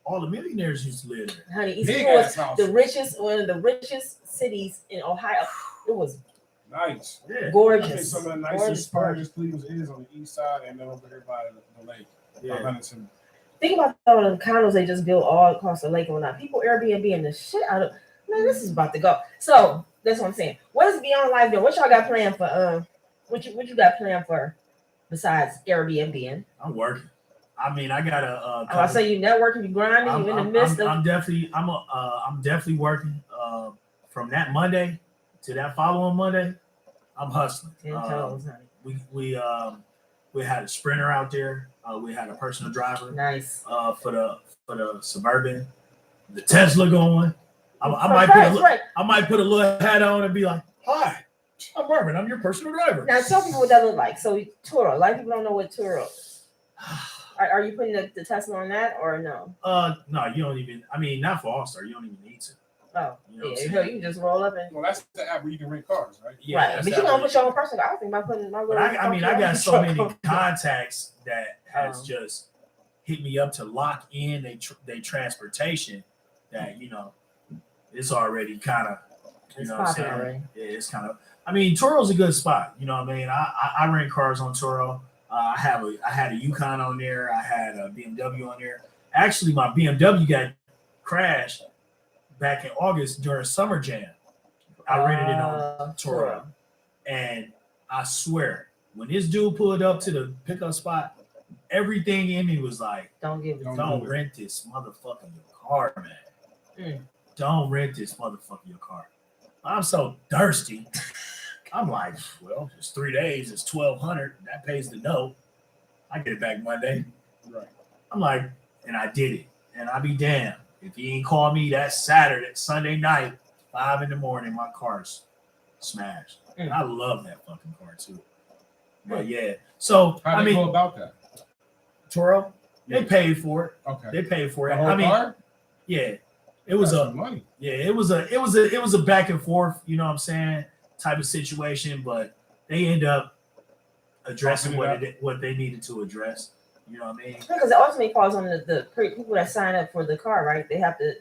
all the millionaires used to live there. Honey, East Cleveland was one of the richest cities in Ohio. It was nice, gorgeous. I think some of the nicest parts of Cleveland is on the east side, and then over here by the lake. Yeah. Think about all the condos they just built all across the lake and whatnot. People Airbnb and the shit out of. Man, this is about to go. So that's what I'm saying. What is Beyond Life doing? What y'all got planned for? What you got planned for besides Airbnb? I'm working. I mean, I got a. I say you networking, you grinding, you in the midst of. I'm definitely working. From that Monday to that following Monday, I'm hustling. 10 toes, honey. We had a sprinter out there. We had a personal driver. Nice. For the Suburban, the Tesla going. I might put a little hat on and be like, "Hi, I'm Marvin. I'm your personal driver." Now tell people what that look like. So Turo. A lot of people don't know what Turo is. Are you putting the Tesla on that or no? No, you don't even. I mean, not for All-Star. You don't even need to. Oh, you can just roll up and. Well, that's the app where you can rent cars, right? Yeah, right. But you don't put your own personal. I think about putting my little. I got so many contacts that has just hit me up to lock in they transportation that it's already kind of what I'm saying. Already. Yeah, it's kind of. I mean, Turo's a good spot. You know what I mean? I rent cars on Turo. I had a Yukon on there. I had a BMW on there. Actually, my BMW got crashed back in August during Summer Jam. I rented it on Turo. And I swear, when this dude pulled up to the pickup spot, everything in me was like, don't rent this motherfucking car, man. Don't rent this motherfucking car. I'm so thirsty. I'm like, well, it's 3 days, it's $1,200. That pays the note. I get it back Monday. Right. I'm like, and I did it. And I be damned. If he ain't called me that Sunday night, 5 a.m, my car's smashed. And I love that fucking car too. But yeah. So how do you go about that? Turo? They paid for it. Okay. They paid for it. The whole car? Yeah. It was money. Yeah, it was a back and forth, you know what I'm saying, type of situation, but they end up addressing what they needed to address. You know what I mean? Because it ultimately falls on the people that sign up for the car, right? They have to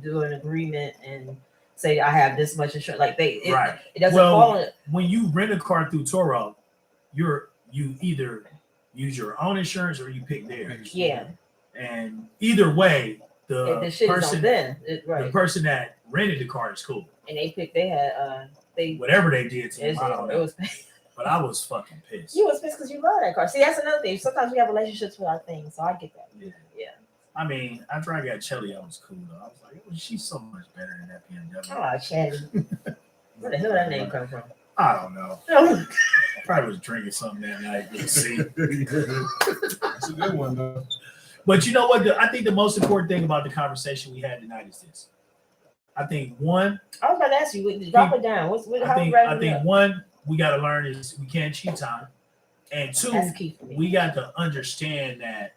do an agreement and say I have this much insurance. Like it doesn't fall on it. When you rent a car through Turo, you either use your own insurance or you pick theirs. Yeah. And either way, the person that rented the car is cool. And they had whatever they did to him, I don't know. It was but I was fucking pissed. You was pissed because you love that car. See, that's another thing. Sometimes we have relationships with our things, so I get that. Yeah. I mean, after I got Chelly, I was cool though. I was like, well, she's so much better than that BMW. Oh, Chelly. Where the hell did that name come from? I don't know. Probably was drinking something that night. Let's see. That's a good one though. But you know what? I think the most important thing about the conversation we had tonight is this. I think one. I was about to ask you. Drop it down. I think one, we got to learn is we can't cheat time, and two, we got to understand that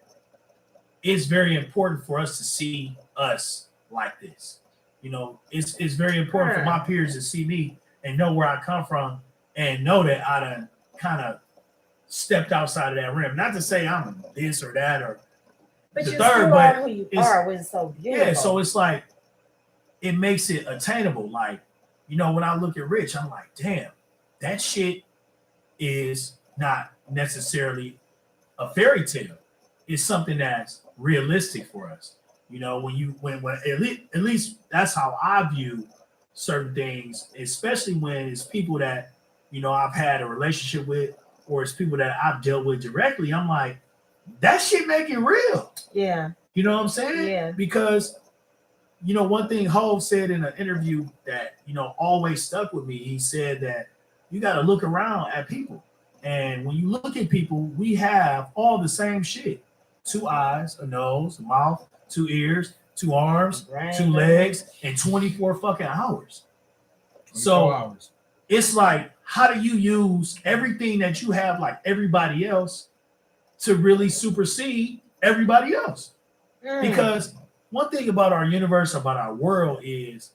it's very important for us to see us like this. You know, it's very important for my peers to see me and know where I come from and know that I done kind of stepped outside of that rim. Not to say I'm this or that or but the you third, still but are who you are, which is so beautiful. Yeah, so it's like it makes it attainable. Like, you know, when I look at Rich, I'm like, damn, that shit is not necessarily a fairy tale. It's something that's realistic for us. You know, when at least that's how I view certain things, especially when it's people that, you know, I've had a relationship with, or it's people that I've dealt with directly. I'm like, that shit make it real. Yeah. You know what I'm saying? Yeah. Because, you know, one thing Hov said in an interview that, you know, always stuck with me, he said that you got to look around at people. And when you look at people, we have all the same shit. 2 eyes, a nose, a mouth, 2 ears, 2 arms, 2 legs, and 24 fucking hours. So it's like, how do you use everything that you have like everybody else to really supersede everybody else? Because one thing about our universe, about our world is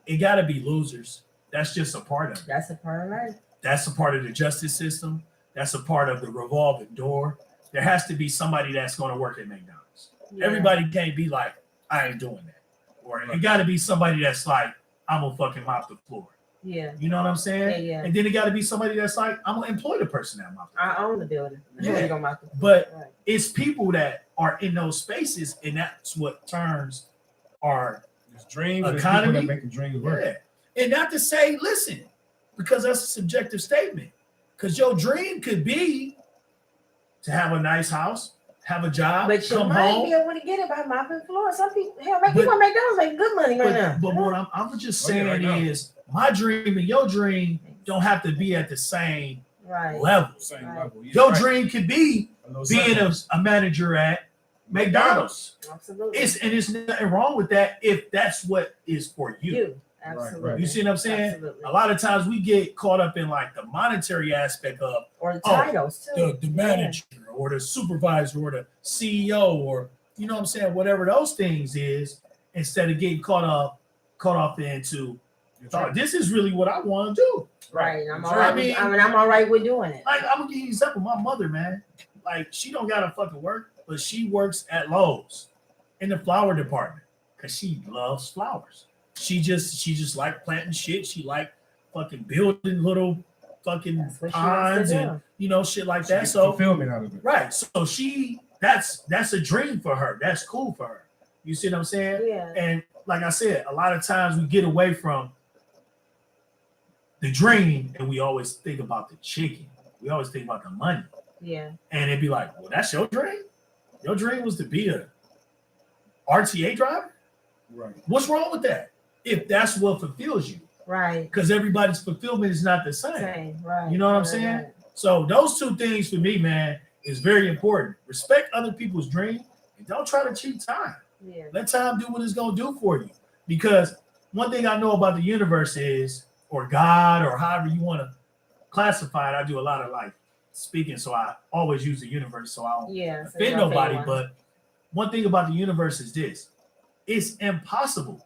it got to be losers. That's just a part of it. That's a part of life. That's a part of the justice system. That's a part of the revolving door. There has to be somebody that's going to work at McDonald's. Yeah. Everybody can't be like, I ain't doing that. Or it got to be somebody that's like, I'm going to fucking mop the floor. Yeah. You know what I'm saying? Yeah. And then it got to be somebody that's like, I'm going to employ the person that mop the floor. I own the building. Yeah. But it's people that are in those spaces, and that's what turns our dreams economy. That make the dreams work. Yeah. And not to say, listen, because that's a subjective statement. Because your dream could be to have a nice house, have a job, but come you might home. be able to get it by mopping floor. Some people, people at McDonald's making good money right now. But what I'm just saying is, my dream and your dream don't have to be at the same level. Level. Your dream could be being a manager at McDonald's. Absolutely. It's nothing wrong with that if that's what is for you. Absolutely. Right. You see what I'm saying? Absolutely. A lot of times we get caught up in like the monetary aspect of or the titles too. The manager or the supervisor or the CEO or you know what I'm saying, whatever those things is, instead of getting caught off into this is really what I want to do. Right. I'm all right. I'm all right with doing it. Like I'm gonna give you an example. My mother, man, like she don't gotta fucking work, but she works at Lowe's in the flower department because she loves flowers. She just like planting shit. She like fucking building little fucking ponds and you know shit like that. So fulfillment out of it. Right. So that's a dream for her. That's cool for her. You see what I'm saying? Yeah. And like I said, a lot of times we get away from the dream and we always think about the chicken. We always think about the money. Yeah. And it'd be like, well, that's your dream? Your dream was to be a RTA driver? Right. What's wrong with that? If that's what fulfills you. Right. Because everybody's fulfillment is not the same. Right. You know what I'm saying? Right. So those two things for me, man, is very important. Respect other people's dream and don't try to cheat time. Yeah. Let time do what it's going to do for you. Because one thing I know about the universe is, or God, or however you want to classify it, I do a lot of like speaking, so I always use the universe, so I don't so offend you're nobody. one. But one thing about the universe is this: it's impossible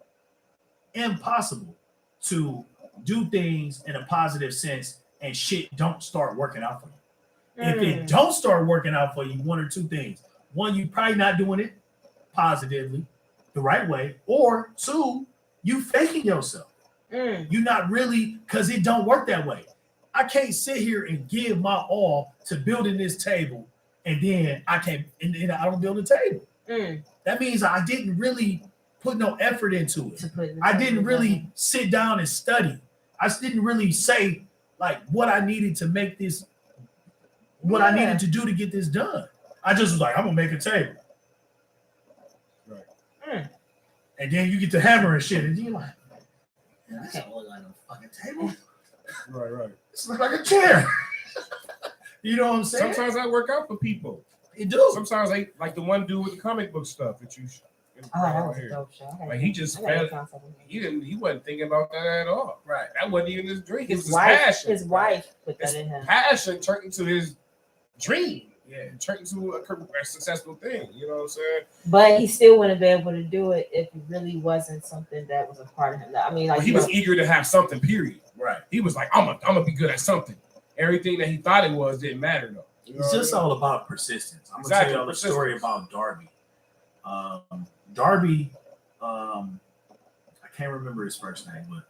to do things in a positive sense and shit don't start working out for you. If it don't start working out for you, one or two things: one, you probably not doing it positively, the right way, or two, you faking yourself. You're not really, because it don't work that way. I can't sit here and give my all to building this table, and then I don't build a table. That means I didn't really put no effort into it. I didn't really sit down and study. I didn't really say like what I needed to make this, what I needed to do to get this done. I just was like, I'm gonna make a table. Right. And then you get the hammer and shit, and you're like, that's all like a fucking table. Right. It's like a chair. You know what I'm saying? Sometimes that work out for people. It do. Sometimes they like the one dude with the comic book stuff that you. That was a dope show. Like he just felt he wasn't thinking about that at all. Right. That wasn't even his dream. His passion. His wife put that in him. Passion turned into his dream. Yeah, it turned into a successful thing. You know what I'm saying? But he still wouldn't be able to do it if it really wasn't something that was a part of him. I mean, like he was eager to have something. Period. Right. He was like, I'm gonna be good at something. Everything that he thought it was didn't matter though. You know it's just all about persistence. I'm gonna tell y'all the story about Darby. Darby, I can't remember his first name, but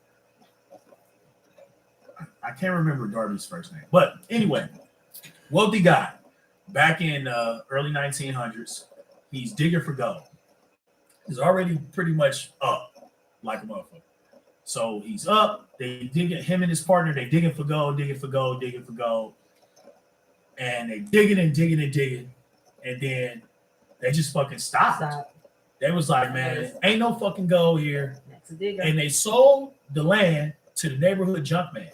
I can't remember Darby's first name. But anyway, wealthy guy. Back in early 1900s, he's digging for gold. He's already pretty much up like a motherfucker. So he's up. They digging, him and his partner, they digging for gold. And they digging. And then they just fucking stopped. They was like, man, ain't no fucking gold here. And they sold the land to the neighborhood junk man.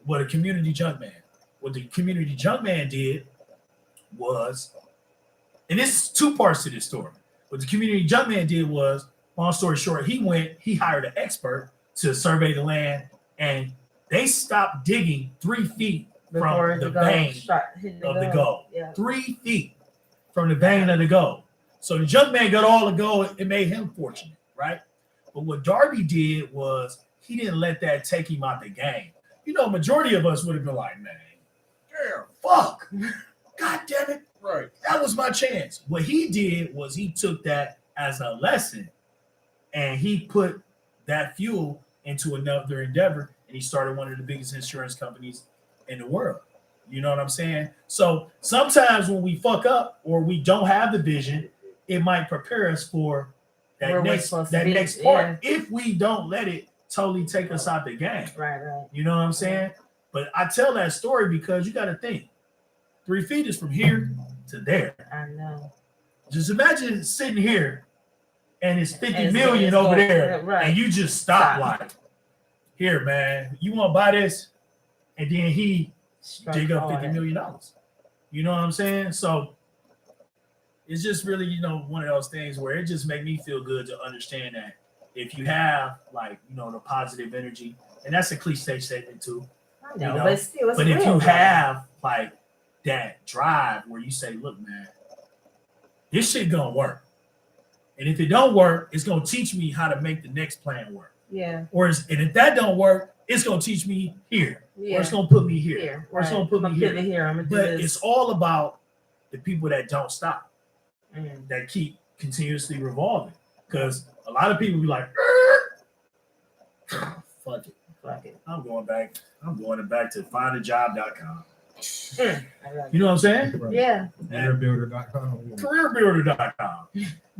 The community junk man. What the community junk man did was, and this is two parts to this story. What the community junk man did was, long story short, he hired an expert to survey the land, and they stopped digging 3 feet from the vein of the gold. 3 feet from the vein of the gold. So the junk man got all the gold. It made him fortunate, right? But what Darby did was he didn't let that take him out the game. You know, majority of us would have been like, man, damn, fuck. God damn it. Right. That was my chance. What he did was he took that as a lesson and he put that fuel into another endeavor, and he started one of the biggest insurance companies in the world. You know what I'm saying? So sometimes when we fuck up or we don't have the vision, it might prepare us for that next part if we don't let it totally take us out the game. Right. You know what I'm saying? But I tell that story because you got to think. 3 feet is from here to there. I know. Just imagine sitting here and it's 50 million over there, and you just stop like, here, man, you want to buy this? And then he dig up $50 million. You know what I'm saying? So it's just really, you know, one of those things where it just make me feel good to understand that if you have, like, you know, the positive energy, and that's a cliche statement too. I know, but still, it's but real, if you have like that drive where you say, look, man, this shit gonna work. And if it don't work, it's gonna teach me how to make the next plan work. Yeah. And if that don't work, it's gonna teach me here. Yeah. Or it's gonna put me here. Or it's gonna put me here. But it's all about the people that don't stop, that keep continuously revolving. Because a lot of people be like, fuck it. I'm going back to findajob.com. You know what I'm saying? Right. Yeah. Careerbuilder.com. Careerbuilder.com.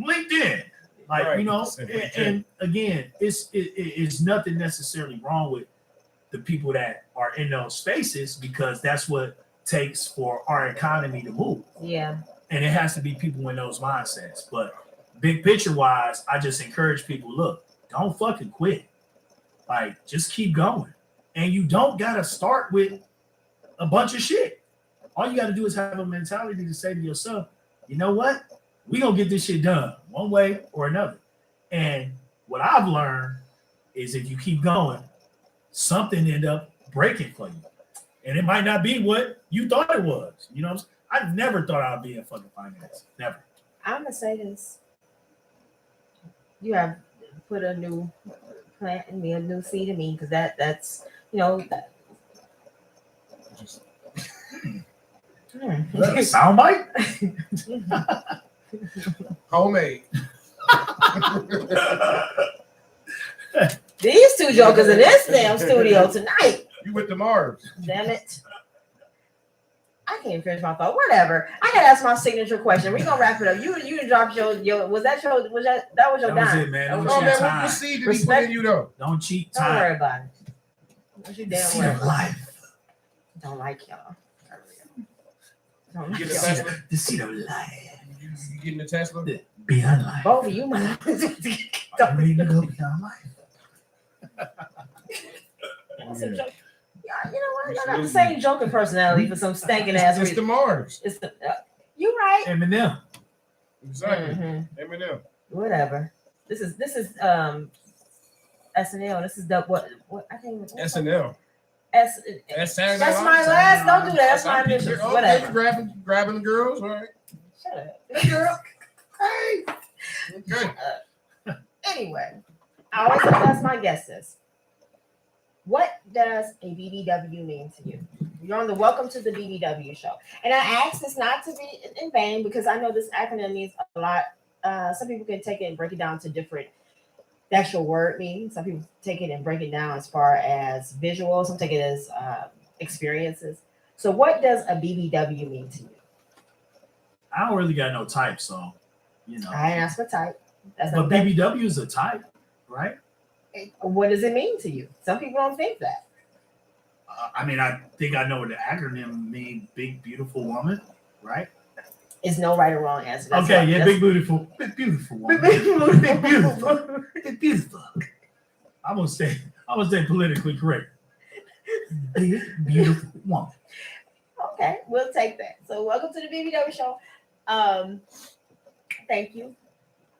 LinkedIn. Like, right. You know, and again, it's nothing necessarily wrong with the people that are in those spaces, because that's what takes for our economy to move. Yeah. And it has to be people in those mindsets. But big picture wise, I just encourage people, look, don't fucking quit. Like, just keep going. And you don't got to start with a bunch of shit. All you got to do is have a mentality to say to yourself, you know what? We're going to get this shit done one way or another. And what I've learned is if you keep going, something end up breaking for you. And it might not be what you thought it was. You know what I'm saying? I never thought I'd be in fucking finance. Never. I'm gonna say this. You have put a new plant in me, a new seed in me, because that's that. Is that a soundbite? Homemade. These two jokers in this damn studio tonight. You with the Mars. Damn it. I can't finish my thought. Whatever. I gotta ask my signature question. We're gonna wrap it up. You dropped your that was your That was dime? it, man. Oh man, what seed did he put in you though? Don't cheat Don't time. worry about it. What you damn Seed worry of about. life. Don't like y'all. Don't You like get the y'all. Tesla? The seed of life. You getting the Tesla? Beyond life. Both of you might. I'm ready to go beyond life. That's a joke. Yeah, you know what? Y'all got the same joking personality for some stinking ass It's the reason. Mars. It's the you right. Eminem. Exactly. Mhm. Eminem. Whatever. This is SNL. This is the what I can't even SNL. S. That's Saturday That's Night my Live. last. Don't do that. That's my Okay, initials. okay, Whatever. grabbing the girls, all right. Shut up. Hey, girl. Hey. Okay. Anyway, I always have to ask my guests this. What does a BBW mean to you? You're on the Welcome to the BBW Show. And I ask this not to be in vain because I know this acronym means a lot. Some people can take it and break it down to different, the actual word means. Some people take it and break it down as far as visuals. Some take it as experiences. So what does a BBW mean to you? I don't really got no type, so you know. I ain't asked for type. That's But not that. BBW is a type, right? What does it mean to you? Some people don't think that. I mean, I think I know what the acronym means. Big beautiful woman, right? It's no right or wrong answer. That's Okay, what- yeah, that's- big beautiful woman. Big beautiful. Big beautiful. Big beautiful. I'm gonna say politically correct. Big beautiful woman. Okay, we'll take that. So welcome to the BBW Show. Thank you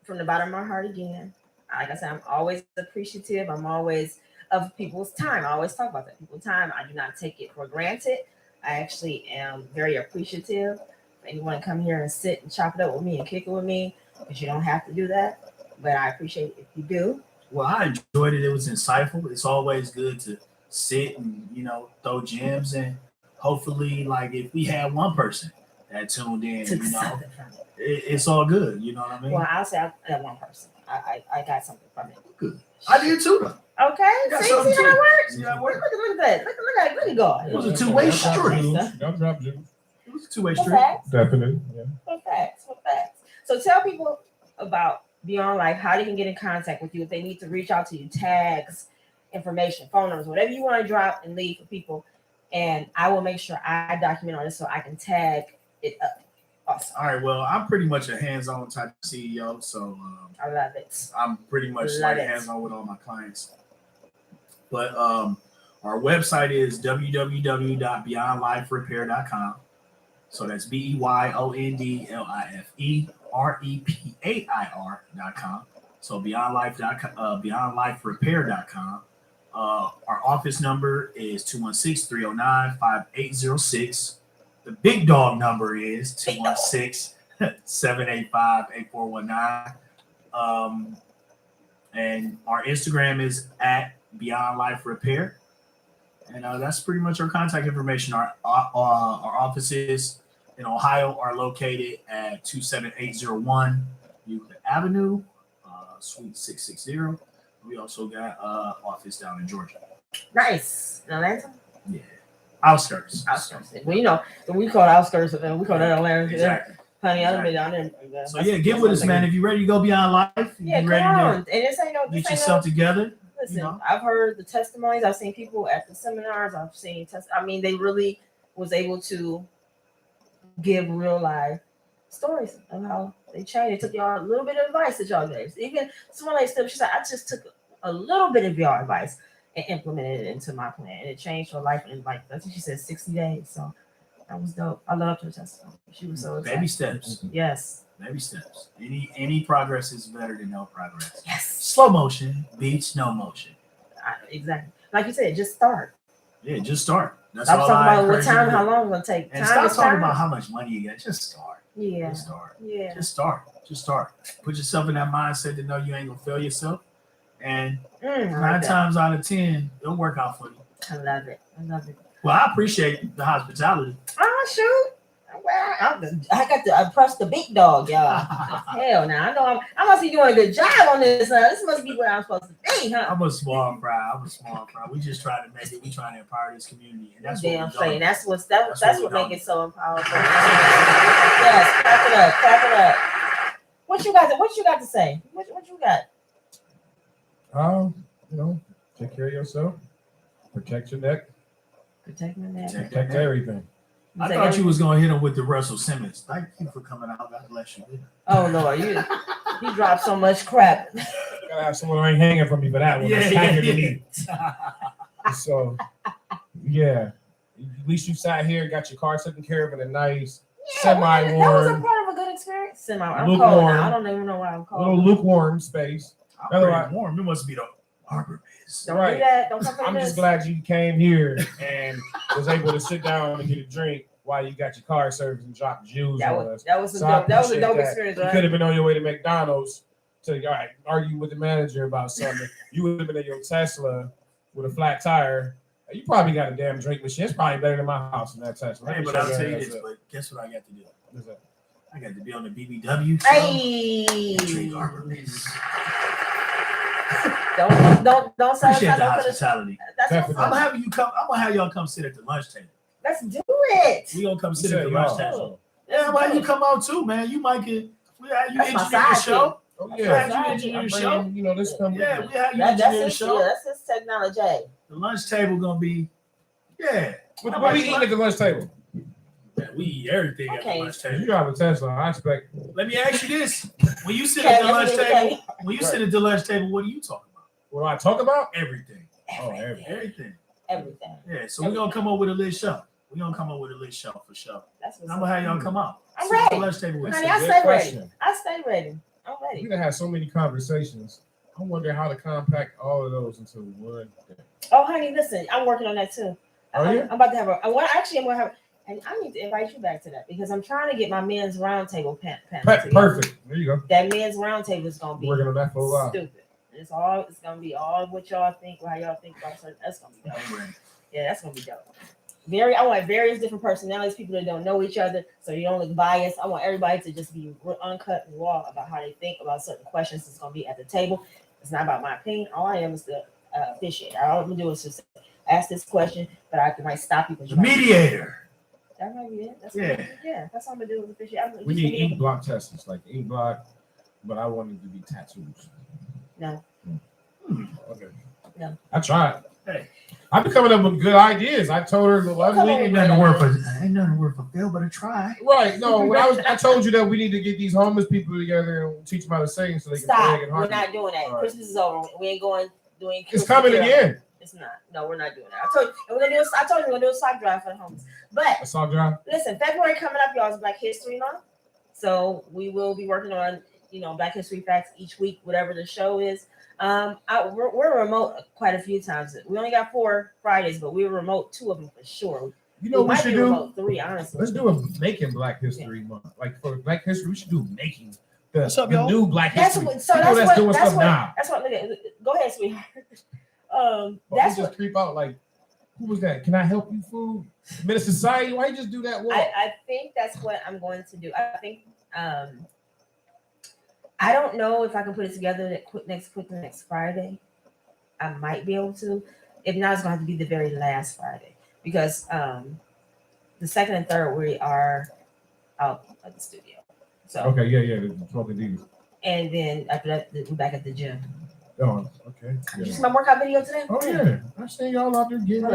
from the bottom of my heart again. Like I said, I'm always appreciative. I'm always of people's time. I always talk about that. People's time. I do not take it for granted. I actually am very appreciative. If anyone come here and sit and chop it up with me and kick it with me, but you don't have to do that. But I appreciate it if you do. Well, I enjoyed it. It was insightful. It's always good to sit and throw gems, and hopefully, like if we had one person that tuned in, Took something from it. it's all good. You know what I mean? Well, I'll say that one person. I got something from it. Good. I did too, though. Okay. Got See something how too. that works? See how it works? Look at that. Look at God. It was a two-way street. Don't drop juice. It was a two-way For street. facts. Definitely. Yeah. For facts. So tell people about Beyond Life, how they can get in contact with you if they need to reach out to you, tags, information, phone numbers, whatever you want to drop and leave for people. And I will make sure I document on this so I can tag it up. Awesome. All right. Well, I'm pretty much a hands-on type of CEO, so I love it. I'm pretty much Love like it. hands-on with all my clients. But our website is www.beyondliferepair.com. So that's BeyondLiferepair.com. So beyondliferepair.com. Our office number is 216-309-5806. The big dog number is 216-785-8419. And our Instagram is at Beyond Life Repair. And that's pretty much our contact information. Our offices in Ohio are located at 27801 Euclid Avenue, Suite 660. We also got office down in Georgia. Nice. Atlanta? Yeah. Outskirts. Well, we call it outskirts, we call that Atlanta. Exactly. Honey, I've been down there. So yeah, get with us, man. If you're ready to go beyond life, Yeah, you come ready on. to And this ain't no. get yourself together. Listen, you know. I've heard the testimonies. I've seen people at the seminars. I've seen they really was able to give real life stories of how they changed. They took y'all a little bit of advice that y'all gave. Even someone like Steph, she said, I just took a little bit of your advice and implemented it into my plan, and it changed her life in like I think she said 60 days. So that was dope. I loved her testimony. She was so excited. Baby steps. Yes. Baby steps. Any progress is better than no progress. Yes. Slow motion beats no motion. Exactly. Like you said, just start. Yeah, just start. That's Stop all talking I about what encourage you time, to how do. long it's gonna take. And Time stop is talking time. about how much money you get. Just start. Yeah. Just start. Yeah. Just start. Just start. Put yourself in that mindset to know you ain't gonna fail yourself. And I 9 like that. times out of 10, it'll work out for you. I love it. I love it. Well, I appreciate the hospitality. Oh shoot. Well, I got to impress the big dog, y'all. Hell, now I know I must be doing a good job on this. This must be where I'm supposed to be, huh? I'm a small fry. We just trying to make it. We trying to empower this community, and that's Damn what straight. we're That's doing. what makes it so powerful. Yes, clap it up, clap it up. What you got to say? What you got? Take care of yourself. Protect your neck. Protect my neck. Protect everything. I thought you was gonna hit him with the Russell Simmons. Thank you for coming out. God bless you. Oh Lord, you dropped so much crap. Gotta have someone who ain't hanging from me for that one. So, yeah. At least you sat here, got your car taken care of in a nice semi-warm. That was a part of a good experience. I'm cold now. I don't even know why I'm cold. Little lukewarm space. I'm pretty warm. It must be the Arbor Biz. Don't do that. Don't come I'm just glad you came here and was able to sit down and get a drink while you got your car serviced and dropped jewels on us. That was a dope experience, right? You could have been on your way to McDonald's to argue with the manager about something. You would have been in your Tesla with a flat tire. You probably got a damn drink machine. It's probably better than my house in that Tesla. Hey, but I'll tell you this, but guess what I got to do? What's that? I got to be on the BBW show. Hey. Drink Arbor Biz. Don't say Appreciate the hospitality. I'm gonna have you come. I'm gonna have y'all come sit at the lunch table. Let's do it. We gonna come sit at the lunch table. Yeah, why you come out too, man? You might get. We have you engineer the show. Oh yeah, have you engineer the show. You know this coming. Yeah, we have you engineer the show. Yeah, that's his technology. The lunch table gonna be. Yeah. What we eating at the lunch table? Yeah, we eat everything at the lunch table. You drive a Tesla, I expect. Let me ask you this: when you sit at the lunch table, sit at the lunch table, what are you talking about? What do I talk about? Everything. Oh, everything. Everything. Yeah, so we're gonna come up with a lit show. We're gonna come up with a lit show for sure. I'm gonna have y'all come out. I'm ready. Lunch table with Honey, I stay ready. I'm ready. We're gonna have so many conversations. I wonder how to compact all of those into one day. Oh, honey, listen, I'm working on that too. I'm about to have I'm gonna have. And I need to invite you back to that because I'm trying to get my men's roundtable panel. Perfect. There you go. That men's roundtable is gonna be working on that for a while. Stupid. It's gonna be all what y'all think, how y'all think about something. That's gonna be dope. Yeah, that's gonna be dope. I want various different personalities, people that don't know each other, so you don't look biased. I want everybody to just be uncut and raw about how they think about certain questions that's gonna be at the table. It's not about my opinion. All I am is the officiator. All I'm gonna do is just ask this question, but I might stop you. The mediator. That might be it. That's that's all I'm gonna do with officiator. We need ink block testers, like ink block, but I wanted to be tattoos. No. Okay. No. I tried. Hey. I've been coming up with good ideas. I told her the last week ain't nothing worth a fail, but a try. Right. No, when I told you that we need to get these homeless people together and teach them how to sing so they can stop. sing and We're not doing that. Right. Christmas is over. We ain't doing. It's coming again. It's not. No, we're not doing that. I told you we're gonna do a sock drive for the homeless. But a sock drive. Listen, February coming up, y'all, is Black History Month. So we will be working on Black History facts each week, whatever the show is. We're remote quite a few times. We only got 4 Fridays, but we were remote 2 of them for sure. You know, we should do remote 3, honestly. Let's do a making Black History Month. Like for Black History, we should do making the new Black History. That's what. Now. That's what. Look at. Go ahead, sweetheart. That's just creep out like. Who was that? Can I help you, food? Minister Society? Why you just do that? I think that's what I'm going to do. I think. I don't know if I can put it together next Friday. I might be able to. If not, it's going to have to be the very last Friday because the second and third we are out at the studio. So okay, yeah, smoking these. And then after that, we're back at the gym. Oh, okay. Did you see my workout video today? Oh yeah, I seen y'all out there getting it.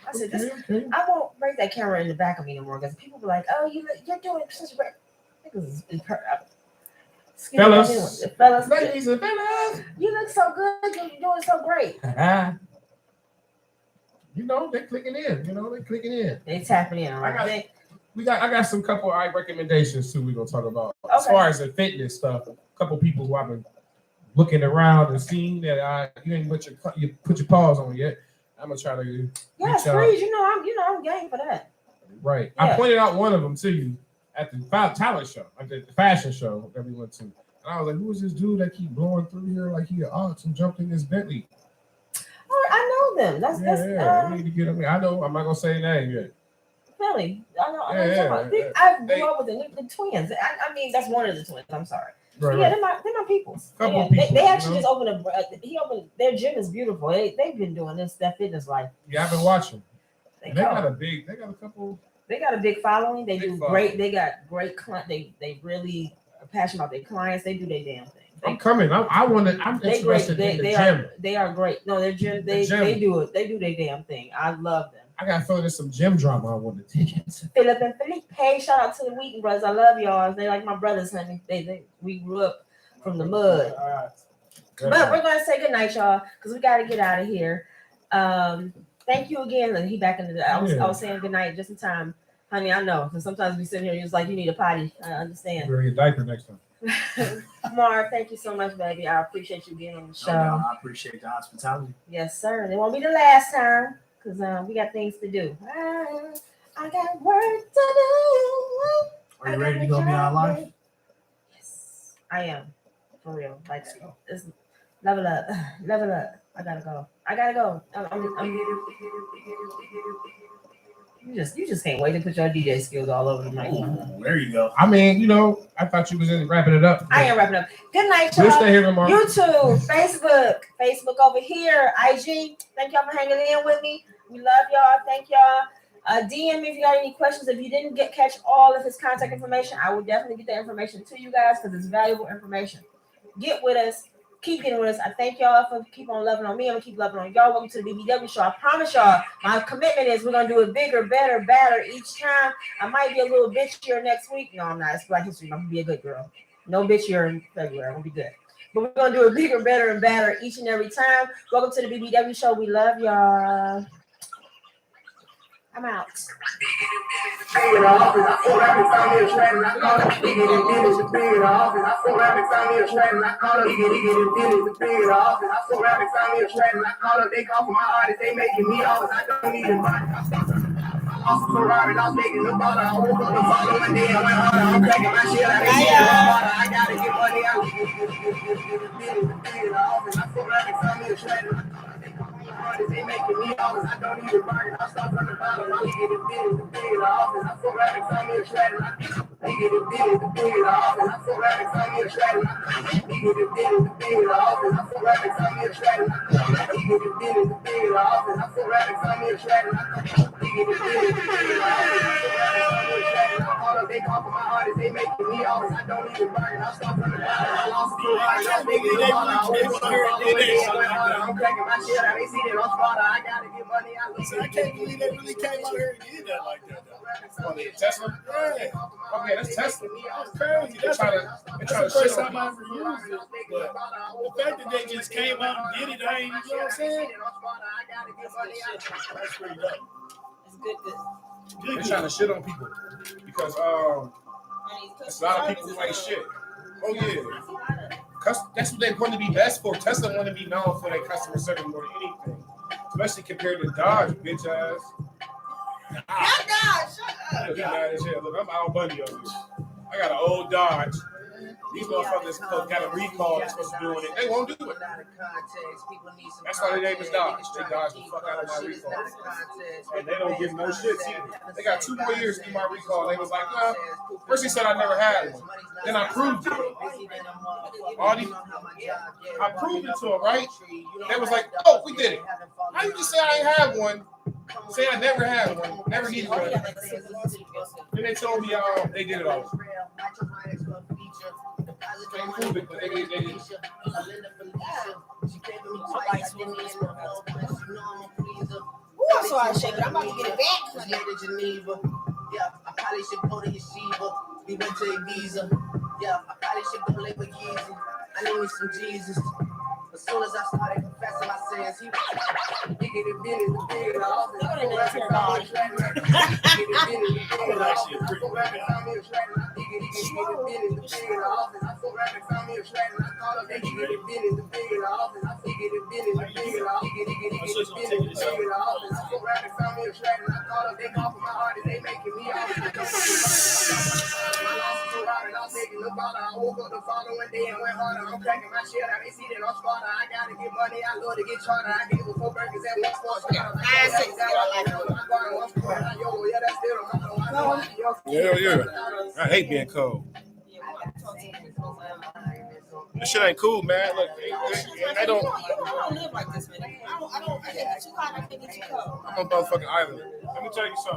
I said, I won't break that camera in the back of me anymore because people be like, "Oh, you're doing such a great." Fellas, ladies and fellas, you look so good. You're doing so great. They're clicking in. They tapping in. Right? I got some couple recommendations too. We're gonna talk about as far as the fitness stuff. A couple people who I've been looking around and seeing that you ain't put your paws on yet. I'm gonna try to. Yes, please. I'm game for that. Right. Yeah. I pointed out one of them to you at the talent show, at the fashion show that we went to. And I was like, who is this dude that keep blowing through here like he an ox and jumped in this Bentley? Oh, I know them. That's we need to get him. I know. I'm not gonna say his name yet. Philly. I know. Yeah. I grew up with the twins. I mean, that's one of the twins. I'm sorry. Right, yeah, they're my peoples. They actually just opened their gym is beautiful. They've been doing that fitness life. Yeah, I've been watching. They got a couple. They got a big following. They do following. great. They got great client. They really are passionate about their clients. They do their damn thing. I'm coming. I'm interested in the gym. They are great. No, their gym. They do it. They do their damn thing. I love them. I got to feel there's some gym drama I want to take into. Philip and Felipe. Hey, shout out to the Wheaton brothers. I love y'all. They like my brothers, honey. We grew up from the mud. But we're gonna say goodnight, y'all, because we gotta get out of here. Thank you again. He back in the. I was saying goodnight just in time, honey. I know because sometimes we sit here and it's like you need a potty. I understand. Wear your diaper next time. Marv, thank you so much, baby. I appreciate you being on the show. No, I appreciate the hospitality. Yes, sir. It won't be the last time because we got things to do. I got work to do. Are you ready to go beyond life? Yes, I am. For real. Like, it's level up. Level up. I gotta go. You just can't wait to put your DJ skills all over the mic. There you go. I mean, I thought you was in wrapping it up. I am wrapping up. Good night, y'all. We'll stay here tomorrow. YouTube, Facebook over here, IG. Thank y'all for hanging in with me. We love y'all. Thank y'all. DM me if you got any questions. If you didn't catch all of his contact information, I will definitely get that information to you guys because it's valuable information. Get with us. Keep getting with us. I thank y'all for keep on loving on me. I'm gonna keep loving on y'all. Welcome to the BBW show. I promise y'all, my commitment is we're gonna do it bigger, better, badder each time. I might be a little bitchier next week. No, I'm not. It's Black History. I'm gonna be a good girl. No bitchier in February. I'm gonna be good. But we're gonna do it bigger, better, and badder each and every time. Welcome to the BBW show. We love y'all. I'm out. Ferrari, I'm making the ball. I woke up the following day and went hard. I'm cracking my shit. I gotta get money out. They making me offers. I don't need a bargain. I start from the bottom. I get it big, the big office. I feel like it's on me a shredder. I get it big, the big office. I feel like it's on me a shredder. I get it big, the big office. I feel like it's on me a shredder. I get it big, the big office. I feel like it's on me a shredder. They call for my artists, they making me offers. I don't need a bargain. I start from the bottom. I lost the I'm cracking my shit out. They see that I'm smarter. I gotta get money out. I can't believe they really came out here and did that like that. Tesla? Yeah. Okay, that's Tesla. That's crazy. That's the first time I ever used it. But the fact that they just came out and did it, I ain't, you know what I'm saying? That's pretty dope. It's good. They're trying to shit on people because there's a lot of people who ain't shit. Oh yeah, that's what they want to be best for. Tesla want to be known for their customer service more than anything, especially compared to Dodge, bitch ass. Shut up. Look, I'm Al Bundy on this. I got an old Dodge. These motherfuckers got a recall. They're supposed to be doing it. They won't do it. That's why their name is Dodge. They dodge the fuck out of my recall. And they don't give no shit either. They got 2 more years to do my recall. They was like, well, first they said I never had one. Then I proved it. I proved it to them, right? They was like, oh, we did it. How you just say I ain't had one? Say I never had one, never needed one. Then they told me they did it all. Can't prove it, but they did it. Ooh, I'm so out of shape, but I'm about to get it back. Yeah, I probably should go to Yeshiva. We went to Ibiza. Yeah, I probably should go live with Yeezy. I need some Jesus. As soon as I started confessing my sins, he get it big, the big off. Actually, a pretty big guy. I woke up the following day and went harder. I'm cracking my shit out. They see that I'm smarter. I gotta get money. I love to get charter. I gave a 4 burgers at one sports. Hell yeah. I hate being cold. This shit ain't cool, man. Look, I don't live like this, man. I can't get too hot. I can't get too cold. I'm a motherfucking island. Let me tell you something.